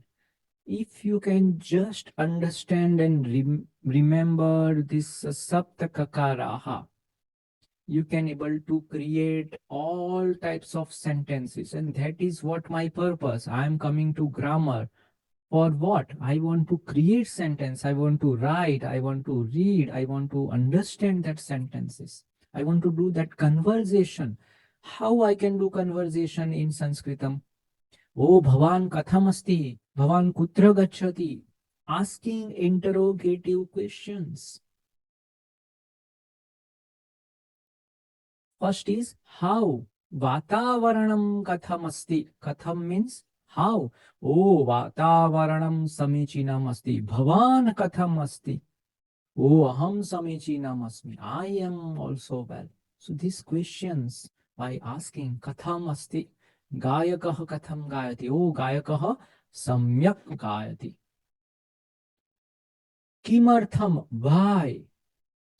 If you can just understand and remember this sapta kakaraha, you can able to create all types of sentences, and that is what my purpose. I am coming to grammar for what? I want to create sentence, I want to write, I want to read, I want to understand that sentences, I want to do that conversation. How I can do conversation in Sanskritam? Oh, Bhavan katham asti, Bhavan kutra gacchati, asking interrogative questions. First is how. Vatavaranam katham asti. Katham means how. Oh, Vatavaranam samichinam asti. Bhavan katham asti. Oh, aham samichinam asmi. I am also well. So these questions by asking katham asti. Gayakah katham gayati. Oh, Gayakah samyak gayati. Kimartham. Why?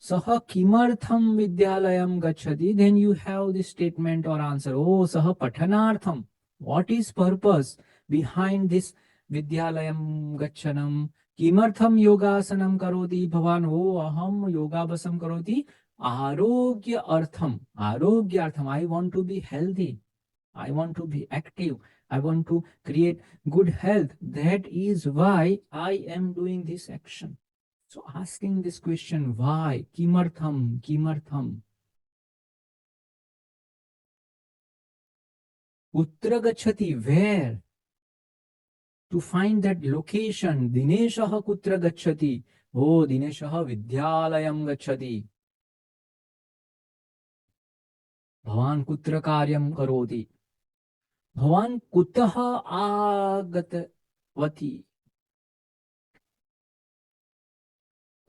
Saha kimartham vidyalayam gachati. Then you have this statement or answer. Oh, saha pathanartham. What is purpose behind this vidyalayam gachanam? Kimartham yogasanam karoti bhavan. Oh, aham yogabasam karoti. Arogya artham. Arogya artham. I want to be healthy. I want to be active. I want to create good health. That is why I am doing this action. So asking this question, why? Kimartham, kimartham. Kutra gacchati, where? To find that location, Dineshah kutra gacchati. Oh, Dineshah vidyalayam gacchati. Bhavan kutra karyam karoti. Bhavan kutaha agatavati.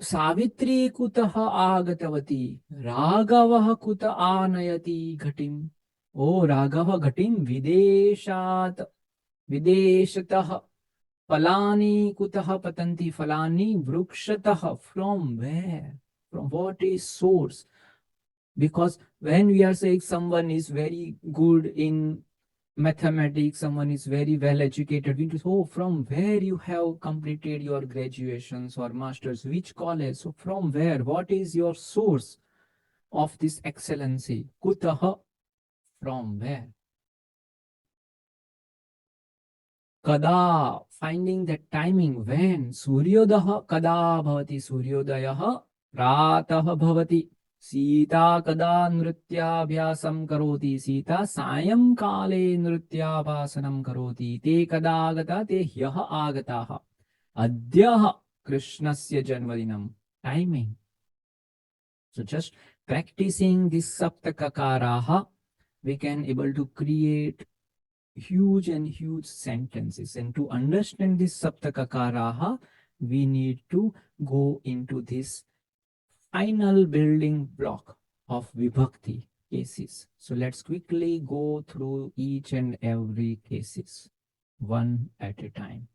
Savitri kutaha agatavati. Ragavah kuta anayati ghatim. Oh, Raghava ghatim videshat. Videshatah. Falani kutah patanti. Falani vrukshatah. From where? From what is source? Because when we are saying someone is very good in mathematics, someone is very well educated, we just, oh, from where you have completed your graduations or masters, which college, so from where, what is your source of this excellency? Kutah, from where? Kada, finding that timing, when? Suryodah kada bhavati, Suryodayah pratah bhavati. Sita kada nrityabhyasam karoti, Sita sayam kale nrityabhasanam karoti. Te kada agata, te hyah agataha. Adyah Krishnasya janmadinam. Timing. So just practicing this saptakakaraha, we can able to create huge and huge sentences. And to understand this saptakakaraha, we need to go into this final building block of Vibhakti cases. So let's quickly go through each and every cases, one at a time.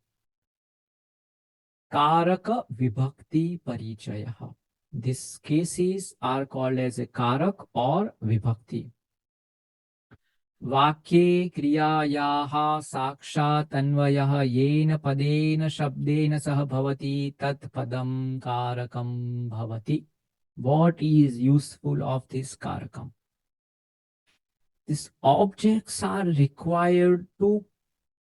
Karaka Vibhakti Parichayaha. These cases are called as a Karak or Vibhakti. वाक्ये क्रियायाः साक्षात् अन्वयः येन पदेन शब्देन सह भवति तत् पदं कारकं भवति. What is useful of this karakam? These objects are required to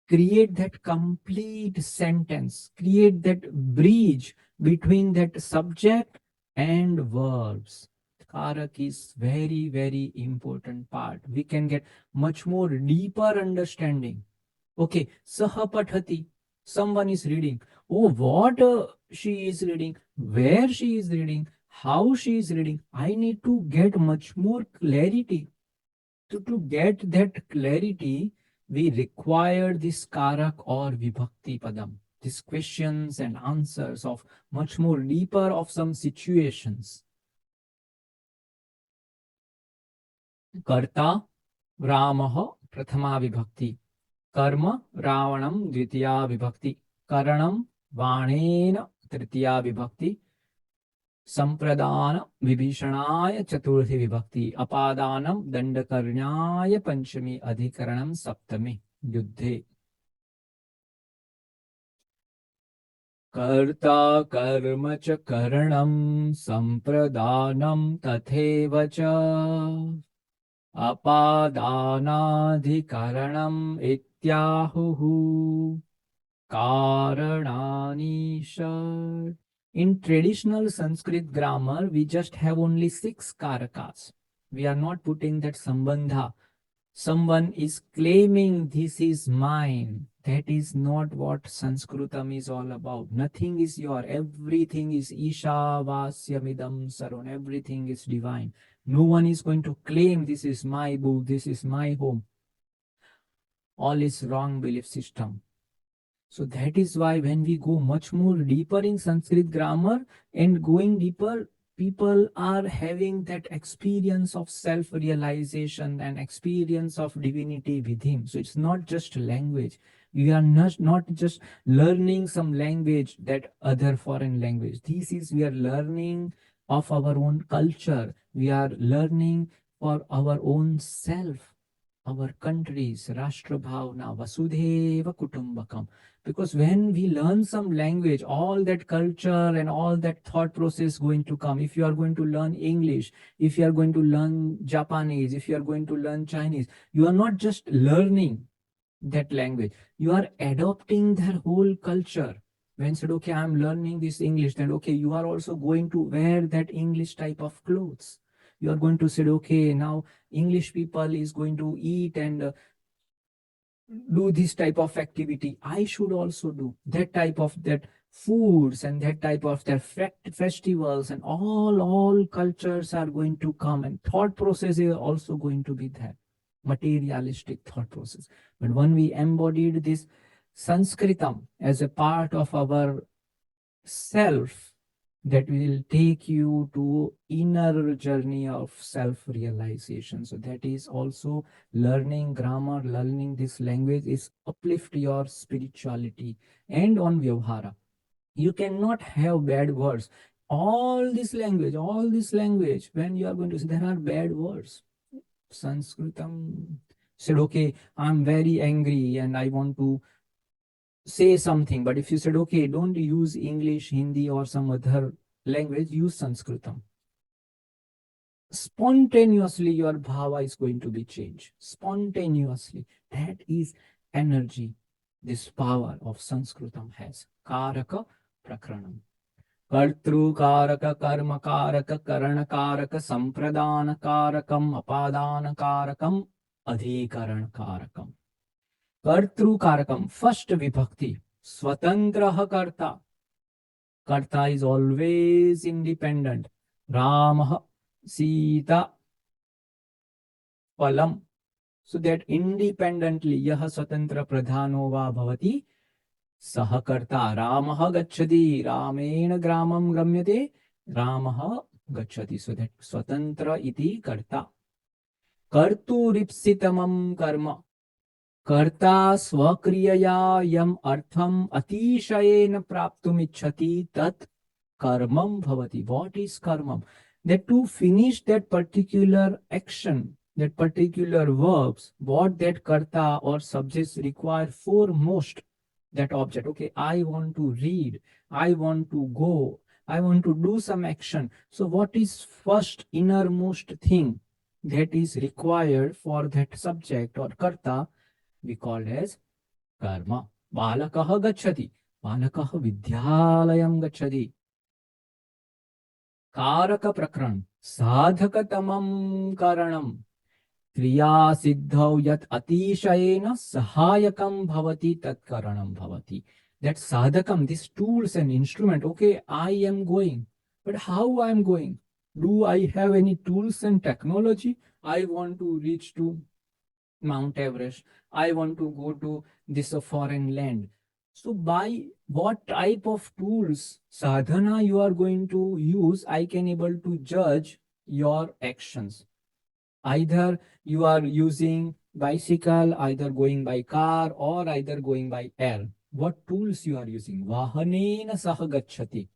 create that complete sentence, create that bridge between that subject and verbs. Karak is very, very important part. We can get much more deeper understanding. Okay, saha pathati. Someone is reading. Oh, what she is reading, where she is reading, how she is reading. I need to get much more clarity. To get that clarity, we require this karak or vibhakti padam. These questions and answers of much more deeper of some situations. Karta Ramah Prathama Vibhakti. Karma Ravanam Dvitiya Vibhakti. Karanam Vanena Tritiya Vibhakti. Sampradana Vibhishanaya Chaturthi Vibhakti. Apadanam Dandakarnyaya Panchami Adhikaranam Saptami Yuddhe. Karta Karma Cha Karanam Sampradanam Tatheva Cha Apadanadhikaranam Ityahuhu Karanani Shad. In traditional Sanskrit grammar, we just have only 6 karakas. We are not putting that sambandha. Someone is claiming this is mine. That is not what Sanskritam is all about. Nothing is your. Everything is Isha Vasyamidam Saron. Everything is divine. No one is going to claim this is my book, this is my home. All is wrong belief system. So that is why when we go much more deeper in Sanskrit grammar and going deeper, people are having that experience of self-realization and experience of divinity with him. So it's not just language. We are not just learning some language, that other foreign language. This is, we are learning of our own culture. We are learning for our own self, our countries, Rashtra Bhavna, Vasudhaiva Kutumbakam. Because when we learn some language, all that culture and all that thought process going to come. If you are going to learn English, if you are going to learn Japanese, if you are going to learn Chinese, you are not just learning that language. You are adopting their whole culture. When said, okay, I'm learning this English, then okay, you are also going to wear that English type of clothes. You are going to say, okay, now English people is going to eat and do this type of activity. I should also do that type of that foods and that type of their festivals, and all cultures are going to come, and thought process is also going to be there, materialistic thought process. But when we embodied this Sanskritam as a part of our self, that will take you to inner journey of self-realization. So that is also learning grammar, learning this language is uplift your spirituality. And on Vyavhara, you cannot have bad words. All this language, when you are going to say there are bad words, Sanskritam, said, okay, I'm very angry and I want to say something. But if you said, okay, don't use English, Hindi, or some other language, use Sanskritam, spontaneously your bhava is going to be changed. Spontaneously. That is energy. This power of Sanskritam has. Karaka prakranam. Kartru karaka karma karaka karana karaka sampradana karakam apadana karakam adhikaran karakam. Kartru karakam. First vibhakti. Swatantraha karta. Karta is always independent. Ramah, Sita, Palam. So that independently, yaha swatantra pradhano va bhavati, saha karta. Ramah gacchati, Ramena gramam gamyate, Ramah gacchati. So that swatantra iti karta. Kartu ripsitamam karma. Karta swakriyaya yam artham atishayena praptumichhati tat karmam bhavati. What is karmam? That to finish that particular action, that particular verbs, what that karta or subjects require foremost, that object. Okay, I want to read, I want to go, I want to do some action. So what is first innermost thing that is required for that subject or karta? We call as karma. Balakah gacchati. Balakah vidyalayam gacchati. Karaka prakran. Sadhakatamam karanam. Kriya siddhau yat atishayena sahayakam bhavati tat karanam bhavati. That sadhakam, these tools and instrument. Okay, I am going. But how I am going? Do I have any tools and technology? I want to reach to Mount Everest. I want to go to this foreign land. So by what type of tools, sadhana you are going to use, I can able to judge your actions. Either you are using bicycle, either going by car, or either going by air. What tools you are using? Vahanena sahagachati.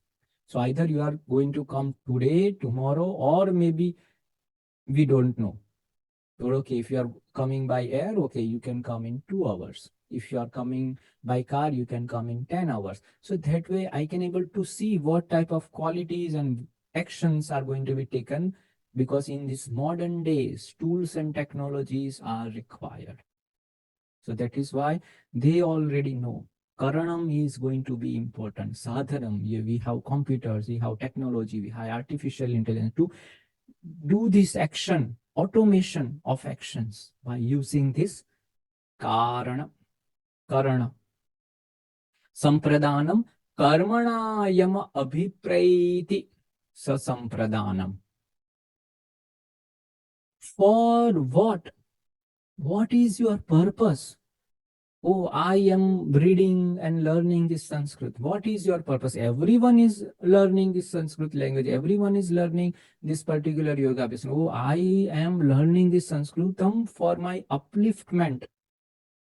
So either you are going to come today, tomorrow, or maybe we don't know. Or okay, if you are coming by air, okay, you can come in 2 hours. If you are coming by car, you can come in 10 hours. So that way I can able to see what type of qualities and actions are going to be taken, because in this modern days, tools and technologies are required. So that is why they already know. Karanam is going to be important. Sadhanam, we have computers, we have technology, we have artificial intelligence to do this action, automation of actions by using this karana, karana. Sampradanam, karmana yama abhipraiti sasampradanam. For what? What is your purpose? Oh, I am reading and learning this Sanskrit. What is your purpose? Everyone is learning this Sanskrit language. Everyone is learning this particular yoga business. Oh, I am learning this Sanskritam for my upliftment.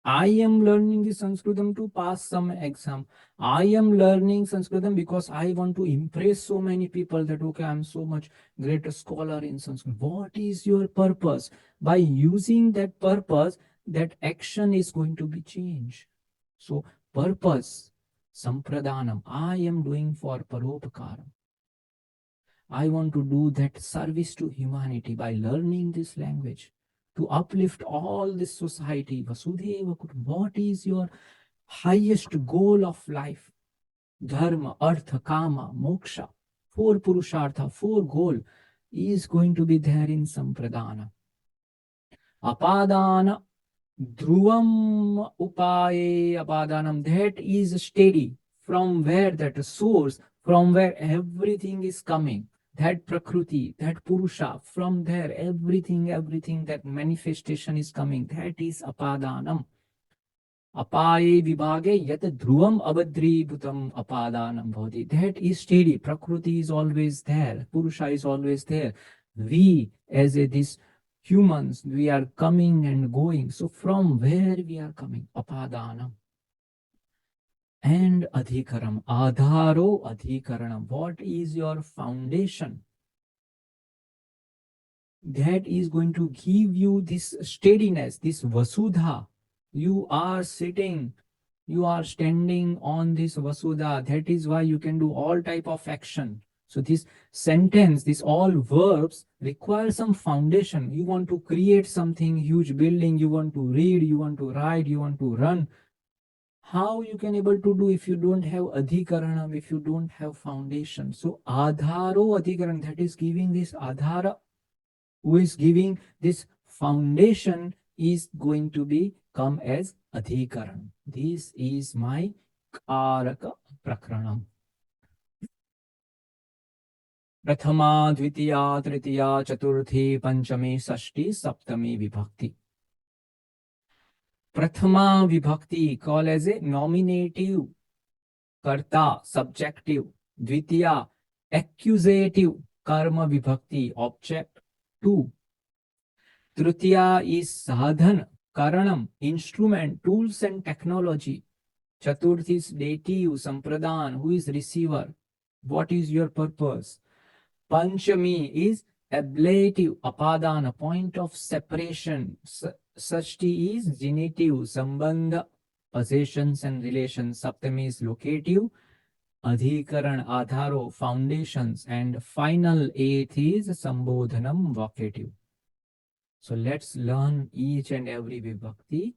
I am learning this Sanskritam to pass some exam. I am learning Sanskritam because I want to impress so many people that, okay, I'm so much great scholar in Sanskrit. What is your purpose? By using that purpose, that action is going to be changed. So purpose, sampradanam, I am doing for paropakaram. I want to do that service to humanity by learning this language, to uplift all this society. Vasudhaiva Kutumbakam. What is your highest goal of life? Dharma, Artha, Kama, Moksha. 4 Purushartha, 4 goal is going to be there in Sampradana. Apadana, Dhruvam Upaye Apadanam. That is steady. From where that source, from where everything is coming. That Prakruti, that Purusha, from there everything that manifestation is coming. That is Apadanam. Apaye vibhage yat dhruvam abadribhutam apadanam bhavati. That is steady. Prakriti is always there. Purusha is always there. We, as this humans, we are coming and going. So from where we are coming? Apadanam. And adhikaram. Adharo adhikaranam. What is your foundation? that is going to give you this steadiness, this vasudha. You are sitting, you are standing on this vasudha. That is why you can do all type of action. So this sentence, this all verbs require some foundation. You want to create something, huge building, you want to read, you want to write, you want to run. How you can able to do if you don't have adhikaranam, if you don't have foundation? So adharo adhikaran, that is giving this adhara, who is giving this foundation, is going to be come as adhikaran. This is my karaka prakranam. Prathama, dvitiya, tritiya, chaturthi, panchami, sashti, saptami vibhakti. Prathama vibhakti called as a nominative, karta, subjective. Dvitiya, accusative, karma vibhakti, object. 2. Tritiya is sadhan, karanam, instrument, tools and technology. Chaturthi is dative, sampradan, who is receiver. What is your purpose? Panchami is ablative, apadana, point of separation. Sashti is genitive, sambandha, possessions and relations. Saptami is locative, adhikaran, adharo, foundations. And final 8th is sambodhanam, vocative. So let's learn each and every vibhakti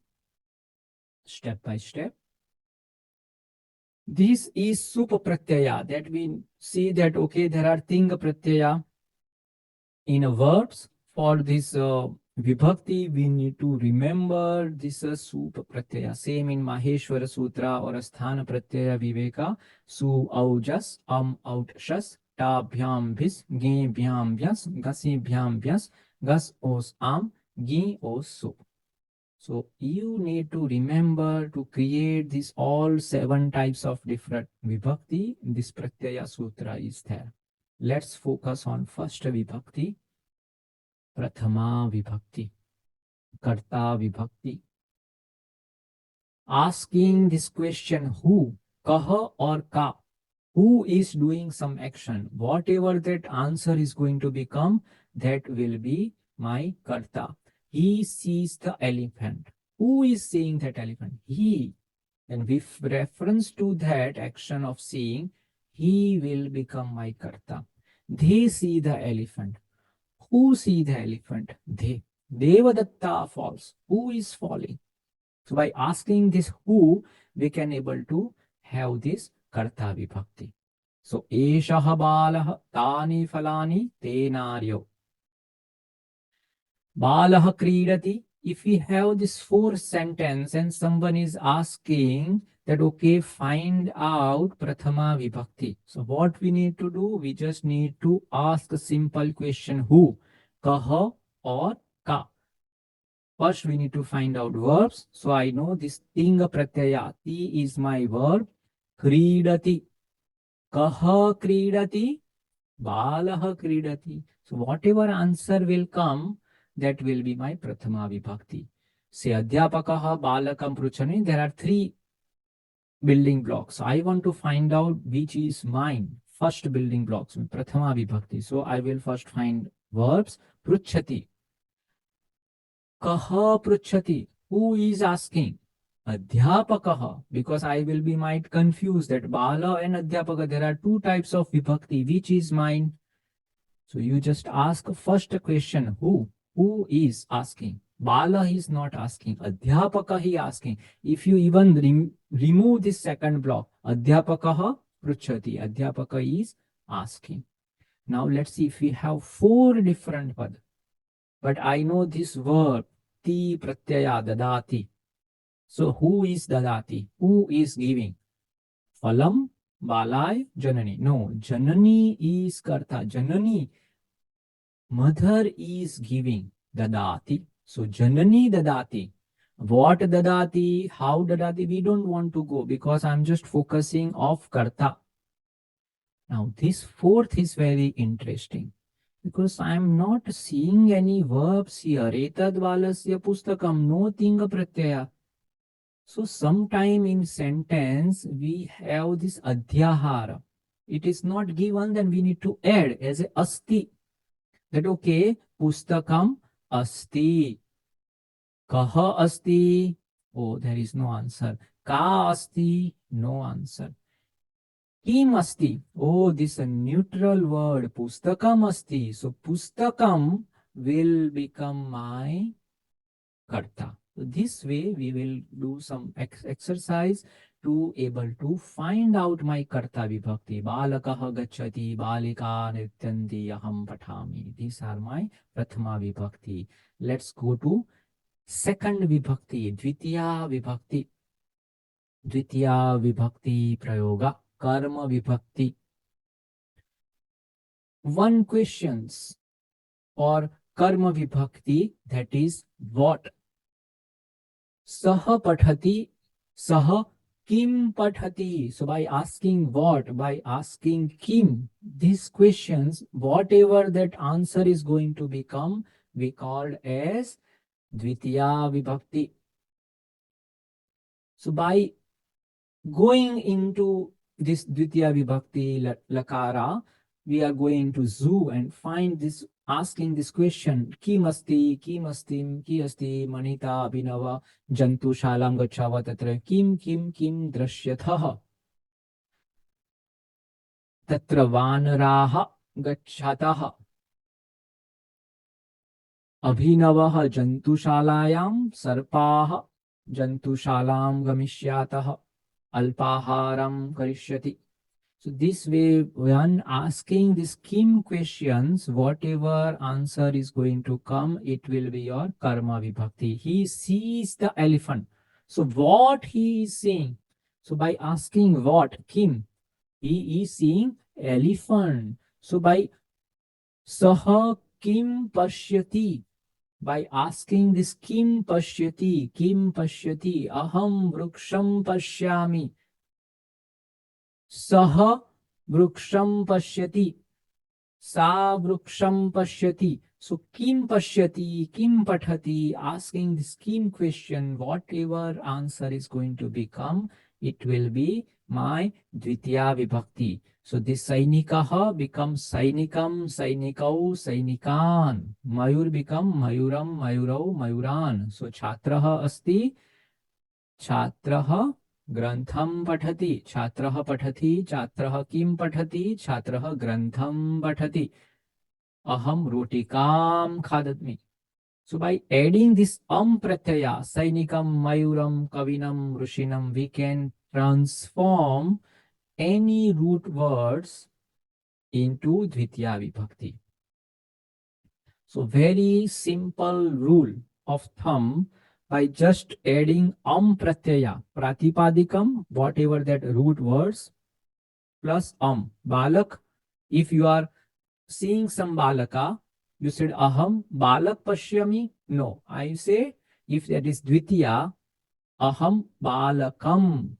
step by step. This is supa pratyaya, that we see that, okay, there are tinga pratyaya in verbs. For this vibhakti, we need to remember this supa pratyaya. Same in Maheshwara Sutra or Sthan pratyaya viveka. Su aujas, out shas, ta bhyam bhis, ge bhyam vyas, gasi bhyam vyas, gas os gi os su. So you need to remember to create these all 7 types of different vibhakti. This Pratyaya Sutra is there. Let's focus on first vibhakti, Prathama vibhakti, Karta vibhakti. Asking this question, who, kaha or ka, who is doing some action, whatever that answer is going to become, that will be my karta. He sees the elephant. Who is seeing that elephant? He. And with reference to that action of seeing, he will become my karta. They see the elephant. Who see the elephant? They. Devadatta falls. Who is falling? So by asking this who, we can able to have this karta vibhakti. So eshaha balah tani falani tenaryo. Balah kridati. If we have this 4 sentence and someone is asking that, okay, find out prathama vibhakti. So what we need to do? We just need to ask a simple question, who, kaha or ka. First, we need to find out verbs. So I know this tinga pratyaya. Ti is my verb. Kridati. Kaha kridati. Balah kridati. So whatever answer will come, that will be my prathama vibhakti. Say adhyapakaha balakam pruchani. There are 3 building blocks. So I want to find out which is mine. First building blocks, prathama vibhakti. So I will first find verbs. Pruchati. Kaha pruchati. Who is asking? Adhyapakaha. Because I will be might confused that bala and adhyapaka, there are 2 types of vibhakti. Which is mine? So you just ask first question, who? Who is asking? Bala is not asking. Adhyapaka he asking. If you even remove this second block, adhyapakaha pruchati. Adhyapaka is asking. Now let's see if we have 4 different pad. But I know this verb, ti pratyaya dadati. So who is dadati? Who is giving? Phalam, balai, janani. No, janani is karta. Janani, mother is giving, dadati. So janani dadati. What dadati? How dadati? We don't want to go because I'm just focusing of karta. Now this 4th is very interesting because I'm not seeing any verbs here. Etad balasya pustakam, no tinga pratyaya. So sometime in sentence we have this adhyahara. It is not given, then we need to add as a asti. That okay, pustakam asti. Kah asti? Oh, there is no answer. Ka asti? No answer. Kim asti? Oh, this is a neutral word. Pustakam asti. So pustakam will become my karta. So this way we will do some exercise to able to find out my karta vibhakti. Balakah gacchati, balika nrityanti, aham pathami. These are my prathama vibhakti. Let's go to second vibhakti, dvitiya vibhakti. Dvitiya vibhakti prayoga, karma vibhakti. One questions for karma vibhakti, that is what? Sah pathati, sah kim pathati. So by asking what, by asking kim, these questions, whatever that answer is going to become, we called as dvitiya vibhakti. So by going into this dvitiya vibhakti lakara, we are going to zoo and find this, asking this question, kim asti, ki asti, manita abhinava jantu shalam gachava tatra kim drashyatah. Tatra vanaraha gachatah. Abhinavah jantushalayam sarpaha jantushalam gamishyatah alpaharam karishyati. So this way, when asking these kim questions, whatever answer is going to come, it will be your karma vibhakti. He sees the elephant. So what he is seeing? So by asking what, kim, he is seeing elephant. So by saha kim pashyati, by asking this kim pashyati, aham vruksham pashyami. Sah vruksham pashyati, sa vruksham pashyati. So kim pashyati, kim pathati, asking this kim question, whatever answer is going to become, it will be my dvitiya vibhakti. So this sainikah becomes sainikam, sainikau, sainikan. Mayur become mayuram, mayurau, mayuran. So chhatrah asti, chhatrah ग्रंथम पठति, छात्रः पठति, छात्रः किं पठति, छात्रः ग्रंथम पठति, अहम रोटिकां खादामि. So by adding this pratyaya, sainikam, mayuram, kavinam, rushinam, we can transform any root words into dvitiya vibhakti. So very simple rule of thumb, by just adding pratyaya, pratipadikam, whatever that root words, plus balak. If you are seeing some balaka, you said aham balak pashyami. No, I say if that is dvitiya, aham balakam,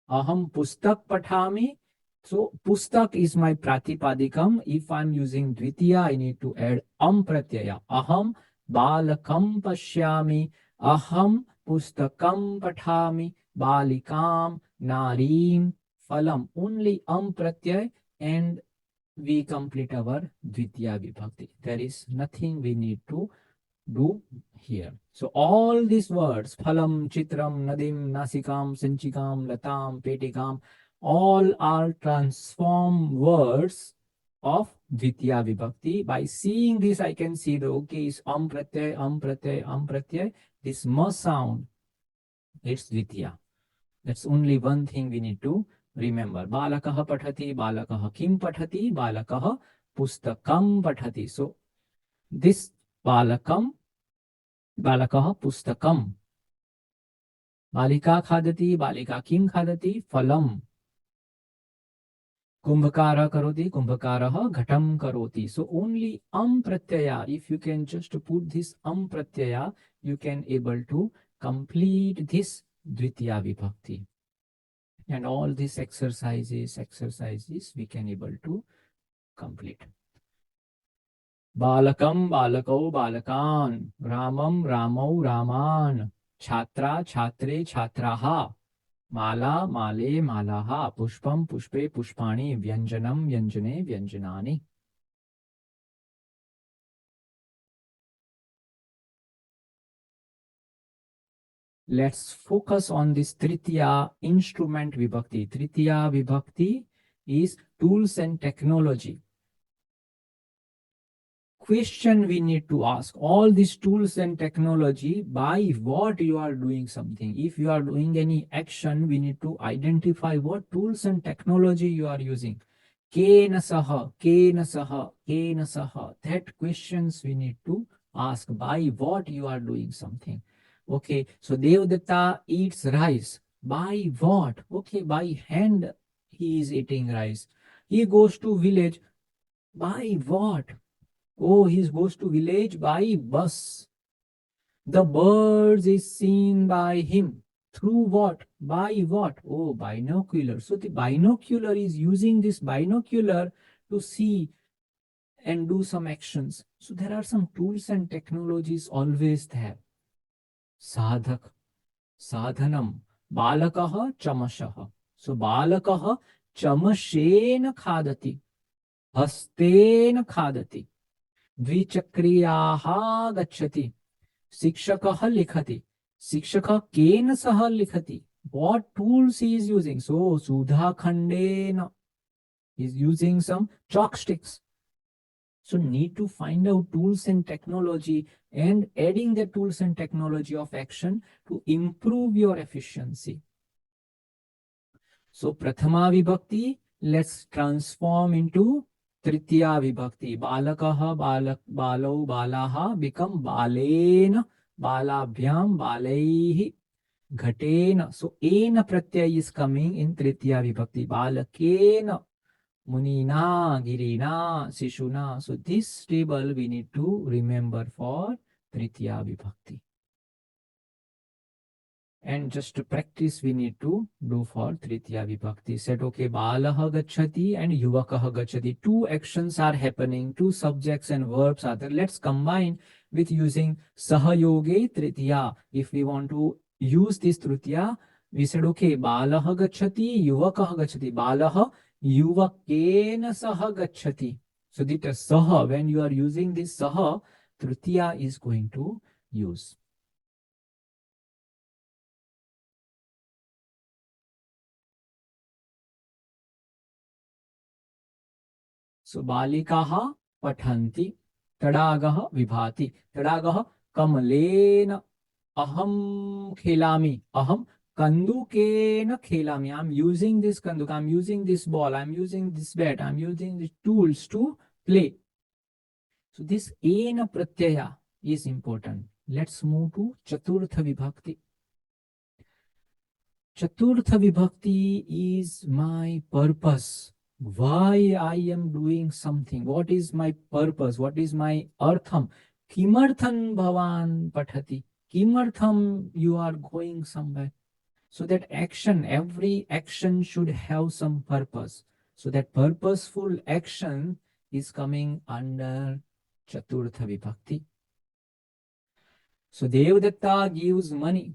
aham pustak pathami. So pustak is my pratipadikam. If I'm using dvitiya, I need to add pratyaya. Aham balakam pashyami, aham pustakam pathami, balikam, narim, phalam. Only pratyay and we complete our dvitiya vibhakti. There is nothing we need to do here. So all these words, phalam, chitram, nadim, nasikam, sanchikam, latam, petikam, all are transform words of dvitiya vibhakti. By seeing this, I can see the okay is pratyay, pratyay, pratyay. This must sound, it's dvitiya. That's only one thing we need to remember. Balakah pathati, balakah kim pathati, balakah pustakam pathati. So this balakam, balakah pustakam. Balika khadati, balika kim khadati, phalam. Kumbhakara karoti, kumbhakaraha ghatam karoti. So only pratyaya, if you can just put this pratyaya, you can able to complete this dvitiya vibhakti. And all these exercises we can able to complete. Balakam, balakau, balakan, ramam, ramau, raman, chhatra, chhatre, chhatraha, mala, male, malaha, pushpam, pushpe, pushpani, vyanjanam, vyanjane, vyanjanani. Let's focus on this Tritiya instrument Vibhakti. Tritiya Vibhakti is tools and technology. Question we need to ask, all these tools and technology, by what you are doing something. If you are doing any action, we need to identify what tools and technology you are using. Kena saha, kena saha, kena saha. That questions we need to ask, by what you are doing something. Okay, so Devdatta eats rice. By what? Okay, by hand he is eating rice. He goes to village. By what? Oh, he goes to village by bus. The birds is seen by him. Through what? By what? Oh, binocular. So the binocular is using this binocular to see and do some actions. So there are some tools and technologies always there. Sadhak, sadhanam, balakah, chamashah. So balakah chamashen khadati, hasteen khadati. द्विचक्रियाः गच्छति शिक्षकः लिखति शिक्षकः केन सह लिखति what tools he is using so sudha khandena is using some chalk sticks so need to find out tools and technology and adding the tools and technology of action to improve your efficiency. So prathama vibhakti, let's transform into Tritiya vibhakti. Balakaha, balau, balaha become balena, balabhyam, balaihi, ghatena. So ena pratyaya is coming in Tritiya vibhakti. Balakena, munina, girina, sishuna. So this table we need to remember for Tritiya vibhakti. And just to practice, we need to do for Tritiya Vibhakti. Said, okay, Balaha Gachati and Yuvakaha Gachati. Two actions are happening, two subjects and verbs are there. Let's combine with using Sahayoge Tritiya. If we want to use this Tritiya, we said, okay, Balaha Gachati, Yuvakaha Gachati. Balaha Yuvakena Saha Gachati. So the Saha, when you are using this Saha, Tritiya is going to use. So balikaha pathanti, tadagaha vibhati. Tadagaha kamalena aham khelami. Aham kandukena khelami. I'm using this kanduk, I'm using this ball, I'm using this bat, I'm using the tools to play. So this ena pratyaya is important. Let's move to chaturtha vibhakti. Chaturtha vibhakti is my purpose. Why I am doing something? What is my purpose? What is my artham? Kimartham bhavan pathati. Kimartham you are going somewhere. So that action, every action should have some purpose. So that purposeful action is coming under Chaturtha vibhakti. So Devdatta gives money.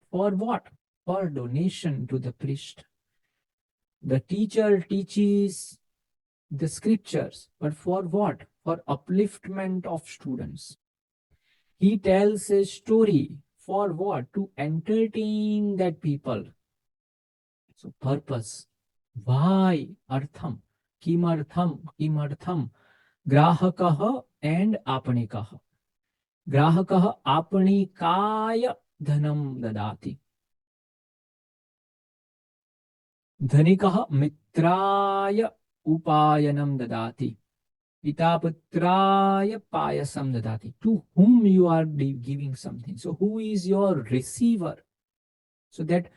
For what? For donation to the priest. The teacher teaches the scriptures, but for what? For upliftment of students. He tells a story. For what? To entertain that people. So purpose. Why? Artham. Kimartham. Kimartham. Grahakaha and apanikaha. Grahakaha apanikaya dhanam dadati. Dhanikah mitraya upayanam dadati. Pitaputraya payasam dadati. To whom you are giving something. So who is your receiver? So that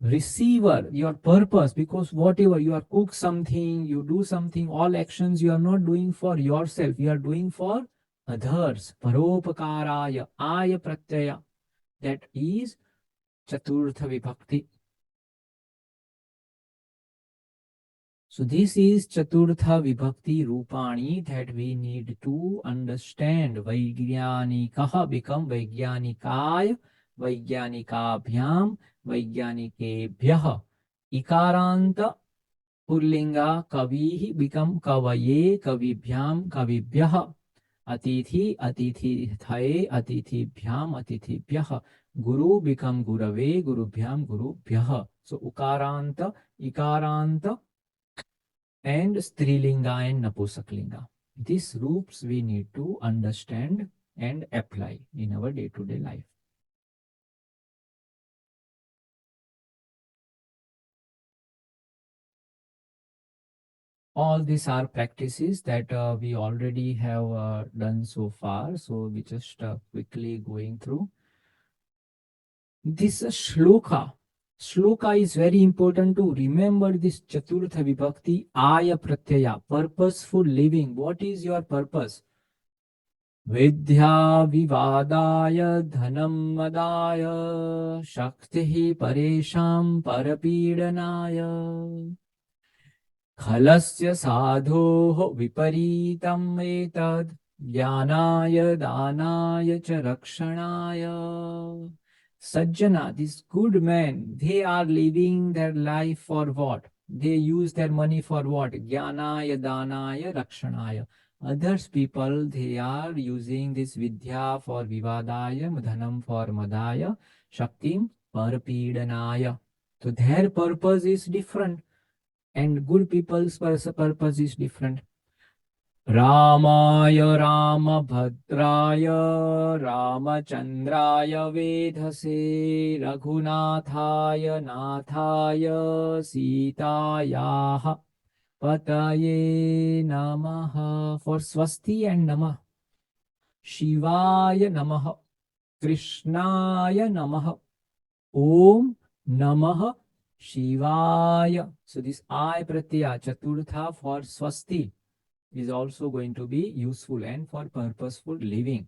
receiver, your purpose, because whatever you are cook something, you do something, all actions you are not doing for yourself, you are doing for others. Paropakaraya, aya pratyaya. That is Chaturtha Vibhakti. So this is Chaturtha Vibhakti Rupani that we need to understand. Vaigyanikaha become Vaigyanikaya, Vaigyanikabhyam, Vaigyanikebhyah. Ikaranta Purlinga Kavihi become Kavaye, Kavibhyam, Kavibhyah. Atithi, atithithaye, atithibhyam, atithibhyah. Guru become gurave, gurubhyam, gurubhyah. So ukaranta, ikaranta, and strilinga and napusaklinga. These roots we need to understand and apply in our day-to-day life. All these are practices that we already have done so far. So we just quickly going through. This shloka. Shloka is very important to remember this Chaturtha Vibhakti, Aya Pratyaya, purposeful living. What is your purpose? Vidya Vivadaya Dhanam Madaya Shakti Paresham Parapidanaya Khalasya Sadho Viparitam Etad Jnanaya Danaya Cha Rakshanaya. Sajjana, these good men, they are living their life for what? They use their money for what? Jnanaya Danaya Rakshanaya. Others people, they are using this vidya for vivadaya, dhanam for madaya, shaktim parapidanaya. So their purpose is different, and good people's purpose is different. Ramaya Ramabhadraya Ramachandraya Vedhase Raghunathaya Nathaya Sitayaha Pataye Namaha. For Swasti and Namah. Shivaya Namaha. Krishnaya Namaha. Om Namaha Shivaya. So this I Pratyaya Chaturtha for Swasti is also going to be useful and for purposeful living.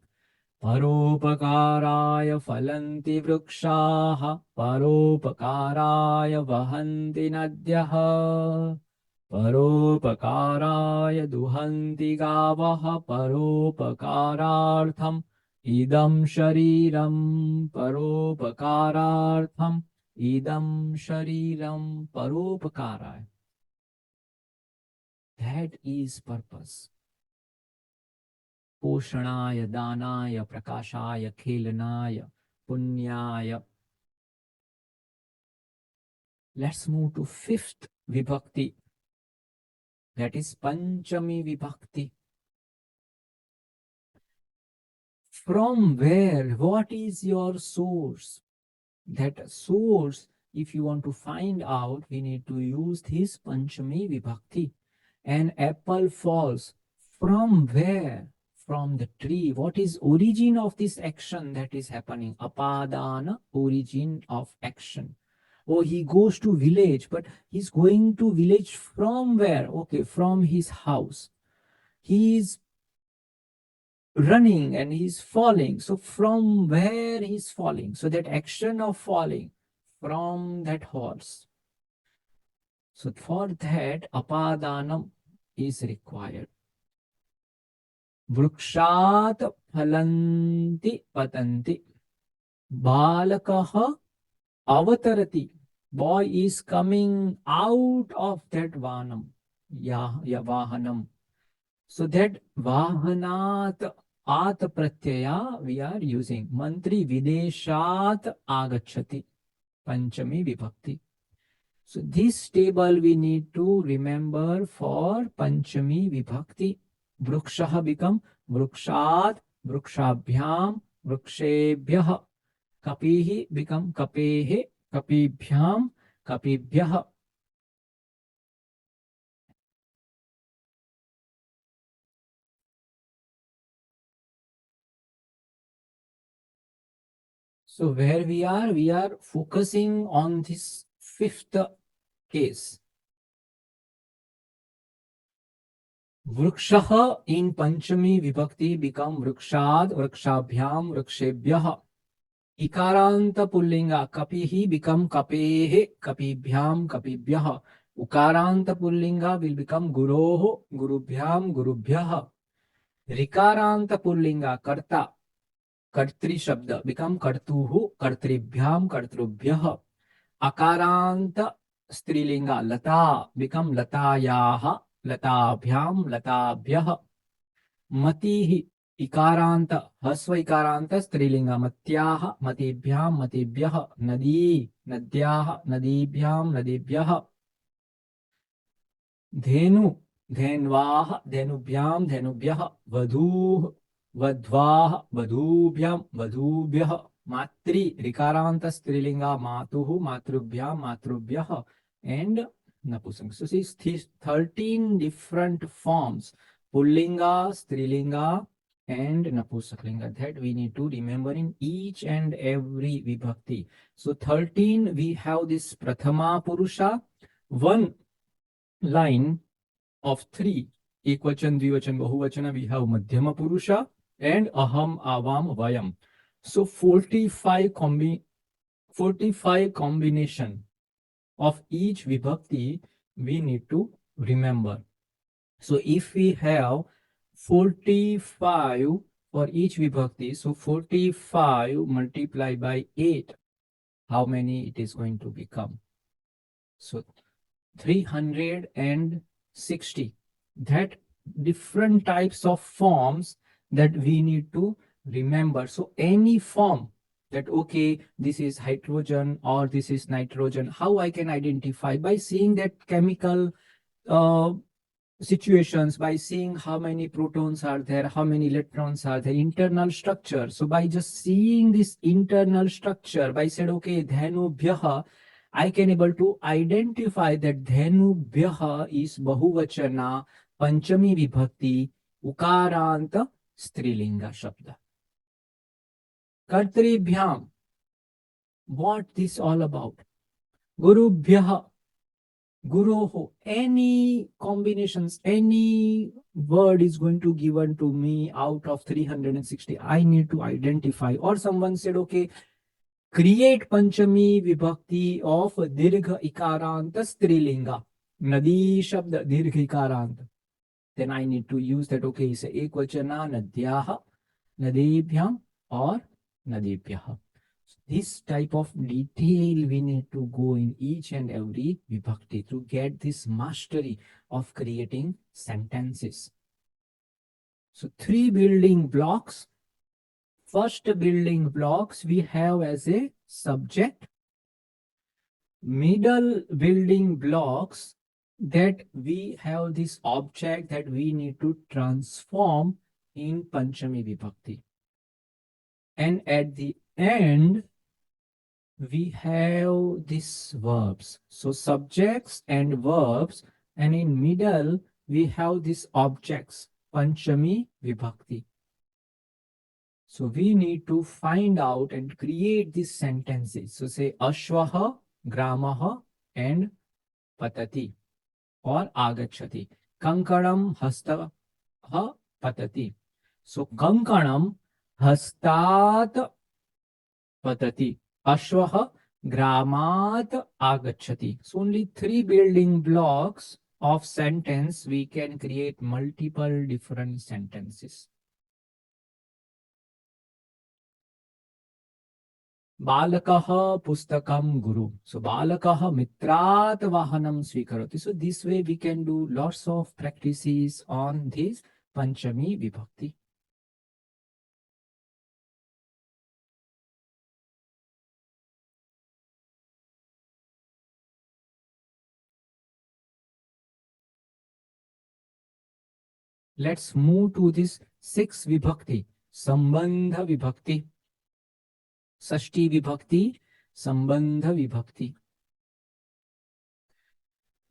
Paropakaraya phalanti vrikshaha paropakaraya vahanti nadyaha paropakaraya duhanti gavaha paropakarartham idam shariram paropakarartham idam shariram paropakaraya. That is purpose. Poshanaya, Danaya, Prakashaya, Khelanaya, Punyaya. Let's move to fifth Vibhakti. That is Panchami Vibhakti. From where? What is your source? That source, if you want to find out, we need to use this Panchami Vibhakti. An apple falls. From where? From the tree. What is origin of this action that is happening? Apadana, origin of action. Oh, he goes to village, but he's going to village from where? Okay, from his house. He is running and he's falling. So from where he's falling? So that action of falling from that horse. So for that, apadanam is required. Vrikshat phalanti patanti. Balakaha avatarati. Boy is coming out of that vanam. Vahanam. So that vahanat at pratyaya we are using. Mantri videshat agachati. Panchami vibhakti. So this table we need to remember for Panchami Vibhakti. Vrikshaha become Vrikshat, Vrikshabhyam, Vrikshebhyah. Kapihi become Kapehe, Kapibhyam, Kapibhyah. So where we are focusing on this fifth case. Vrikshaha in Panchami Vibhakti become Vrikshad, Vrikshabhyam, Vrikshebhyah. Ikaranta pullinga kapihi become kapehe, kapibhyam, kapibhyah. Ukaranta pullinga will become guroho, gurubhyam, gurubhyah. Rikaranta pullinga karta, kartri shabda become kartuhu, kartribhyam, kartrubhyah. Akaranta strilinga lata become latayaha, latabhyam, latabhyah. Matihi Ikaranta, Hasva Ikaranta, Strilinga, Matyaha, Matibhyam, Matibhyah, Nadi, Nadyaha, Nadibhyam, Nadibhyah, Dhenu, Dhenvaha, Dhenubhyam, Dhenubhyah, Vadhuh, Vadhvaha, Vadhubhyam, Vadhubhyah, Matri, Rikaranta, Strilinga, Matuhu, Matrubhyam, Matrubhyah, and Napusanga. So see, 13 different forms, Pullinga, Strilinga, and Napusaklinga, that we need to remember in each and every Vibhakti. So 13, we have this Prathama Purusha, one line of 3 Ekvachan, Dvivachan, Bahuvachana, we have Madhyama Purusha and Aham, Avam, Vayam. So 45 combination of each Vibhakti we need to remember. So if we have 45 for each Vibhakti, so 45 multiplied by 8, how many it is going to become? So 360. That different types of forms that we need to remember. So any form that, okay, this is hydrogen or this is nitrogen, how I can identify? By seeing that chemical situations, by seeing how many protons are there, how many electrons are there, internal structure. So by just seeing this internal structure, by said, okay, dhanubhyah, I can able to identify that dhanubhyah is bahuvachana, panchami vibhakti, ukaranta, strilinga shabda. Kartribhyam, what this all about? Gurubhyah, Guruho, any combinations, any word is going to given to me out of 360. I need to identify. Or someone said, okay, create Panchami Vibhakti of Dirgha Ikaranta Strilinga. Nadi Shabda Dirgha Ikaranta. Then I need to use that, okay, it's Ekvachana Nadyaha, Nadibhyam or Nadibhyaha. This type of detail we need to go in each and every Vibhakti to get this mastery of creating sentences. So 3 building blocks. First building blocks we have as a subject. Middle building blocks that we have this object that we need to transform in Panchami Vibhakti. And at the end, we have these verbs. So subjects and verbs, and in middle, we have these objects, Panchami Vibhakti. So we need to find out and create these sentences. So say Ashwaha, Gramaha, and Patati or Agachati. Kankanam Hastaha Patati. So Kankanam Hastat Patati. Ashwaha Gramat Agachati. So only 3 building blocks of sentence we can create multiple different sentences. Balakaha Pustakam Guru. So Balakaha Mitrat Vahanam Swikarati. So this way we can do lots of practices on this Panchami Vibhakti. Let's move to this 6th Vibhakti, Sambandha Vibhakti. Sashti Vibhakti, Sambandha Vibhakti.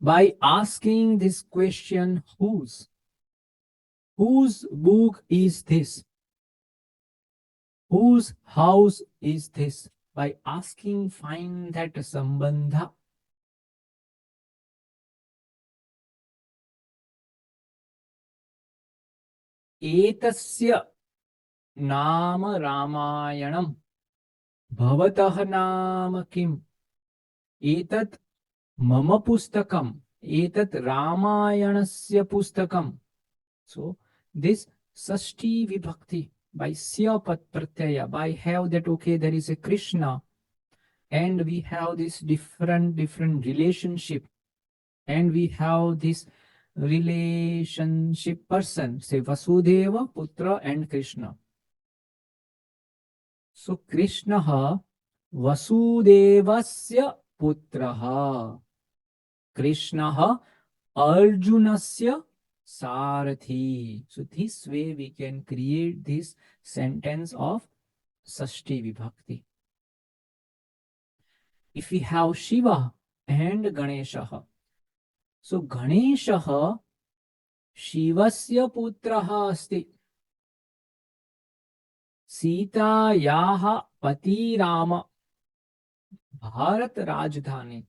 By asking this question, whose book is this? Whose house is this? By asking, find that Sambandha. Etasya Nama Ramayanam. Bhavatah Nama Kim. Etat Mama Pustakam. Etat Ramayanasya Pustakam. So this Sashti Vibhakti by Sya Pratyaya, by have that, okay, there is a Krishna and we have this different relationship and we have this relationship person. Say Vasudeva, Putra and Krishna. So Krishna Vasudevasya Putraha. Krishna Arjunasya Sarathi. So this way we can create this sentence of Sashti Vibhakti. If we have Shiva and Ganesha, so Ganesha Shivasya Putraha asti. Sitayaha Pati Rama. Bharat Rajdhani,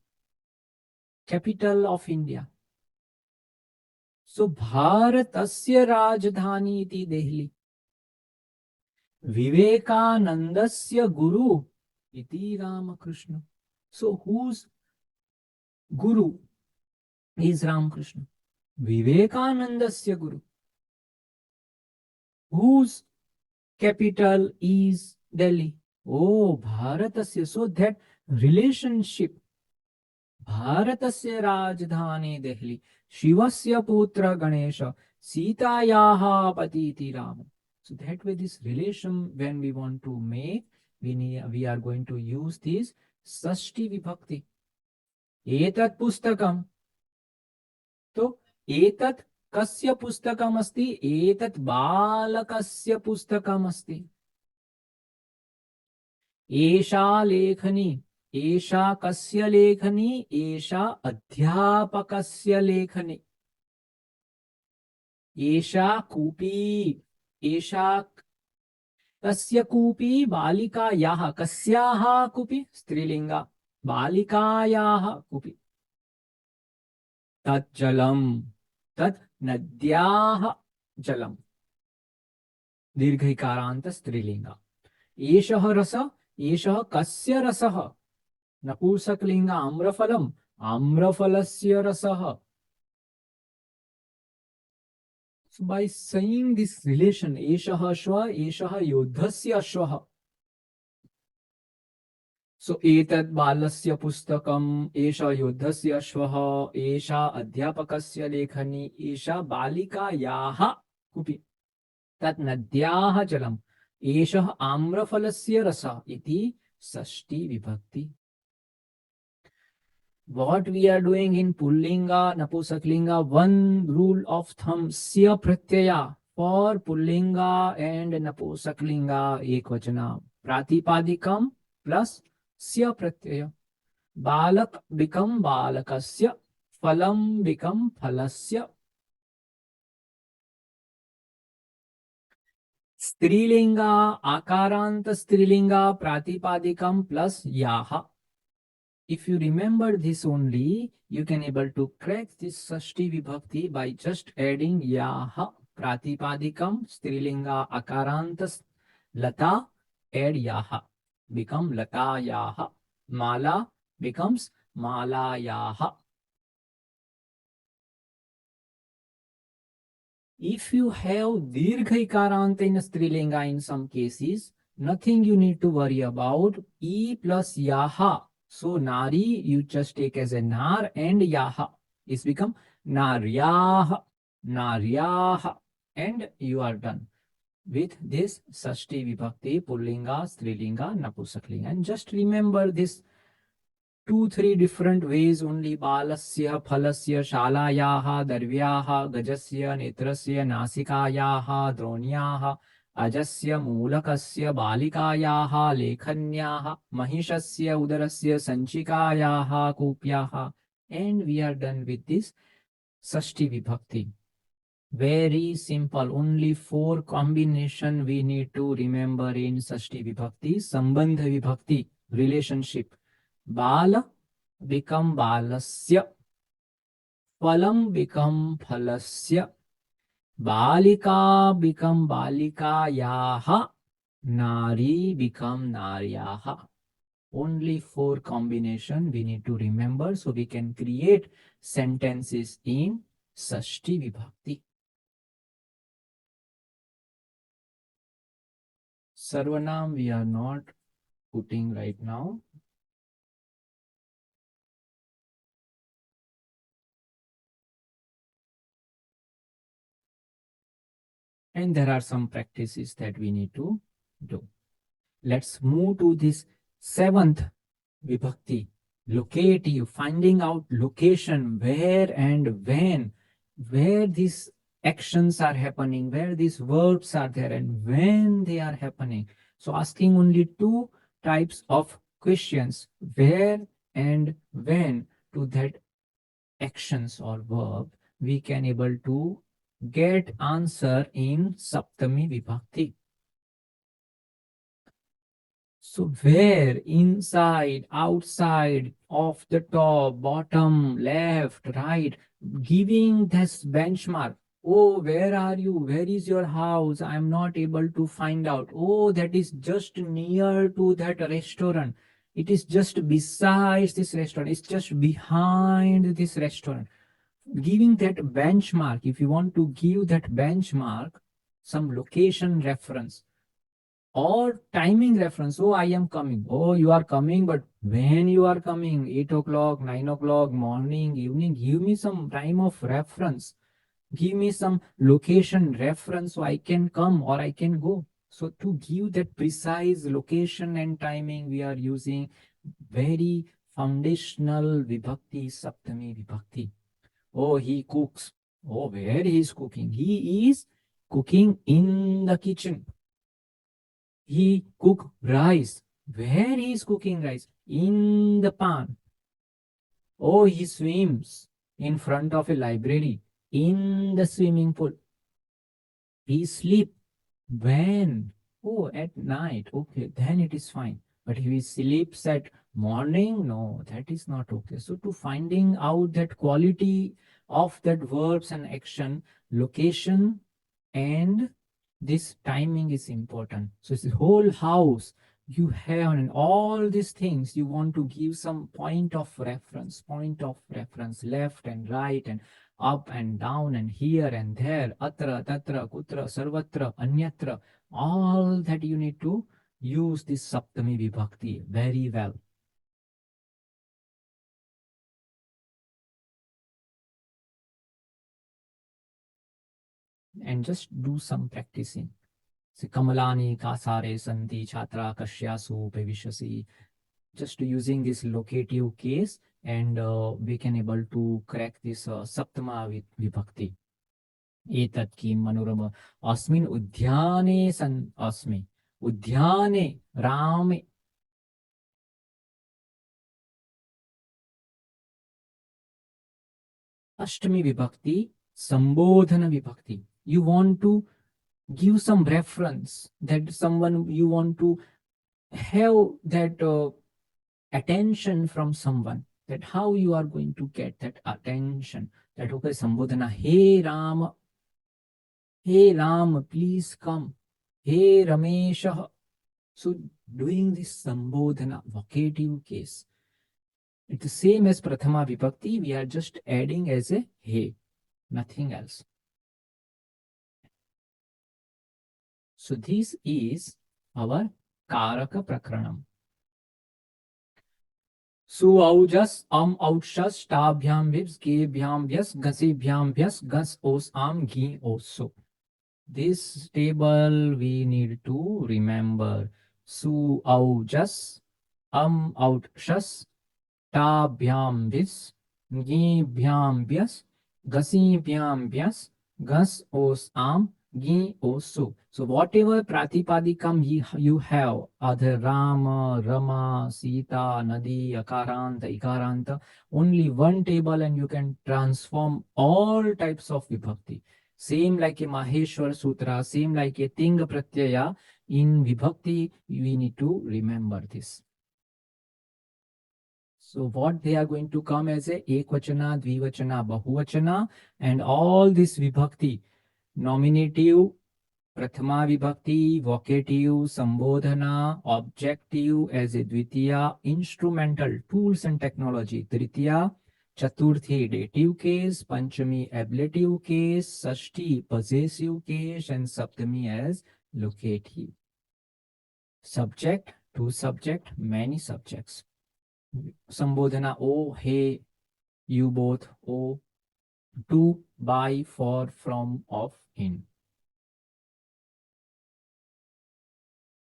capital of India. So Bharatasya Rajdhani iti Delhi. Vivekanandasya Guru iti Ramakrishna. So whose Guru is Ramakrishna? Vivekanandasya Guru. Whose capital is Delhi? Oh, Bharatasya. So that relationship, Bharatasya Rajdhani Delhi, Shivasya Putra Ganesha, Sitayaha Patiti Rama. So that way this relation, when we want to make, we are going to use this Sashti Vibhakti. Etat pustakam. So etat kasya pustakam asti? Etat balakasya pustakam asti. Esha lekhani. Esha kasya lekhani? Esha adhyapakasya lekhani. Esha kupi. Esha kasya kupi balikayaha. Kasyaha kupi strilinga. Balikayaha kupi. Tat jalam. Tat nadyah jalam. Dirghaikaranta strilinga. Eshah rasa. Eshah kasya rasah. Napusaklinga amrafalam. Amrafalasya rasah. So by saying this relation, Eshah Ashwa, Eshah Yodhasya Ashwa. So Etat Balasya Pustakam, Esha Yodhasya Ashwa, Esha Adhyapakasya Lekhani, Esha Balika Yaha Kupi. Tat Nadyaha Jalam. Esha Amrafalasya Rasa iti Sashti Vibhakti. What we are doing in Pullinga, Napusaklinga, one rule of thumb, Sya Pratyaya for Pullinga and Napusaklinga Ekvachana. Pratipadikam plus Sya Pratyaya. Balak become Balakasya. Phalam become Phalasya. Strilinga, Akaranta Strilinga, Pratipadikam plus Yaha. If you remember this only, you can able to crack this Sashti Vibhakti by just adding Yaha, Pratipadikam, Strilinga, Akarantas, Lata, add Yaha, become Lata Yaha. Mala becomes Mala Yaha. If you have Dirgha Ikaranta in Strilinga in some cases, nothing you need to worry about. E plus Yaha. So Nari you just take as a Nar and Yaha. It's become Naryaha, Naryaha. And you are done with this Sashti Vibhakti, Pullinga, Strilinga, Napusaklinga. And just remember this 2-3 different ways only. Balasya, Phalasya, Shalayaha, Darvyaha, Gajasya, Netrasya, Nasikayaha, Dronyaha, Ajasya, Mulakasya, Balikayaha, Lekhanyaha, Mahishasya, Udarasya, Sanchikayaha, Kupyaha. And we are done with this Sashti Vibhakti. Very simple. Only 4 combination we need to remember in Sashti Vibhakti. Sambandha Vibhakti, relationship. Bala become Balasya. Phalam become Phalasya. Balika become Balikayaha. Nari become Naryaha. Only 4 combination we need to remember so we can create sentences in Sashti Vibhakti. Sarvanam we are not putting right now. And there are some practices that we need to do. Let's move to this seventh Vibhakti, locative, finding out location, where and when, where these actions are happening, where these verbs are there, and when they are happening. So asking only two types of questions, where and when, to that actions or verb, we can able to get answer in Saptami Vibhakti. So where, inside, outside, off the top, bottom, left, right, giving this benchmark. Oh, where are you? Where is your house? I am not able to find out. Oh, that is just near to that restaurant. It is just besides this restaurant. It's just behind this restaurant. Giving that benchmark, if you want to give that benchmark, some location reference or timing reference. Oh, I am coming. Oh, you are coming, but when you are coming, 8 o'clock, 9 o'clock, morning, evening, give me some time of reference. Give me some location reference so I can come or I can go. So to give that precise location and timing, we are using very foundational vibhakti, saptami vibhakti. Oh, he cooks. Oh, where he is cooking? He is cooking in the kitchen. He cook rice. Where he is cooking rice? In the pan. Oh, he swims in front of a library, in the swimming pool. He sleep. When? Oh, at night. Okay, then it is fine. But if he sleeps at morning, no, that is not okay. So to finding out that quality of that verbs and action, location and this timing is important. So it's the whole house you have and all these things you want to give some point of reference, left and right and up and down and here and there, atra, tatra, kutra, sarvatra, anyatra, all that you need to use this Saptami Vibhakti very well. And just do some practicing. So, Kamalani, Kasare, Santi, Chatra, Kashyasu, Pevishasi, just using this locative case and we can able to crack this Saptama Vibhakti. एतत् किं मनोरम अस्मिन् उद्याने सन् अस्मि उद्याने रामे अष्टमी विभक्ति संबोधन विभक्ति you want to give some reference that someone you want to have that attention from someone that how you are going to get that attention that okay sambodhana hey ram please come hey ramesh. So doing this sambodhana vocative case, it's the same as prathama vibhakti. We are just adding as a he, nothing else. So this is our karaka prakranam. Su aujas outshas tabhyam vibs gebhyam vyas gasibhyam vyas gas os am gi oso. This table we need to remember. Su aujas outshas tabhyam vis, gibhyam vyas, gasibhyam vyas, gas os am, gi osu. So whatever pratipadikam you have, other Rama, Rama, Sita, Nadi, Akaranta, Ikaranta, only one table and you can transform all types of vibhakti. Same like a Maheshwara Sutra, same like a Tinga Pratyaya, in vibhakti we need to remember this. So what they are going to come as a ekvachana, dvivachana, bahuvachana, and all this vibhakti, nominative, prathama vibhakti, vocative, sambodhana, objective as a dvitiya, instrumental, tools and technology, tritiya, chaturthi, dative case, panchami, ablative case, sashti, possessive case, and saptami as locative. Subject, two subject, many subjects. Sambodhana, oh, hey, you both, oh, to, by, for, from, of, in.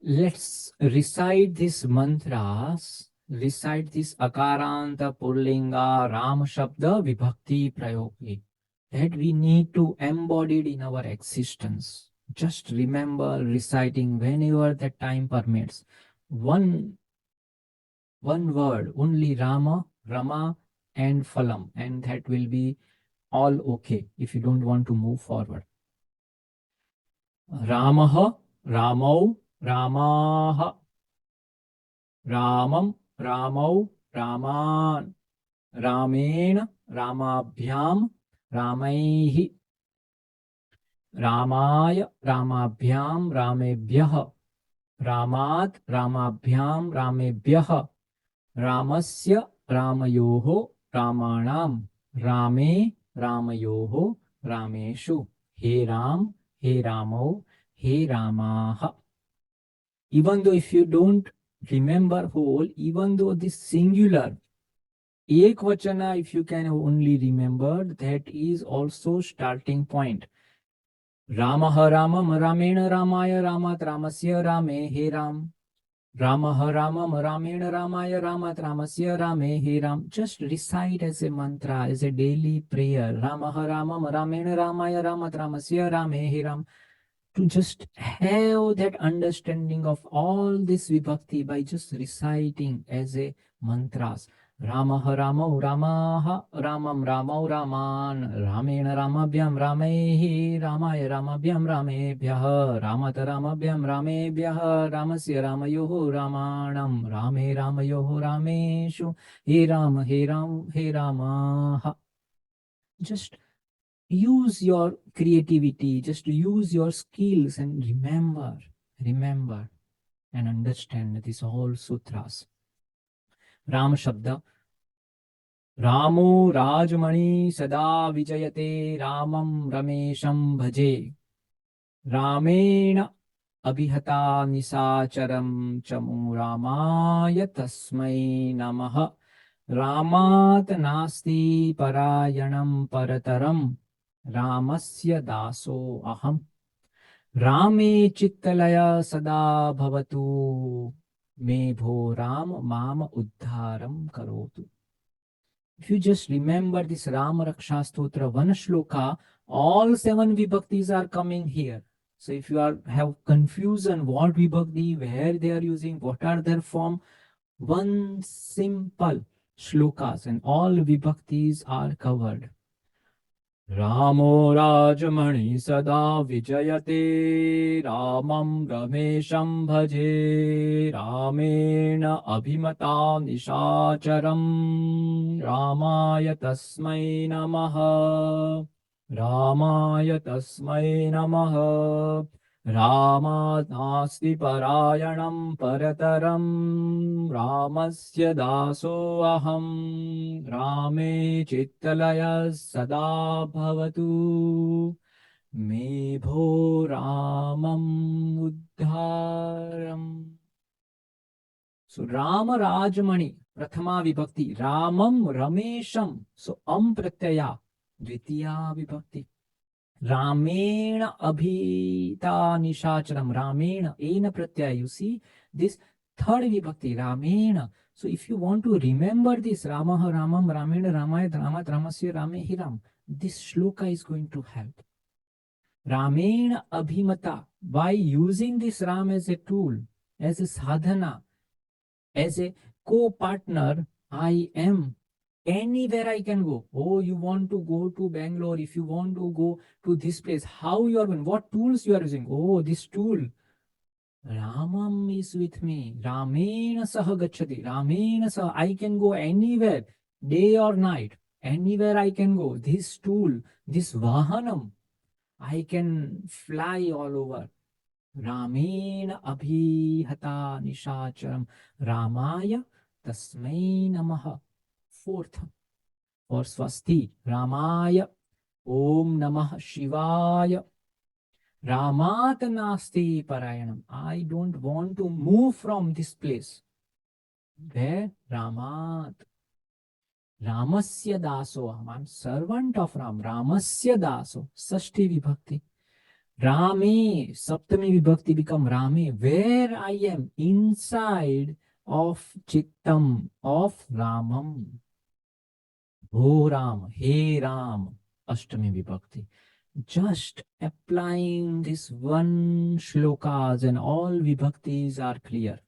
Let's recite these mantras, recite this Akaranta Purlinga Ram Shabda Vibhakti Prayogi that we need to embody it in our existence. Just remember reciting whenever the time permits. One word, only Rama, Rama, and Phalam, and that will be all okay if you don't want to move forward. Ramah, Ramau, Ramaha, Ramam, Ramau, Raman, Ramen, Ramabhyam, Ramaihi, Ramaya, Ramabhyam, Ramebhyah, Ramat, Ramabhyam, Ramebhyah, Ramasya, Ramayoho, Ramanam, Rame, Ramayoho, Rameshu, He Ram, He Ramo, He Ramaha. Even though if you don't remember whole, even though this singular, Ekvachana, if you can only remember, that is also starting point. Ramaha Ramam Ramena Ramaya Ramat Ramasya Rame He Ram. Ramaha Ramam Ramena Ramaya Ramat Ramasya Rame He Ram. Just recite as a mantra, as a daily prayer. Ramaha Ramam Ramena Ramaya Ramat Ramasya Rame He Ram. To just have that understanding of all this vibhakti by just reciting as a mantras. Ramaha Ramau Ramaha Ramam Ramau Raman Ramena Ramabhyam Ramehi Ramaya Ramabhyam Ramebhyah Ramata Ramabhyam Ramebhyah Ramasya Ramayoho Ramanam Rame Ramayoho Rameshu He Ram He Ram He Ramaha. Just use your creativity, just use your skills and remember and understand these all sutras. Ram Shabda. Ramo Rajmani Sada Vijayate Ramam Ramesham Bhaje. Ramena Abhihata Nisacharam Chamu Ramaya Tasmai Namaha. Ramat Nasti Parayanam Parataram. Ramasya Daso Aham. Rame Chittalaya Sada Bhavatu. Me Bho Ram Mama Uddharam Karotu. If you just remember this Rama Raksha Stotra, one shloka, all 7 vibhaktis are coming here. So if you have confusion, what vibhakti, where they are using, what are their form, one simple shlokas and all vibhaktis are covered. Ramo Rajamani Sada Vijayate Ramam Ramesham Bhaje Ramena Abhimata Nishacharam Ramaya Tasmai Namaha Ramaya Tasmai Namaha Rama Nasti Parayanam Parataram Ramasya Daso Aham Rame Chittalaya Sada Bhavatu Me Bho Ramam Uddharam. So Rama Rajmani Prathama Vibhakti Ramam Ramesham. So Pratyaya Dvitiya Vibhakti. Ramena Abhita Nishacharam. Ramena Ena Pratyaya. You see this third vibhakti Ramena. So if you want to remember this Ramaha Ramam Ramena Ramaya Ramat Ramasya Rame Hiram, this shloka is going to help. Ramena Abhimata. By using this Ram as a tool, as a sadhana, as a co-partner, I am. Anywhere I can go. Oh, you want to go to Bangalore, if you want to go to this place, how you are going, what tools you are using? Oh, this tool. Ramam is with me. Ramena saha gacchati. Ramena saha. I can go anywhere, day or night. Anywhere I can go. This tool, this vahanam, I can fly all over. Ramena abhihata nishacharam. Ramaya tasmai namaha. Fourth, for Swasti, Ramaya, Om Namah Shivaya, Ramat Nasti Parayanam. I don't want to move from this place. Where? Ramat. Ramasya Daso. I'm servant of Ram. Ramasya Daso. Sashti Vibhakti. Rame, Saptami Vibhakti become Rame, where I am inside of Chittam, of Ramam. Ho Ram, He Ram, Ashtami Vibhakti. Just applying this one shlokas and all Vibhaktis are clear.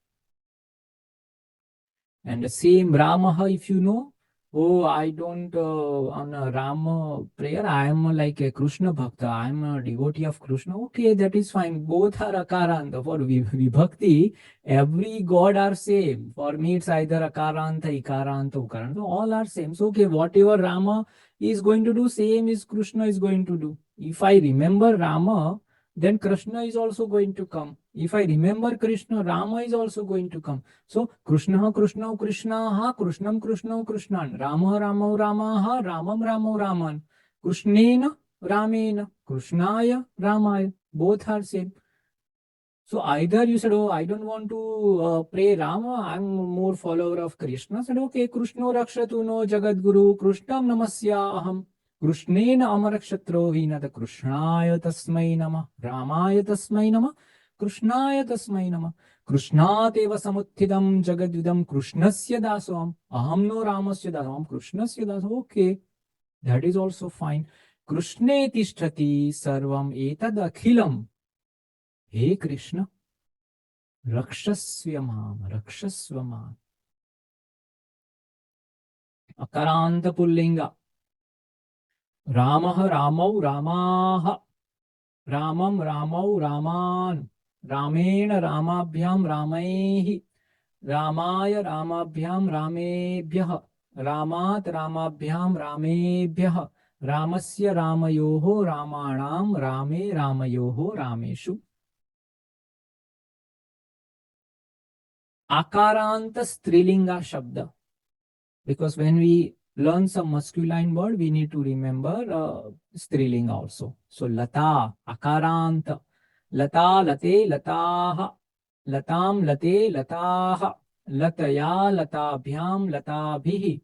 And the same Ramaha, if you know, oh, I don't, on a Rama prayer, I am like a Krishna Bhakta, I am a devotee of Krishna. Okay, that is fine. Both are Akaranta. For Vibhakti, every god are same. For me, it's either Akaranta, Ikaranta, Ukaranta. All are same. So, okay, whatever Rama is going to do, same is Krishna is going to do. If I remember Rama, then Krishna is also going to come. If I remember Krishna, Rama is also going to come. So Krishna Krishna Krishna Krishnam Krishna Krishnan Rama Rama Rama Ramam Ramo Raman Krishnena Ramena Krishnaya Ramaya. Both are same. So either you said, oh, I don't want to pray Rama, I'm more follower of Krishna. Said, okay, Krishno Rakshatu no Jagat Guru Krishnam Namasya Aham Krishnena Amarakshatro Vinata Krishnaya Tasmai Nama Ramaya Tasmai Nama Krishnaya Tasmai Nama Krishnateva Samuthidam Jagadvidam Krishnasya Dasoam Aham no Ramasya Dasoam Krishnasya Dasoam. Okay, that is also fine. Krishne Tishtati Sarvam Etad Akhilam. Hey Krishna, Rakshasya Mam, Rakshasva Mam. Akaranta Pullinga. Ramah Ramau Ramaha. Ramam Ramau Raman. Ramena Ramabhyam Ramaihi. Ramaya Ramabhyam Ramebhyah. Ramat Ramabhyam Ramebhyah. Ramasya Ramayoho Ramanam Rame Ramayoho Rameshu. Akaranta Strilinga Shabda. Because when we learn some masculine word, we need to remember Strilinga also. So Lata, Akaranta, Lata, Late, Lataha, Latam, Late, Lataha, Lataya, Latabhyam, Latabhihi,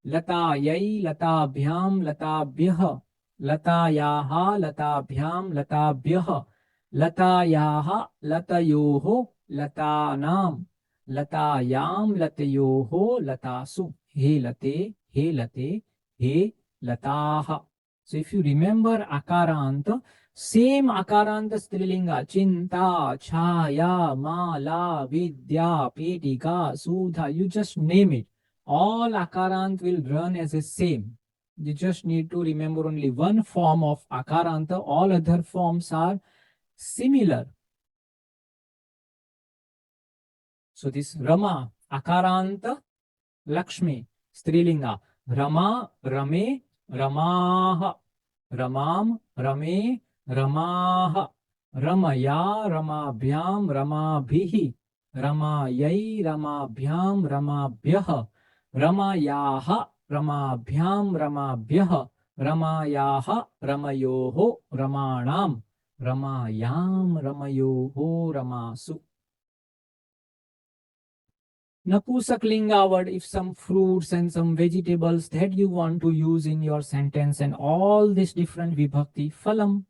Latayai, Latabhyam, Latabhyah, Latayaha, Latabhyam, Latabhyah, Latayaha, Latayoho, Latanam, Latayam, Latayoho, Latasu. He late, he late, he lataha. So if you remember Akaranta, same Akaranta Strilinga, Chinta, Chaya, Mala, Vidya, Petika, Sudha, you just name it. All Akarant will run as a same. You just need to remember only one form of Akaranta. All other forms are similar. So this Rama, Akaranta, Lakshmi, Strilinga, Rama, Rame, Ramaha, Ramam, Rame, Ramaha, Ramaya, Ramabhyam, Ramabhihi, Ramayai, Ramabhyam, Ramabhyah, Ramayaha, Ramabhyam, Ramabhyah, Ramayaha, Ramayoho, Ramanam, Ramayam, Ramayoho, Ramasu. Napusaklinga word, if some fruits and some vegetables that you want to use in your sentence, and all this different vibhakti, phalam,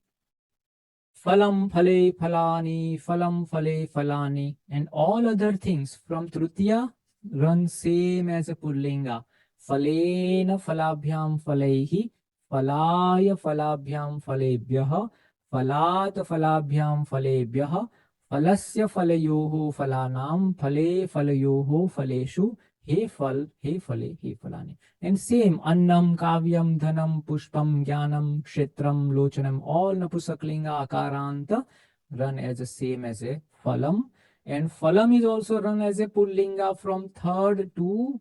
phalam phale phalani, phalam phale phalani, and all other things from Trutiya run same as a Pullinga. Phalena phalabhyam phalaihi, phalaya phalabhyam phalebhyah, phalat phalabhyam phalebhyah, Phalasya phalayoho phalanam, phale phalayoho phaleshu, he phal, he phale, he phalani. And same, annam, kavyam, dhanam, pushpam, jnanam, kshetram, lochanam, all napusaklinga akaranta run as the same as a phalam. And phalam is also run as a pullinga from 3rd to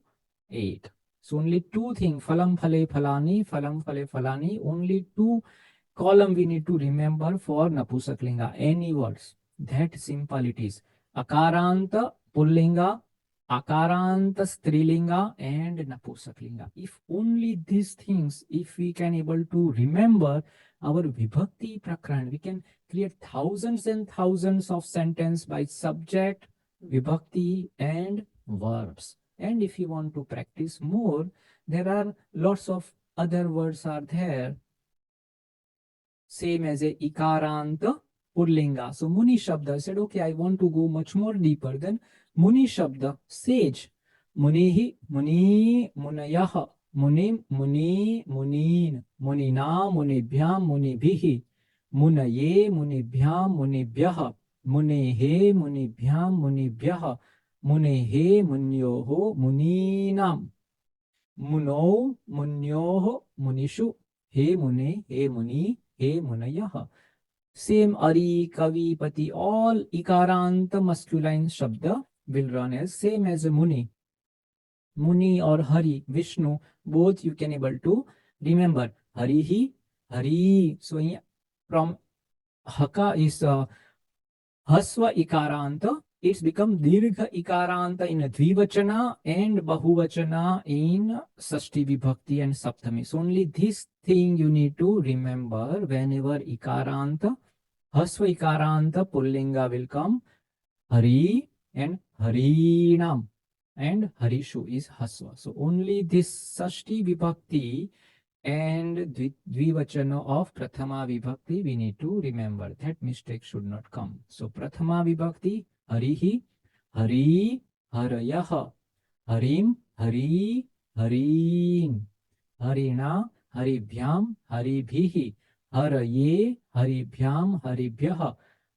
8th. So only two things, phalam phale phalani, phalam phale phalani, only two column we need to remember for napusaklinga, any words. That simple it is. Akaranta Pullinga, Akaranta Strilinga, and Napusaklinga. If only these things, if we can able to remember our Vibhakti Prakran, we can create thousands and thousands of sentences by subject, Vibhakti, and verbs. And if you want to practice more, there are lots of other words are there. Same as a Ikaranta Purlinga. So Muni Shabda, I said, okay, I want to go much more deeper. Then Muni Shabda, sage. Munihi, Muni, Munayah, Munim, Muni, Munin, Munina, Munibhyam, Munibhihi, Munaye, Munibhyam, Munibhyah, Munehe, Munibhyam, Munibhyah, Munehe, Munyoho, Muninam, Muno, Munyoho, Munishu, He Mune, He Muni, He Munayah. Same Ari, Kavi, Pati, all Ikaranta masculine Shabda will run as same as a Muni. Muni or Hari, Vishnu, both you can able to remember. Harihi, Hari. So from Haka is Hasva Ikaranta. It's become Dirgha Ikaranta in a Dvivachana and Bahuvachana in Sashti Vibhakti and Saptami. So only this thing you need to remember whenever Ikaranta, Hasva Ikaranta Pullinga will come. Hari and Harinam. And Harishu is Hasva. So only this Sashti Vibhakti and Dvivachana of Prathama Vibhakti we need to remember. That mistake should not come. So Prathama Vibhakti, Harihi, Hari, Harayah, Harim, Hari, Harin, Harina, Haribhyam, Haribhihi, Haraye, Haribhyam, Haribhyah,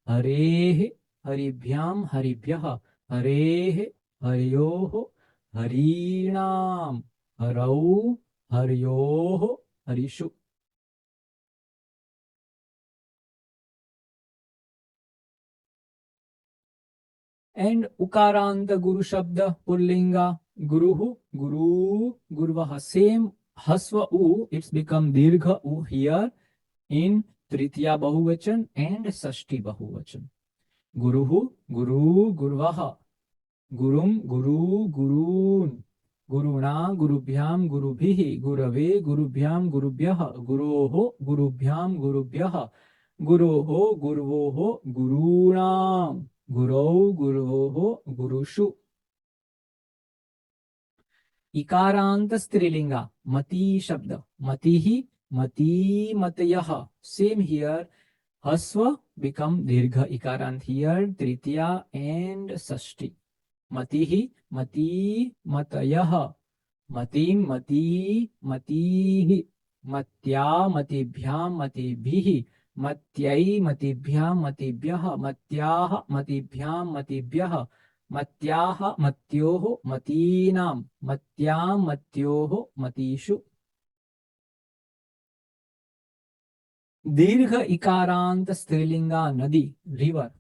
Hareh, Haribhyam, Haribhyah, Hareh, Haryoho, Harinam, Harau, Haryoho, Harishu. And Ukaranta Guru Shabda Pullinga, Guruhu, Guru, Gurvaha. Same Hasva U, it's become Dirgha U here in Tritiya Bahuvachan and Sashti Bahuvachan. Guruhu, Guru, Gurvaha. Gurum, Guru, Gurun, Guruna, Gurubhyam, Gurubhihi, Gurave, Gurubhyam, Gurubhyah, Guroho, Gurubhyam, Gurubhyah, Guroho, Guruvoho, Gurunam, Gurau, Guruvoho, Gurushu. Ikaranta Strilinga, Mati Shabda, Matihi, Mati, Matayah. Same here. Hasva become Dirgha Ikarant here, Tritiya and Sashti. Matihi, Mati, Matayah, Matim, Mati, Matihi, Matya, Matibhyam, Matibhihi, Matyai, Matibhyam, Matibhyah, Matyah, Matibhyam, Matibhyah, Matyaha, Matyoho, Matinam, Matyam, Matyoho, Matishu. Dirgha Ikaranta Strilinga Nadi, river.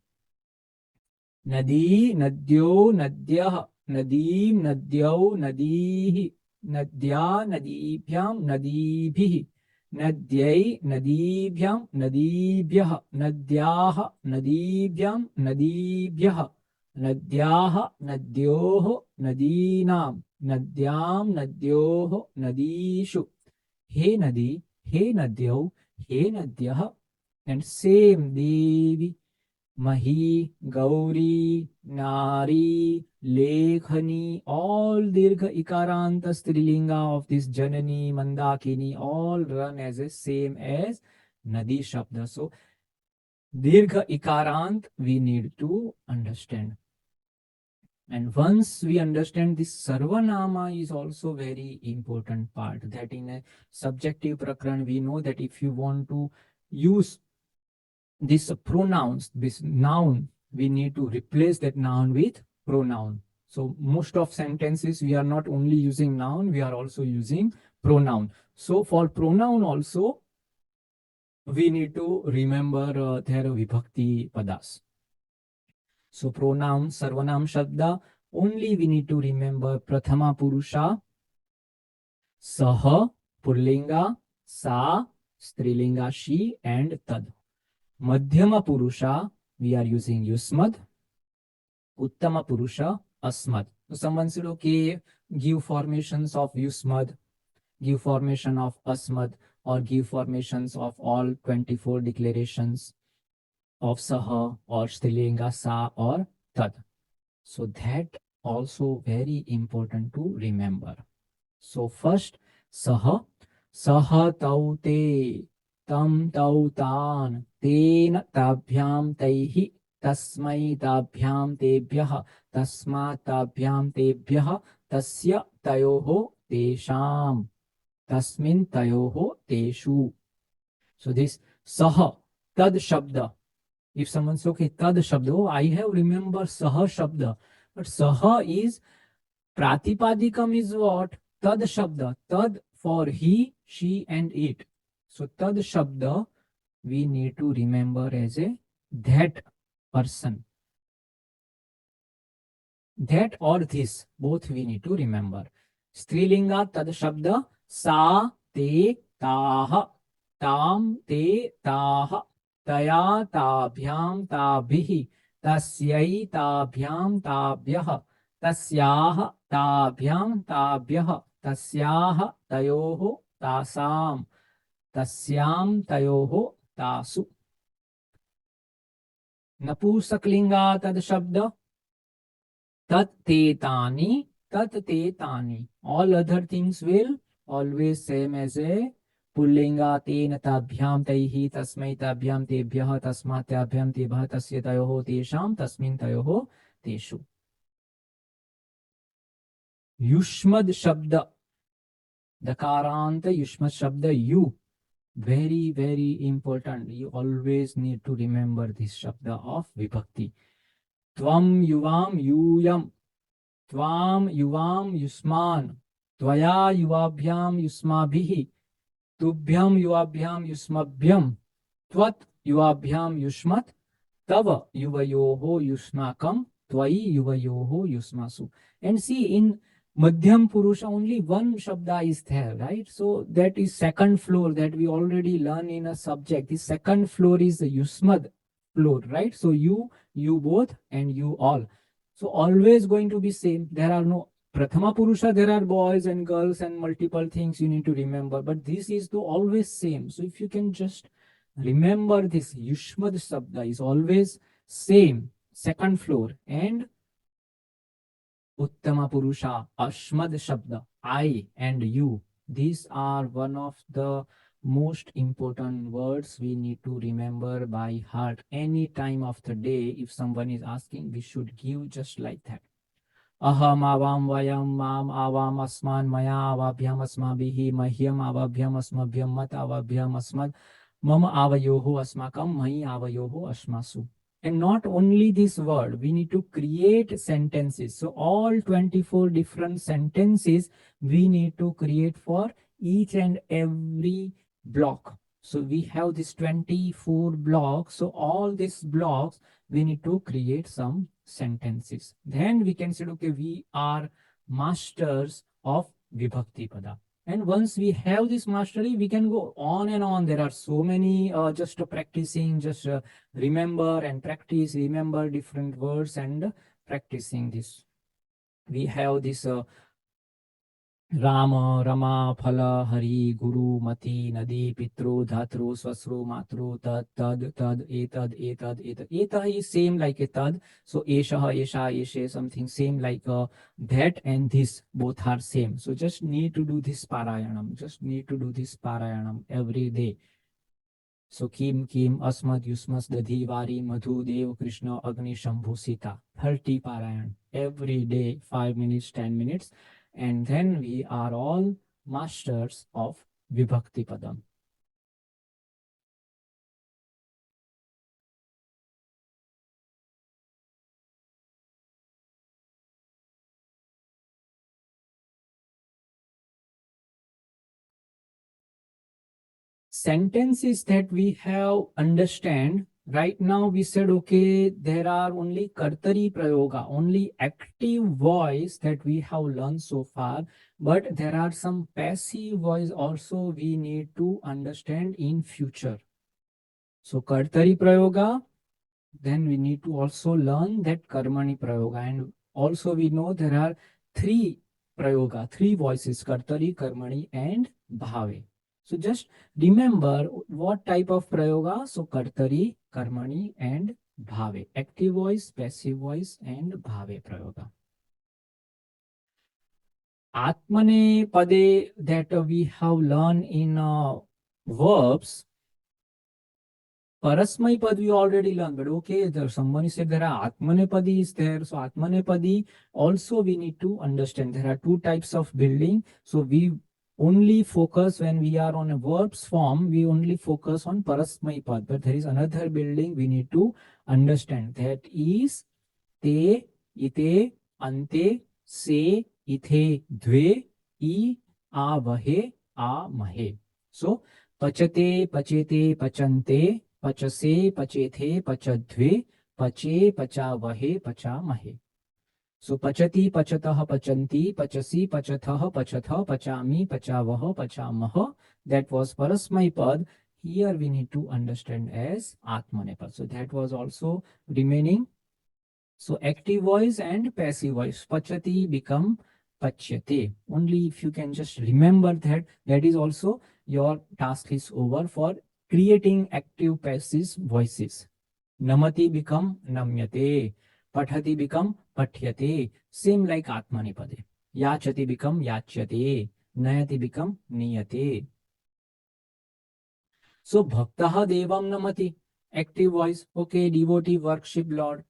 Nadi, Nadyo, Nadyah, Nadim, Nadyau, Nadihi, Nadya, Nadibhyam, Nadibhihi, Nadyai, Nadibhyam, Nadibhyah, Nadyaha, Nadibhyam, Nadibhyah, Nadyaha, Nadyoho, Nadinam, Nadyam, Nadyoho, Nadishu. He Nadi, He Nadyau, He Nadyah, and same Devi, Mahi, Gauri, Nari, Lekhani, all Dirgha Ikaranta Strilinga of this Janani, Mandakini, all run as a same as Nadi Shabda. So Dirgha Ikarant we need to understand. And once we understand this, Sarvanama is also very important part, that in a subjective prakran we know that if you want to use this pronouns, this noun, we need to replace that noun with pronoun. So most of sentences we are not only using noun, we are also using pronoun. So for pronoun also we need to remember their vibhakti padas. So pronoun, sarvanam shabda, only we need to remember prathama purusha, saha, pullinga, sa, strilinga, she, and tad. Madhyama Purusha, we are using Yusmad. Uttama Purusha, Asmad. So someone said, okay, give formations of Yusmad, give formation of Asmad, or give formations of all 24 declarations of Saha, or Strilinga, Sa, or Tad. So that also very important to remember. So first, Saha, Saha Taute. tam tau tan ten tabhyam taihi tasmai tabhyam tebhyah tasmat tabhyam tebhyah tasya tayoho tesham tasmin tayoho teshu. So this saha, tad shabda. If someone says, okay, tad shabda, oh, I have remembered saha shabda. But saha is, pratipadikam is what? Tad shabda. Tad for he, she and it. So tad shabda we need to remember as a that person. That or this, both we need to remember. Strilinga tad shabda sa te taha tam te taha taya tabhyam tabhihi tasyai tabhyam tabhyah tasyah tabhyam tabhyah tasyah tayoho tasam tasyam tayoho tasu. Napusaklinga tad shabda tat te tani, tat te tani. All other things will always same as a pullinga ten tabhyam taihi tasmai tabhyam tebhyah tasmat tabhyam tebhyah tasya tayoho tesham tasmin tayoho teshu. Yushmad shabda, dakaranta yushmad shabda you. Very, very important. You always need to remember this shabda of vibhakti. Tvam yuvam yuyam. Tvam yuvam yusman, tvaya yuvabhyam yusmabhihi, tubhyam yuvabhyam yusmabhyam, tvat yuvabhyam yushmat, tava yuvayoho yusmakam, tvai yuvayoho yusmasu. And see, in Madhyam Purusha only one shabda is there, right? So that is second floor that we already learn in a subject. The second floor is the yusmad floor, right? So you both, and you all. So always going to be same. There are no Prathama Purusha, there are boys and girls and multiple things you need to remember. But this is the always same. So if you can just remember this, Yushmad Sabda is always same, second floor. And Uttama Purusha, Ashmad Shabda, I and you. These are one of the most important words we need to remember by heart. Any time of the day, if someone is asking, we should give just like that. Aham avam vayam mam avam asman maya avabhyam asmabhihi mahyam avabhyam asmabhyam mat avabhyam asmad mama avayoho asmakam mahi avayoho asmasu. And not only this word, we need to create sentences. So all 24 different sentences we need to create for each and every block. So we have this 24 blocks. So all these blocks we need to create some sentences. Then we can say, okay, we are masters of Vibhakti Pada. And once we have this mastery, we can go on and on. There are so many just practicing, just remember and practice, remember different words and practicing this. We have this Rama, Rama, Phala, Hari, Guru, Mati, Nadi, Pitru, Dhatru, Swasru, Matru, Tad, Tad, Tad, Etad, Etad, Etad. Eta is same like a Tad. So Eshaha, Esha, Eshe, something same like that and this both are same. So just need to do this Parayanam. Just need to do this Parayanam every day. So Kim, Kim, Asmad, Yusmas, Dadhi, Vari, Madhu, Dev, Krishna, Agni, Shambhu, Sita. 30 Parayan every day, 5 minutes, 10 minutes. And then we are all masters of Vibhakti Padam. Sentences that we have understand right now, we said, okay, there are only Kartari Prayoga, only active voice that we have learned so far, but there are some passive voice also we need to understand in future. So Kartari Prayoga, then we need to also learn that Karmani Prayoga, and also we know there are three Prayoga, three voices, Kartari, Karmani and Bhave. So just remember what type of Prayoga. So Kartari, Karmani and Bhave. Active voice, passive voice and Bhave Prayoga. Atmane Pade that we have learned in verbs. Parasmaipad we already learned, but okay, someone said there are Atmanepadi is there. So Atmanepadi also we need to understand. There are two types of building. So we only focus when we are on a verbs form, we only focus on Parasmaipad. But there is another building we need to understand. That is te, ite, ante, se, ithe, dve, I, avahe, amahe. So pachate, pachete, pachante, pachase, pachethe, pachadve, pache, pachavahe, pachamahe. So pachati, pachatah, pachanti, pachasi, pachatah, pachatha, pachami, pachavah, pachamah. That was Parasmaipad. Here we need to understand as Atmanepad. So that was also remaining. So active voice and passive voice. Pachati become pachyate. Only if you can just remember that, that is also your task is over for creating active passive voices. Namati become namyate. Pathati become pathyate. Same like Atmanipade. Yachati become yachyate. Nayati become niyate. So bhaktaha devam namati. Active voice. Okay, devotee worship Lord.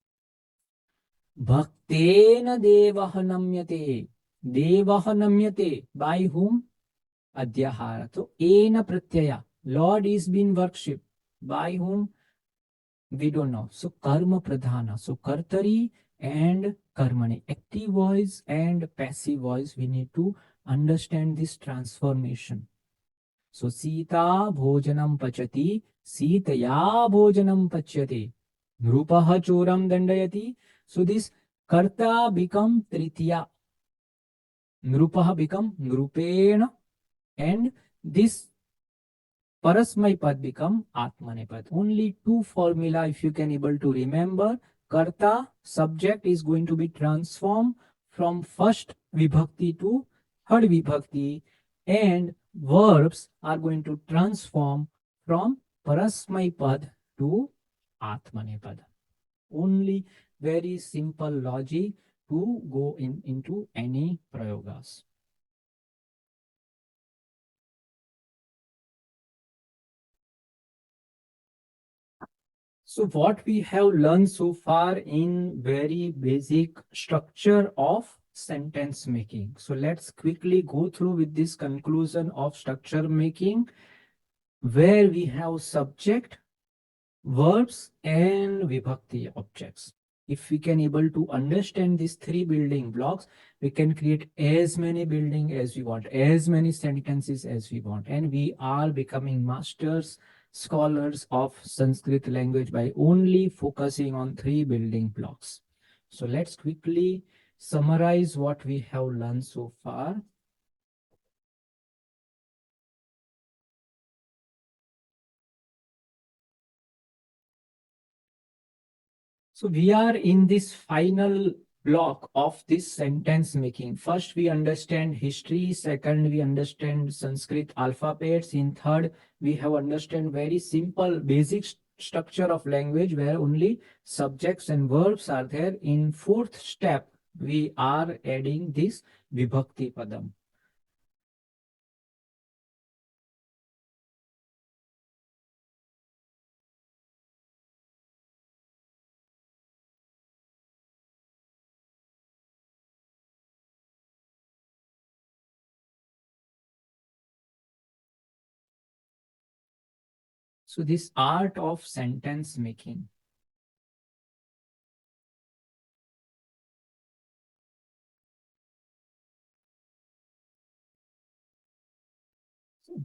Bhakten devah namyate. Devah namyate. By whom? Adyahara. So, ena pratyaya. Lord is being worshipped. By whom? We don't know. So, karma pradhana. So, kartari and karmani. Active voice and passive voice. We need to understand this transformation. So, Sita bhojanam pachati. Sitaya bhojanam pachyate. Nrupaha choram dandayati. So, this karta become tritiya. Nrupaha become nrupena. And this Parasmaipad become Atmanepad. Only two formula if you can able to remember. Karta, subject is going to be transformed from first Vibhakti to third Vibhakti, and verbs are going to transform from Parasmaipad to Atmanepad. Only very simple logic to go into any prayogas. So what we have learned so far in very basic structure of sentence making. So let's quickly go through with this conclusion of structure making, where we have subject, verbs and vibhakti objects. If we can able to understand these three building blocks, we can create as many building as we want, as many sentences as we want, and we are becoming masters, scholars of Sanskrit language by only focusing on three building blocks. So let's quickly summarize what we have learned so far. So we are in this final block of this sentence making. First, we understand history. Second, we understand Sanskrit alphabets. In third, we have understand very simple basic structure of language where only subjects and verbs are there. In fourth step, we are adding this Vibhakti Padam. So this art of sentence making.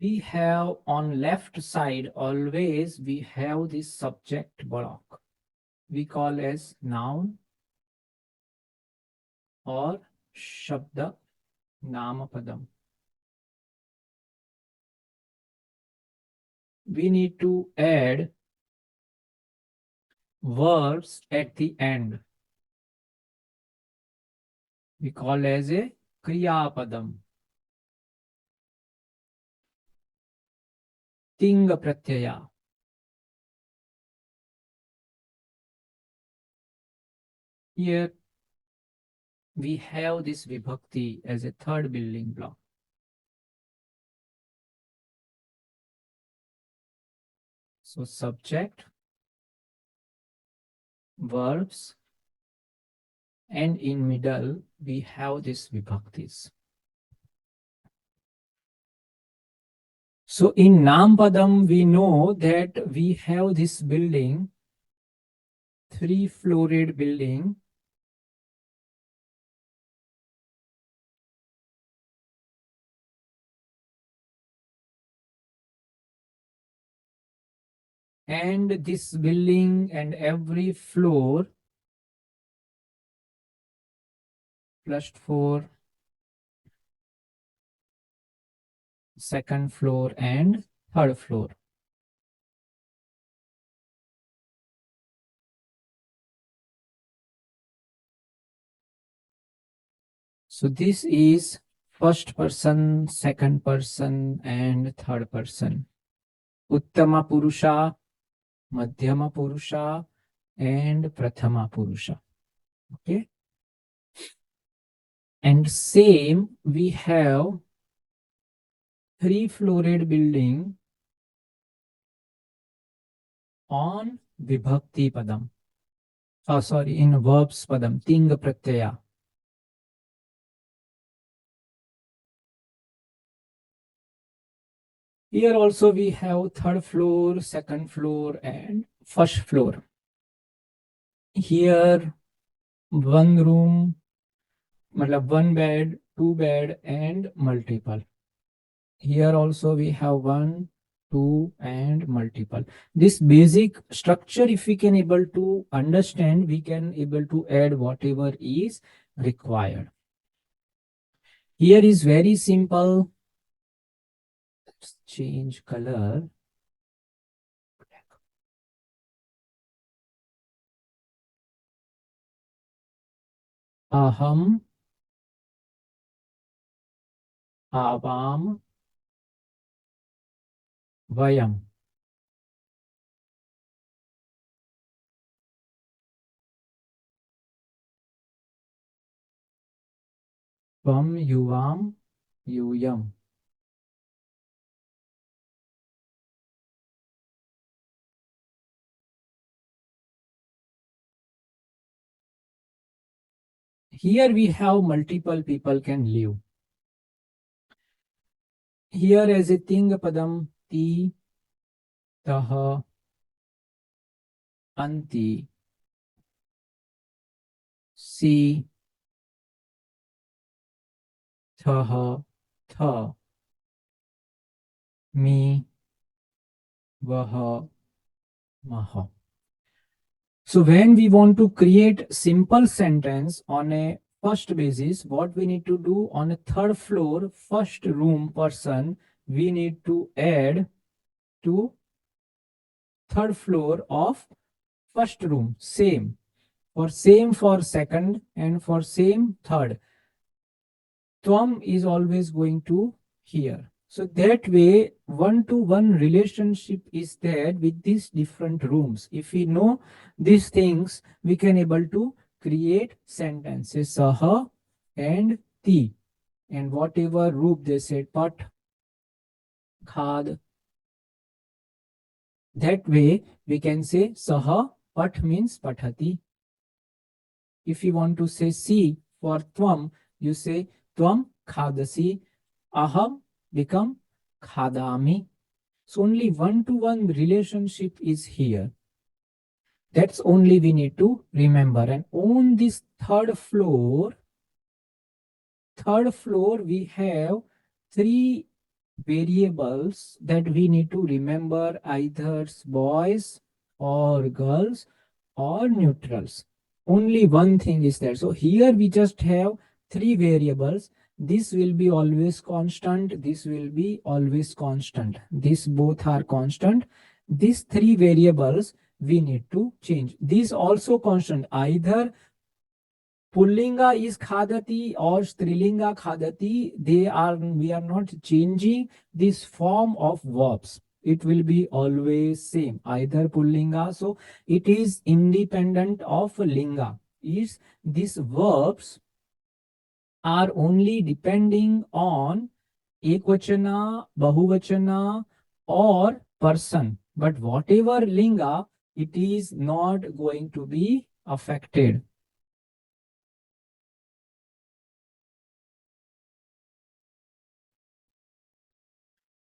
We have on left side always we have this subject block we call as noun or shabda namapadam. We need to add verbs at the end. We call as a kriyapadam. Tinga pratyaya. Here we have this vibhakti as a third building block. So subject, verbs, and in middle we have this vibhaktis. So in Nampadam, we know that we have this building, 3-floored building. And this building and every floor, first floor, second floor, and third floor. So this is first person, second person, and third person. Uttama Purusha, Madhyama Purusha, and Prathama Purusha. Okay. And same, we have 3-floored building on Vibhakti Padam. Oh, sorry, in Verbs Padam, Tinga Pratyaya. Here also we have third floor, second floor, and first floor. Here, one room, one bed, two bed, and multiple. Here also we have 1, 2, and multiple. This basic structure, if we can able to understand, we can able to add whatever is required. Here is very simple. Let's change color. Aham, avam, vayam. Tvam, yuvam, yuyam. Here we have multiple people can live. Here as a Tinga Padam, ti, taha, anti, si, thaha, tha, mi, vaha, maha. So when we want to create simple sentence on a first basis, what we need to do on a third floor, first room person, we need to add to third floor of first room, same for second and for same third. Tvam is always going to here. So that way, one-to-one relationship is there with these different rooms. If we know these things, we can able to create sentences. Saha and ti. And whatever roop they said, pat, khad. That way, we can say saha, pat means pathati. If you want to say si for tvam, you say tvam khadasi. Aham become khadami. So only one-to-one relationship is here. That's only we need to remember. And on this third floor, we have 3 variables that we need to remember, either boys or girls or neutrals. Only one thing is there. So here we just have 3 variables. This will be always constant. This will be always constant. These both are constant. These 3 variables we need to change. These also constant. Either Pullinga is khadati or Strilinga khadati. We are not changing this form of verbs. It will be always same. Either Pullinga. So it is independent of linga. Is these verbs are only depending on ekvachana, bahuvachana, or person. But whatever linga, it is not going to be affected.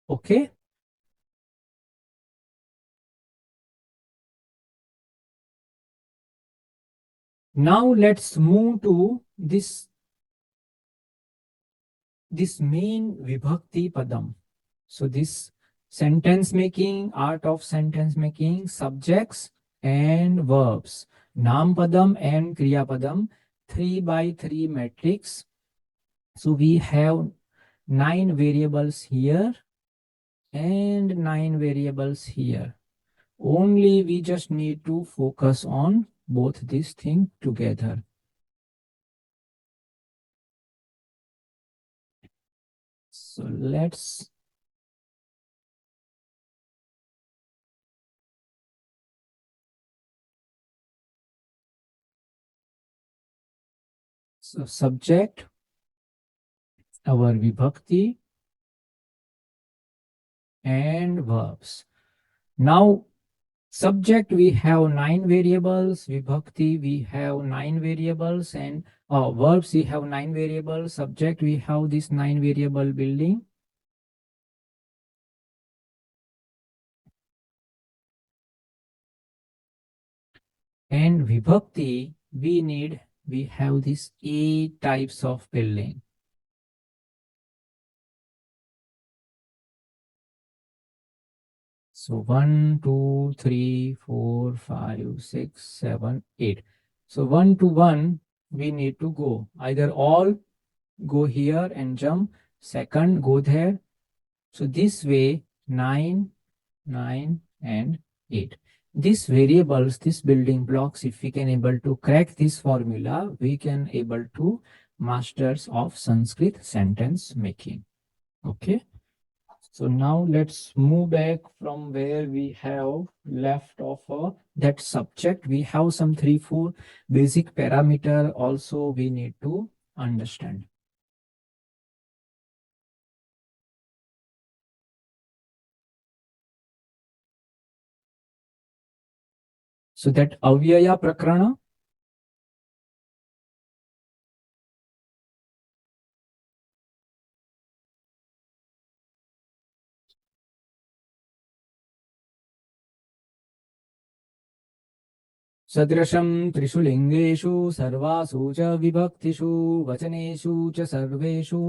Okay. Now let's move to this main Vibhakti Padam. So this sentence making, art of sentence making, subjects and verbs, Nam Padam and Kriya Padam, 3 by 3 matrix. So we have 9 variables here and 9 variables here. Only we just need to focus on both these things together. So let's subject, our Vibhakti and verbs. Now subject we have 9 variables, Vibhakti we have 9 variables, and verbs we have 9 variables, subject we have this 9 variable building. And Vibhakti we have these 8 types of building. So 1, 2, 3, 4, 5, 6, 7, 8. So 1 to 1 we need to go. Either all go here and jump, second go there. So this way 9, 9 and 8. These variables, these building blocks, if we can able to crack this formula, we can able to masters of Sanskrit sentence making. Okay. So now let's move back from where we have left off that subject. We have some 3-4 basic parameter also we need to understand. So that Avyaya Prakrana, सदृशं त्रिषु लिङ्गेषु सर्वासु च विभक्तिषु वचनेषु च सर्वेषु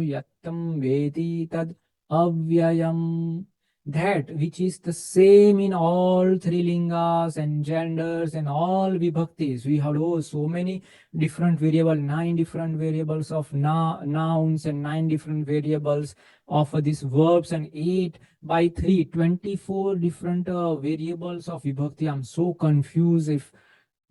यत्तं वेति तद् अव्ययम्. That which is the same in all 3 lingas and genders and all vibhaktis. We have so many different variables, 9 different variables of nouns and 9 different variables of these verbs, and 8 by 3, 24 different variables of vibhakti. I'm so confused if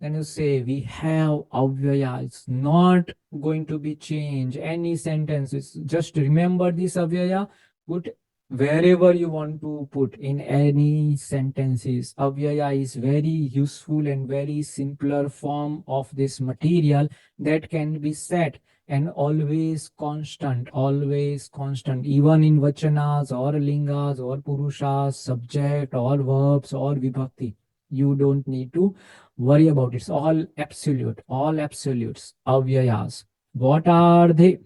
then you say we have avyaya. It's not going to be changed. Any sentence, it's just remember this avyaya, put wherever you want to put in any sentences. Avyaya is very useful and very simpler form of this material that can be set and always constant, even in vachanas or lingas or purushas, subject or verbs or vibhakti. You don't need to worry about it. It's all absolute, all absolutes, avyayas. What are they?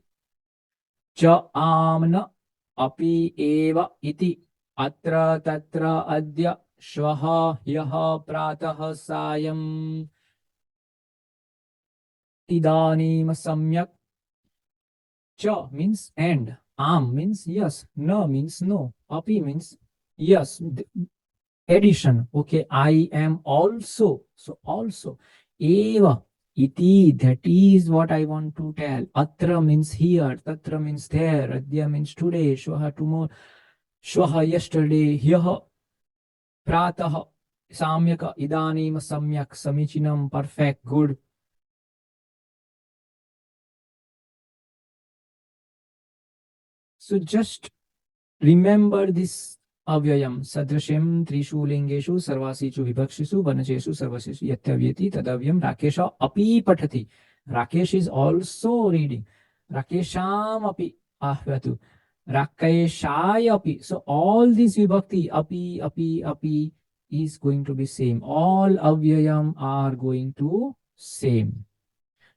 Cha amna api eva iti atra tatra adya shvaha yaha pratah sayam idanim samyak. Cha means and, am means yes, na means no, api means yes, addition. Okay, I am also. So also, eva iti, that is what I want to tell. Atra means here, tatra means there, adya means today, shvaha tomorrow, shvaha yesterday, hyaha pratah, samyaka, idanim samyak, samichinam perfect, good. So just remember this avyayam. Sadrashyam trishu lingeshu sarvasichu vibhakshisu vanacheshu sarvasishu yatyavyeti tadavyam. Rakesha api patati. Rakesh is also reading. Rakesham api ahvatu. Rakeshaya api. So all these vibhakti, api, api, api, is going to be same. All avyayam are going to same.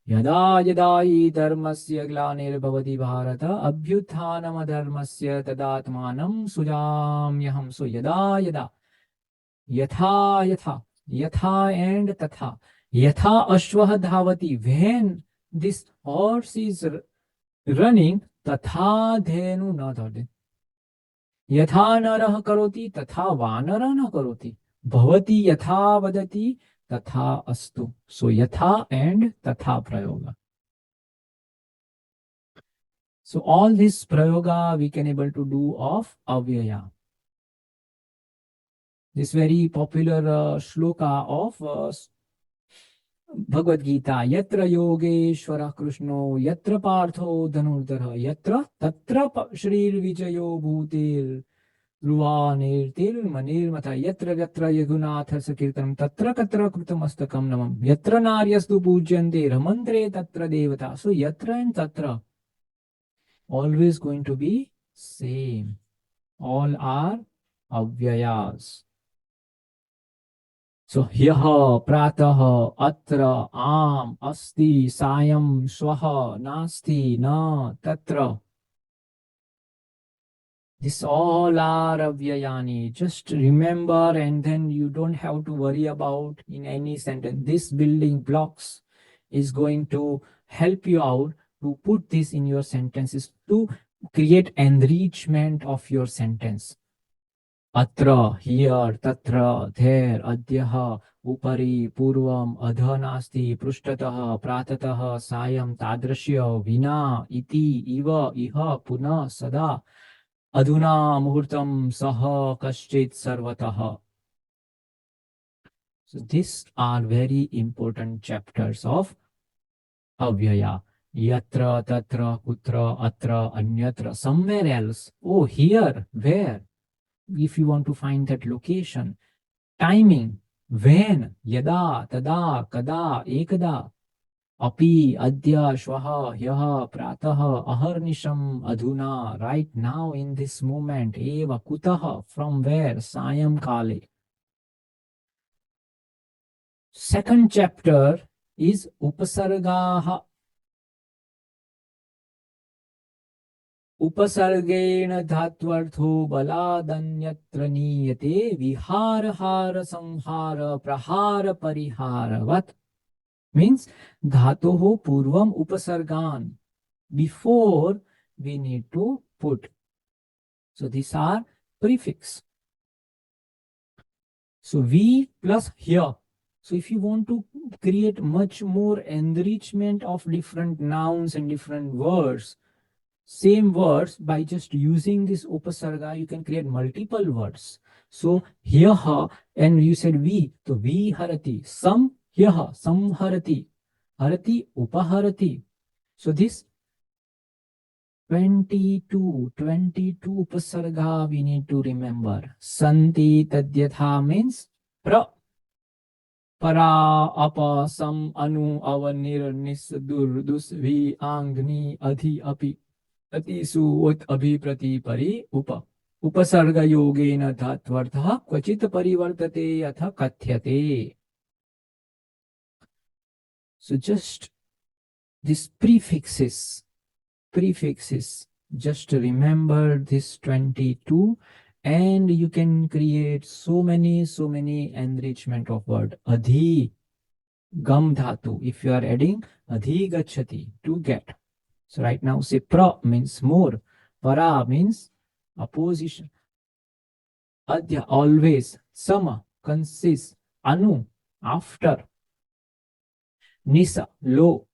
Yada yada hi dharmasya glanirvavati bharata abhyuthanam dharmasya tadatmanam sujamyaham. So yada yada, yatha yatha, yatha and tatha. Yatha ashvah dhavati, when this horse is running, tatha dhenu na dhati. यथा नरः करोति तथा वानरः न करोति. भवति यथा वदति तथा अस्तु. So yatha and tatha prayoga. So all this prayoga we can able to do of avyaya. This very popular shloka of Bhagwad Geeta. Yatra yogeshwara krishno, yatra partho dhanurdhara, yatra tatra shrir vijayo bhutir ध्रुवानेर्तिर् मनिर्मथा यत्र यत्र यगुनाथ सकीर्तनं तत्र कत्र कृतमस्तकं नमः यत्र नार्यस्तु पूज्यन्ते रमन्त्रे तत्र देवता. So yatra and tatra always going to be same. All are avyayas. So ह्यः प्रातः अत्र आम अस्ति सायं श्वः नास्ति न तत्र. This all are avyayani. Just remember, and then you don't have to worry about in any sentence. This building blocks is going to help you out to put this in your sentences to create enrichment of your sentence. Atra, here, tatra, there, adyah, upari, purvam, adha nasti, prushtataha, pratataha, sayam, tadrashya, vina, iti, iva, iha, puna, sada. Adhuna muhurtam saha kaschit sarvataha. So these are very important chapters of avyaya. Yatra, tatra, kutra, atra, anyatra, somewhere else. Oh, here, where? If you want to find that location. Timing, when, yada, tada, kada, ekada. Api, adya, shvaha, hyaha, prataha, aharnisham, adhuna, right now in this moment, eva, kutaha, from where, sayam kale. Second chapter is upasargaha. Upasargena dhatvartho baladanyatra niyate vihara hara samhara prahara parihara. What? Means dhatoho purvam upasargan. Before we need to put. So these are prefix. So we plus here. So if you want to create much more enrichment of different nouns and different words, same words, by just using this upasarga, you can create multiple words. So here, and you said we, so vi harati, sam here, sam harati, harati, upaharati. So this 22 upasarga we need to remember. Santi tadyatha means pra, para, apa, sam, anu, avanir, nis, dur, dus, vi, angni, adhi, api, ati, su, ut, abhi, prati, pari, upa. Upasarga yogena dhatvartha kvachit parivartate yatha kathyate. So just these prefixes, just remember this 22 and you can create so many enrichment of word. Adhi, gam dhatu, if you are adding adhi gachati, to get. So right now say pra means more, para means opposition, adya always, sama consists, anu after, nisa low,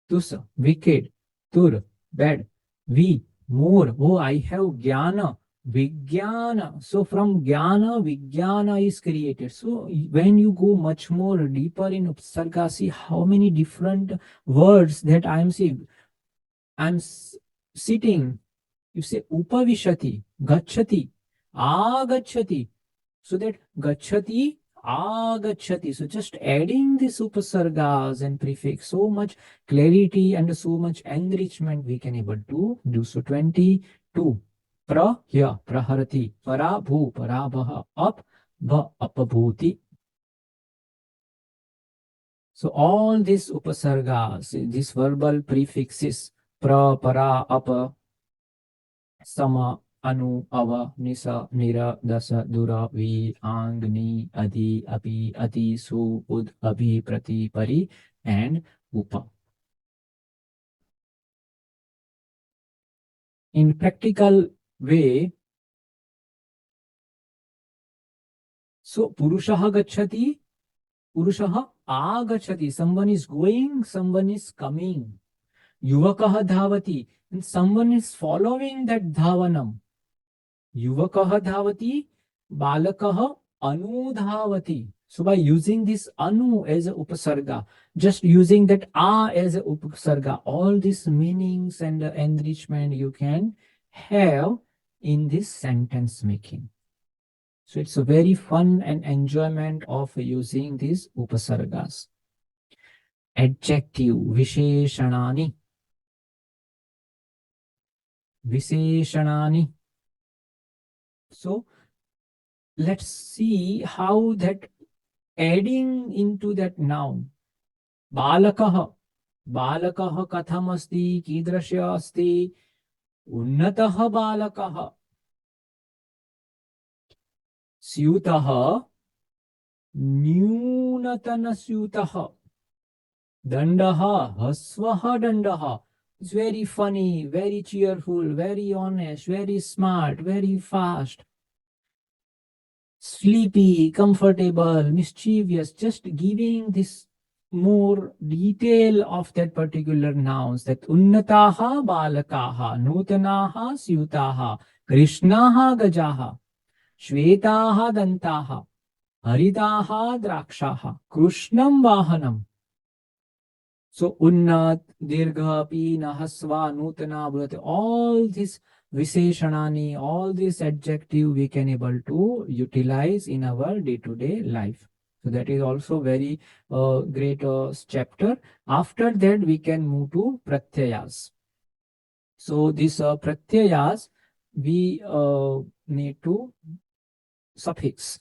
tusa wicked, tur bad, vi more. Oh, I have jnana, vijnana. So from jnana, vijnana is created. So when you go much more deeper in Upsarga, see how many different words that I am saying. I'm sitting. You say upavishati, gachati, agachati. So that gachati, agachati. So just adding these upasargas and prefix, so much clarity and so much enrichment we can able to do. So 22. Pra, here, praharati, para, bhu, parabhaha, up, va apabhuti. So all these upasargas, these verbal prefixes, pra, para, apa, sama, anu, ava, nisa, nira, dasa, dura, vi, ang, ni, adi, api, ati, su, ud, abhi, prati, pari, and upa. In practical way, so purushaha gacchati, purushaha agachati. Someone is going, someone is coming. Yuvakaha dhavati, and someone is following that dhavanam. Yuvakaha dhavati, balakaha anudhavati. So by using this anu as a upasarga, just using that a as a upasarga, all these meanings and enrichment you can have in this sentence making. So it's a very fun and enjoyment of using these upasargas. Adjective, Visheshanani. Visheshanani. So let's see how that adding into that noun. Balakaha. Balakaha katham asti, kidrashya asti, unnataha balakaha. Syutaha, nyunatana syutaha. Dandaha, hasvaha dandaha. It's very funny, very cheerful, very honest, very smart, very fast. Sleepy, comfortable, mischievous, just giving this more detail of that particular nouns, that unnataha balakaha, nutanaha syutaha, krishnaha gajaha, shvetaha dantaha, haritaha drakshaha, krishnam vahanam. So unnat, dirgha, pina, hasva, nutana, bhut, all these visheshanani, all these adjective we can able to utilize in our day-to-day life. So that is also very great chapter. After that we can move to pratyayas. So these pratyayas we need to suffix.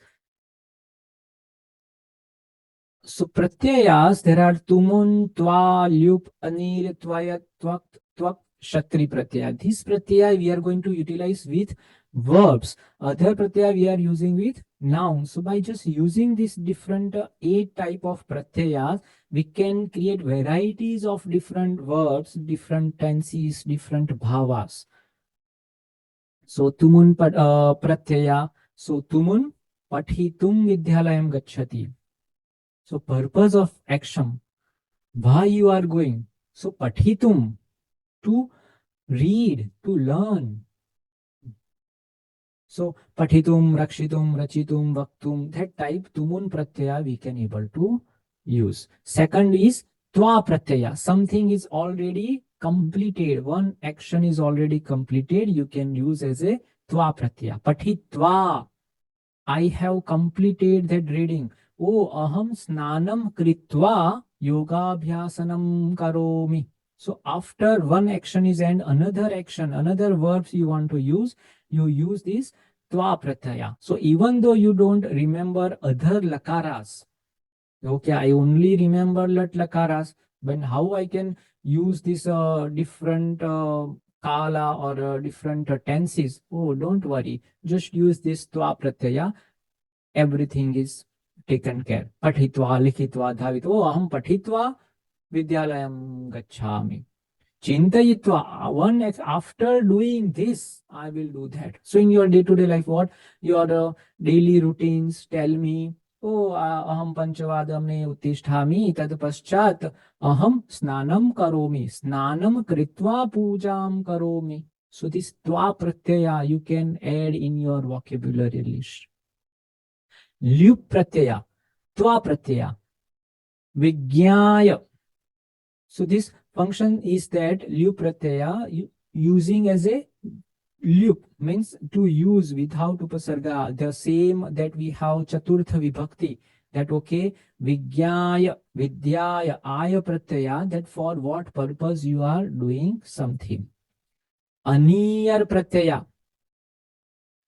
So pratyayas, there are tumun, twa, lyup, anir, twayat, twak, twak, shatri pratyaya. This pratyaya we are going to utilize with verbs. Other pratyaya we are using with nouns. So by just using this different 8 type of pratyayas, we can create varieties of different verbs, different tenses, different bhavas. So tumun pratyaya. So tumun pathitum vidyalayam gacchati. So purpose of action, why you are going. So pathitum, to read, to learn. So pathitum, rakshitum, rachitum, vaktum, that type tumun pratyaya we can able to use. Second is twa pratyaya. Something is already completed. One action is already completed. You can use as a twa pratyaya. Pathitva, I have completed that reading. Oh, aham snanam kritva yogabhyasanam karomi. So after one action is and another action, another verbs you want to use, you use this tva pratyaya. So even though you don't remember other lakaras, okay, I only remember lakaras, but how I can use this different kala or different tenses? Oh, don't worry. Just use this tva pratyaya. Everything is taken care. Pathitva, likhitva, dhavitva. Oh, aham pathitva vidyalayam gacchami. Chintayitva. After doing this, I will do that. So in your day-to-day life, what your daily routines tell me? Oh, aham panchavadamne uttisthami tad paschat aham snanam karomi. Snanam kritva pujam karomi. So this tva pratyaya you can add in your vocabulary list. Lyup pratyaya, tva pratyaya, vigyaya. So this function is that lyup pratyaya using as a lyup means to use without upasarga, the same that we have chaturtha vibhakti. That okay, vigyaya, vidyaya, aya pratyaya, that for what purpose you are doing something. Aniyar pratyaya.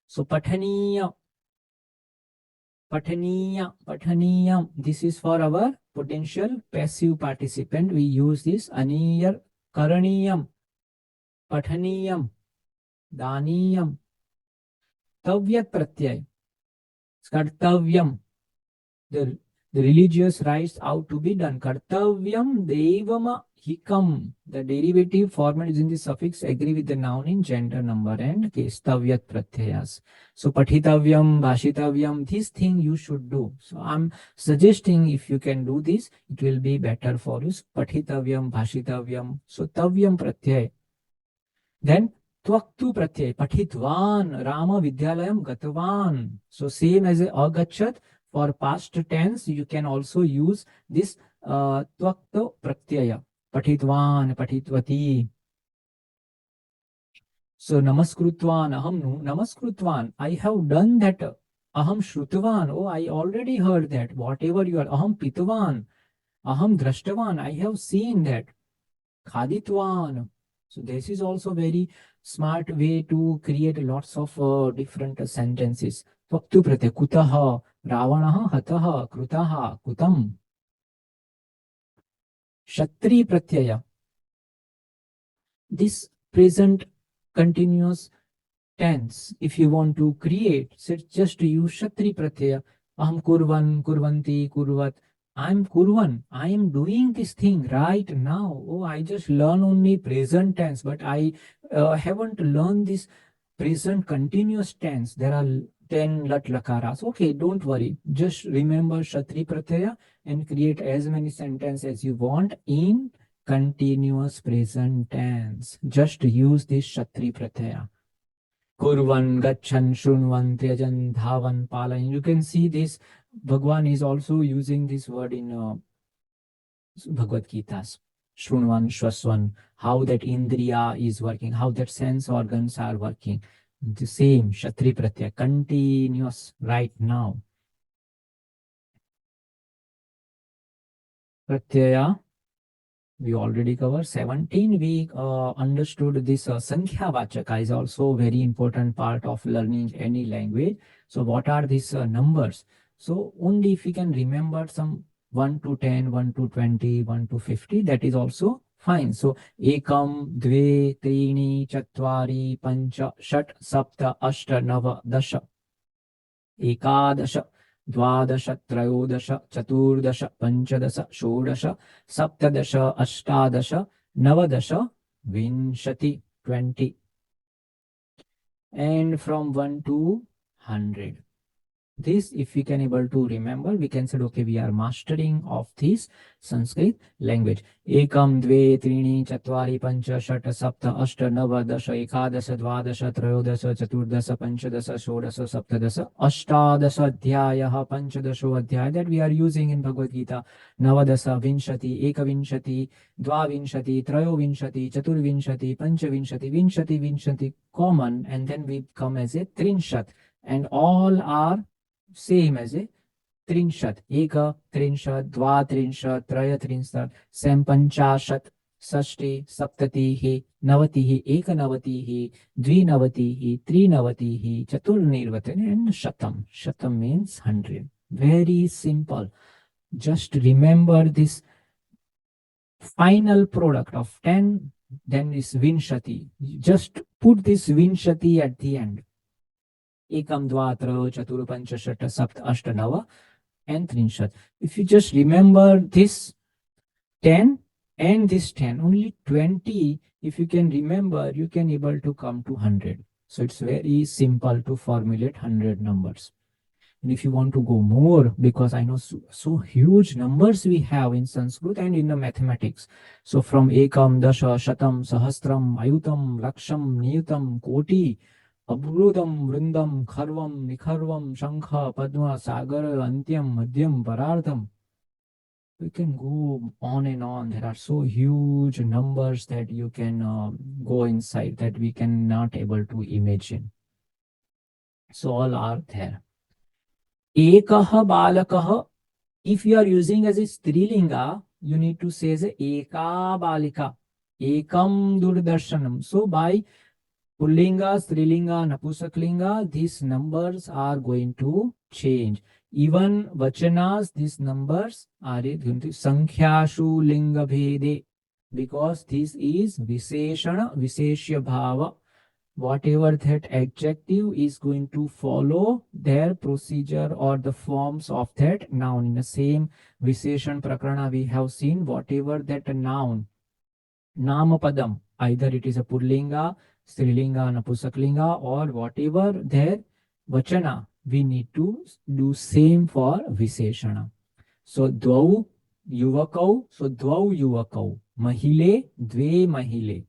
So pathaniya. Pataniya, pataniyam. This is for our potential passive participant. We use this aniyar, karaniyam, pataniyam, daniyam, tavyat pratyay, kartavyam. The, the religious rites out to be done. Kartavyam devama hikam. The derivative format using the suffix agree with the noun in gender, number and case. Tavyat pratyayas. So pathitavyam, bhashitavyam, this thing you should do. So I'm suggesting if you can do this, it will be better for you. Pathitavyam, bhashitavyam. So tavyam pratyay. Then Twaktu pratyay, pathitvan, Rama vidyalayam gatvan. So same as a agachat, for past tense, you can also use this Twaktu pratyaya, pathitvan, pathitvati. So namaskritvan, aham namaskritvan, I have done that. Aham shrutvan, oh, I already heard that. Whatever you are, aham pitvan, aham drashtavan, I have seen that. Khaditvan. So this is also very smart way to create lots of different sentences. Tvaktu pratyay, kutaha, ravanaha, hataha, krutaha, kutam. Shatri pratyaya. This present continuous tense, if you want to create, so just use Shatri pratyaya. Aham kurvan, kurvanti, kurvat. I'm kurvan. I am doing this thing right now. Oh, I just learn only present tense, but I haven't learned this present continuous tense. There are 10 lat lakaras. Okay, don't worry. Just remember Shatri pratyaya and create as many sentences as you want in continuous present tense. Just use this Shatri pratyaya. Kurvan, Gachan, Shrunvan, Tyajan, Dhavan, Palan. You can see this. Bhagwan is also using this word in Bhagwad Gita's. Shrunvan, Shwasvan, how that Indriya is working, how that sense organs are working. The same, Shatri Pratyaya, continuous right now. Pratyaya, we already covered. 17, we understood this Sankhya Vachaka is also very important part of learning any language. So what are these numbers? So only if we can remember some 1 to 10, 1 to 20, 1 to 50, that is also fine. So ekam, dve, trini, chatvari, pancha, shat, sapta, ashta, nava, dasha. एकादश द्वादश त्रयोदश चतुर्दश पंचदश षोडश सप्तदश अष्टादश नवदश विंशति 20 and from 1 to 100. This, if we can able to remember, we can say, okay, we are mastering of this Sanskrit language. Ekam, dve, trini, chatvari, pancha, shata, sapta, ashta, nava, dasha, ekadasha, dvadasha, trayodasha, chaturdasha, panchadasha, shodasha, saptadasha, ashtadasha, adhyayaha, panchadasho adhyaya, that we are using in Bhagwad Gita. Navadasha, vinshati, ekavinshati, dvavinshati, trayovinshati, chaturvinshati, panchavinshati, vinshati, vinshati, common, and then we come as a trinshat, and all are same as a trinshat. Eka trinshat, dva trinshat, traya trinshat, sampanchashat, षष्टि सप्ततिः नवतिः एकनवतिः द्विनवतिः त्रिनवतिः चतुर्निर्वतिः and shatam. Shatam means 100. Very simple. Just remember this final product of 10, then is vinshati. Just put this vinshati at the end. Ekam, dva, traya, chatur, pancha, shata, sapt, ashta, nava, and trinshat. If you just remember this 10 and this 10, only 20, if you can remember, you can able to come to 100. So it's very simple to formulate 100 numbers. And if you want to go more, because I know so huge numbers we have in Sanskrit and in the mathematics. So from ekam, dasha, shatam, sahasram, ayutam, laksham, niyutam, koti, Abhrudam, Vrindam, Kharvam, Nikharvam, Shankha, Padma, Sagar, Antyam, Madhyam, Parardham. We can go on and on. There are so huge numbers that you can go inside that we cannot able to imagine. So all are there. Ekaha balakaha. If you are using as a strilinga, you need to say as a eka balika. Ekam durdarshanam. So by Pullinga, Strilinga, Napusaklinga, these numbers are going to change. Even Vachanas, these numbers are going to Sankhyasu Linga Bhede, because this is Visheshana, Visheshya Bhava. Whatever that adjective is going to follow their procedure or the forms of that noun. In the same Visheshan Prakarana, we have seen whatever that noun, Namapadam, either it is a Pullinga, Strilinga, Napusaklinga, or whatever their Vachana, we need to do same for Visheshana. So Dvau Yuvakau, so Dvau Yuvakau, Mahile, Dve Mahile,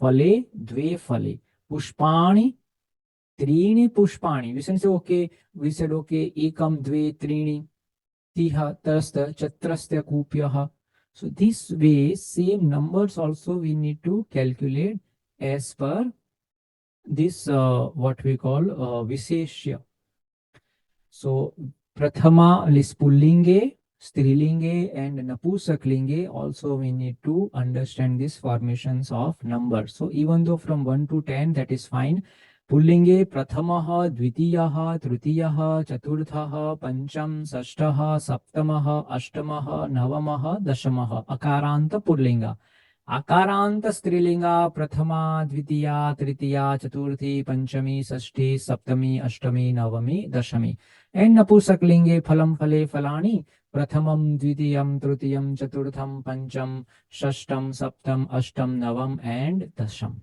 Fale, Dve Fale, Pushpani, Trini Pushpani. We said okay, Ekam, Dve, Trini, Tiha, Tarasta, Chatrastya, Kupyaha. So this way, same numbers also we need to calculate as per this what we call Visheshya. So Prathama is Pullinge, Strilinge and Napusaklinge. Also we need to understand these formations of numbers. So even though from 1 to 10, that is fine. Pullinge Prathamaha, Dvitiyaha, Tritiyaha, Chaturthaha, Pancham, Sashtaha, Saptamaha, Ashtamaha, Navamaha, Dashamaha. Akaranta Pullinga. Akaranta Strilinga, Prathama, Dvitiya, Tritiya, Chaturthi, Panchami, Sashti, Saptami, Ashtami, Navami, Dashami. And Napusaklinge Phalam Phale Phalani, Prathamam, Dvitiyam, Trutiyam, Chaturtham, Pancham, Shashtam, Saptam, Ashtam, Navam, and Dasham.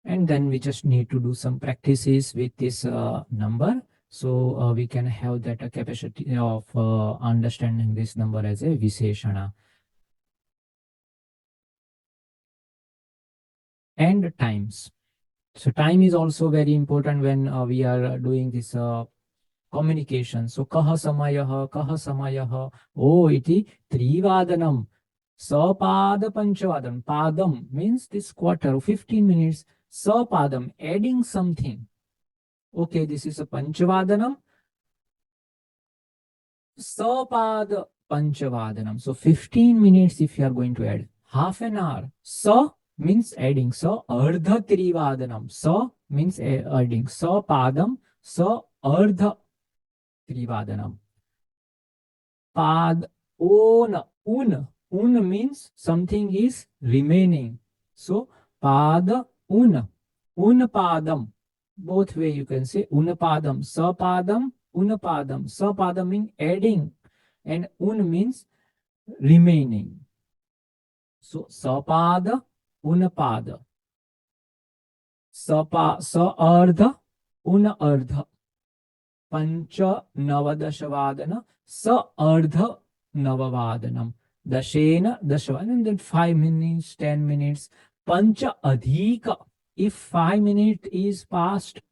And then we just need to do some practices with this number. So we can have that capacity of understanding this number as a Visheshana. And times. So time is also very important when we are doing this communication. So kaha samayaha, oh iti trivadanam, sapada panchavadanam. Padam means this quarter, 15 minutes. Sapadam, adding something. Okay, this is a panchavadanam. Sapada panchavadanam. So 15 minutes if you are going to add. Half an hour. Sa means adding. So ardha trivadanam. Sa means adding. Sa padam. Sa ardha trivadanam. Pad un. Un means something is remaining. So pad un. Padam. Both way you can say unapadam. Sapadam. Unapadam. Sapadam means adding. And un means remaining. So sapada, unapada. Sa-ardha, una-ardha. Pancha navadashavadana, sa-ardha navavadanam. Dashena, dashavanam. And then 5 minutes, 10 minutes. Pancha adhika. If 5 minutes is past,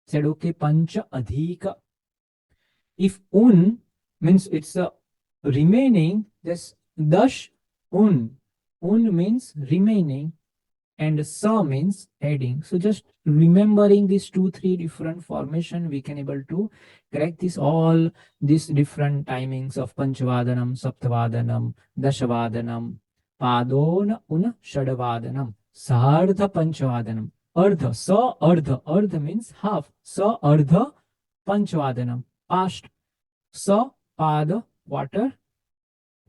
said okay, pancha adhika. If un means it's a remaining, this dash un. Un means remaining and sa means adding. So just remembering these 2-3 different formation, we can able to correct this all these different timings of panchavadanam, saptavadanam, dashavadanam, padona una shadavadanam, sardha panchavadanam, ardha, sa ardha means half, sa ardha panchavadanam, past, sa pada quarter,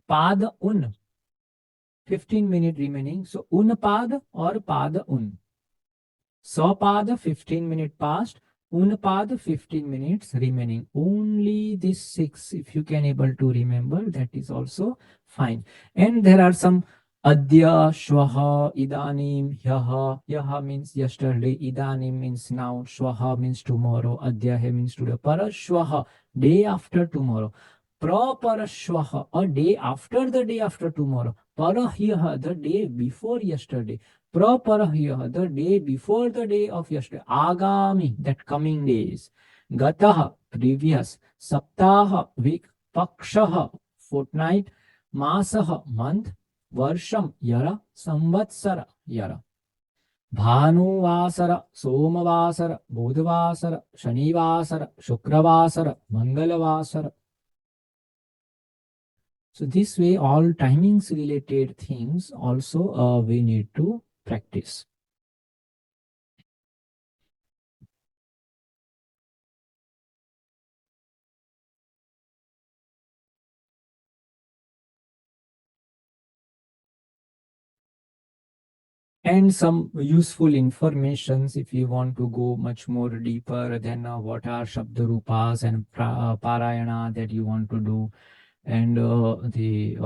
pada un 15 minutes remaining. So un pada or pada un. Sa pada 15 minutes past, un pada 15 minutes remaining. Only these 6 if you can able to remember, that is also fine. And there are some adya, shwaha, idanim, yaha. Yaha means yesterday, idanim means now, shwaha means tomorrow, adya means today, parashwaha, day after tomorrow, praparashwaha, a day after the day after tomorrow, parahyaha, the day before yesterday, praparahyaha, the day before the day of yesterday, agami, that coming days, gataha, previous, saptaha, week, pakshaha, fortnight, masaha, month, Varsham Yara, Samvatsara Yara. Bhanuvasara, Somavasara, Budhavasara, Shanivasara, Shukravasara, Mangalavasara. So this way all timings related things also we need to practice. And some useful informations if you want to go much more deeper than what are Shabdarupas and Parayana that you want to do. And the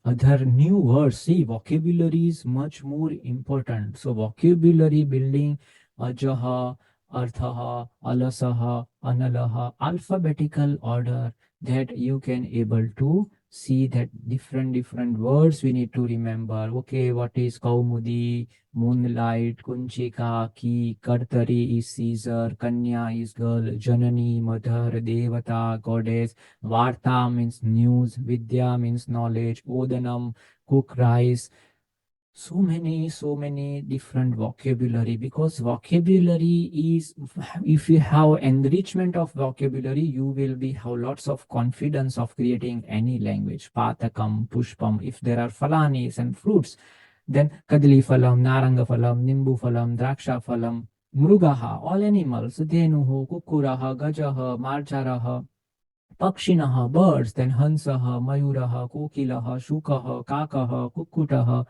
other new words, see, vocabulary is much more important. So vocabulary building, ajaha, arthaha, alasaha, analaha, alphabetical order, that you can able to see that different words we need to remember. Okay, what is kaumudi, moonlight, kunchika, ki, kartari is Caesar, kanya is girl, janani, mother, devata, goddess, Varta means news, Vidya means knowledge, Odanam, cook rice. So many different vocabulary, because vocabulary is, if you have enrichment of vocabulary, you will be have lots of confidence of creating any language. Patakam, Pushpam, if there are falanis and fruits, then Kadali Phalam, Naranga Phalam, Nimbu Phalam, Draksha Phalam, Mrugaha, all animals, Denuhu, Kukuraha, Gajaha, Marjaraha, Pakshinaha, birds, then Hansaha, Mayuraha, Kokilaha, Shukaha, Kakaha, Kukkutaha,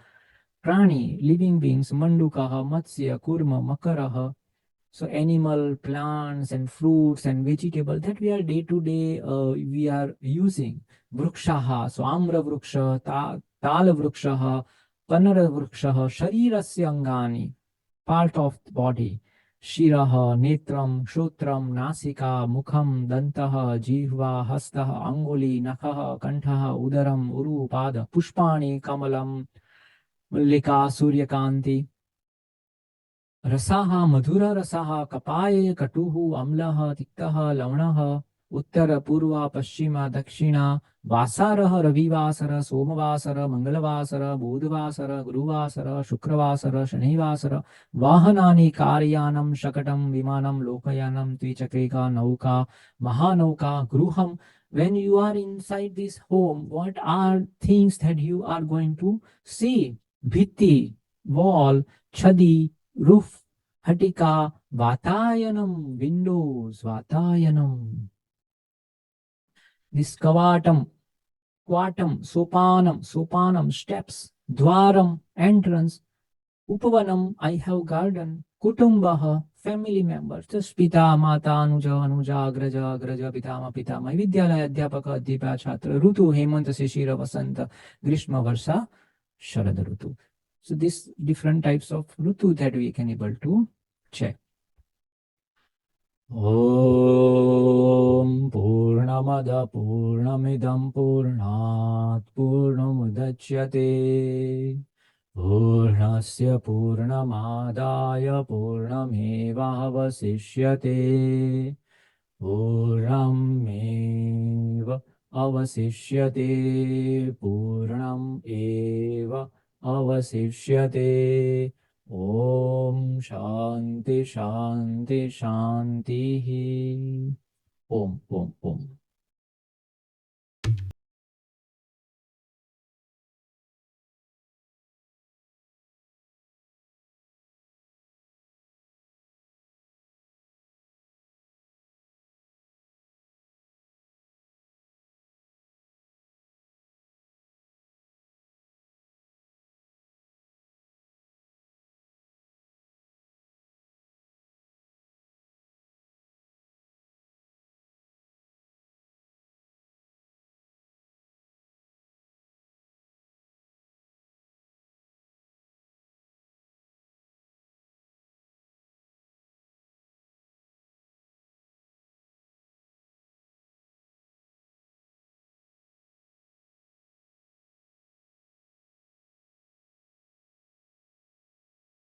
Prani, living beings, Mandukaha, Matsya, Kurma, Makaraha. So animal, plants and fruits and vegetables that we are day to day we are using. Vrukshaha, so Amra Vruksha, Tala Vrukshaha, Panara Vrukshaha, Sharirasya Angani, part of the body. Shiraha, Netram, Shotram, Nasika, Mukham, Dantaha, Jihva, Hastaha, Anguli, Nakaha, Kantaha, Udaram, Uru, Pada, Pushpani, Kamalam, Mallika, Suryakanti. Rasaha, Madhura Rasaha, Kapaye, Katuhu, Amlaha, Tiktaha, Lavanaha, Uttara, Purva, Pashchima, Dakshina, Vasaraha, Ravivasara, Somavasara, Mangalavasara, Bodhavasara, Guruvasara, Shukravasara, Shanivasara, Vahanani, Karyanam, Shakatam, Vimanam, Lokayanam, Tvichakrika, Nauka, Mahanauka, Gruham. When you are inside this home, what are things that you are going to see? Bhitti, wall, chadi, roof, Hatika, Vatayanam, windows, Vatayanam. This Kavatam, Quatam, Sopanam, steps, Dwaram, entrance, Upavanam, I have garden, Kutumbaha, family members, just Pita, Mata, Anuja, Agraja, Pitama, Vidyalaya, Adhyapaka, Adhipya, Chhatra, Rutu, Hemanta, Shishira, Vasanta, Grishma, Varsha, Sharada Rutu. So these different types of Rutu that we can able to check. Om Purnamada Purnamidam Purnat Purnamudachyate Purnasya Purnamadaya Purnamevavasishyate Purnameva avasishyate Purnam eva avasishyate Om Shanti Shanti Shanti Om Om Om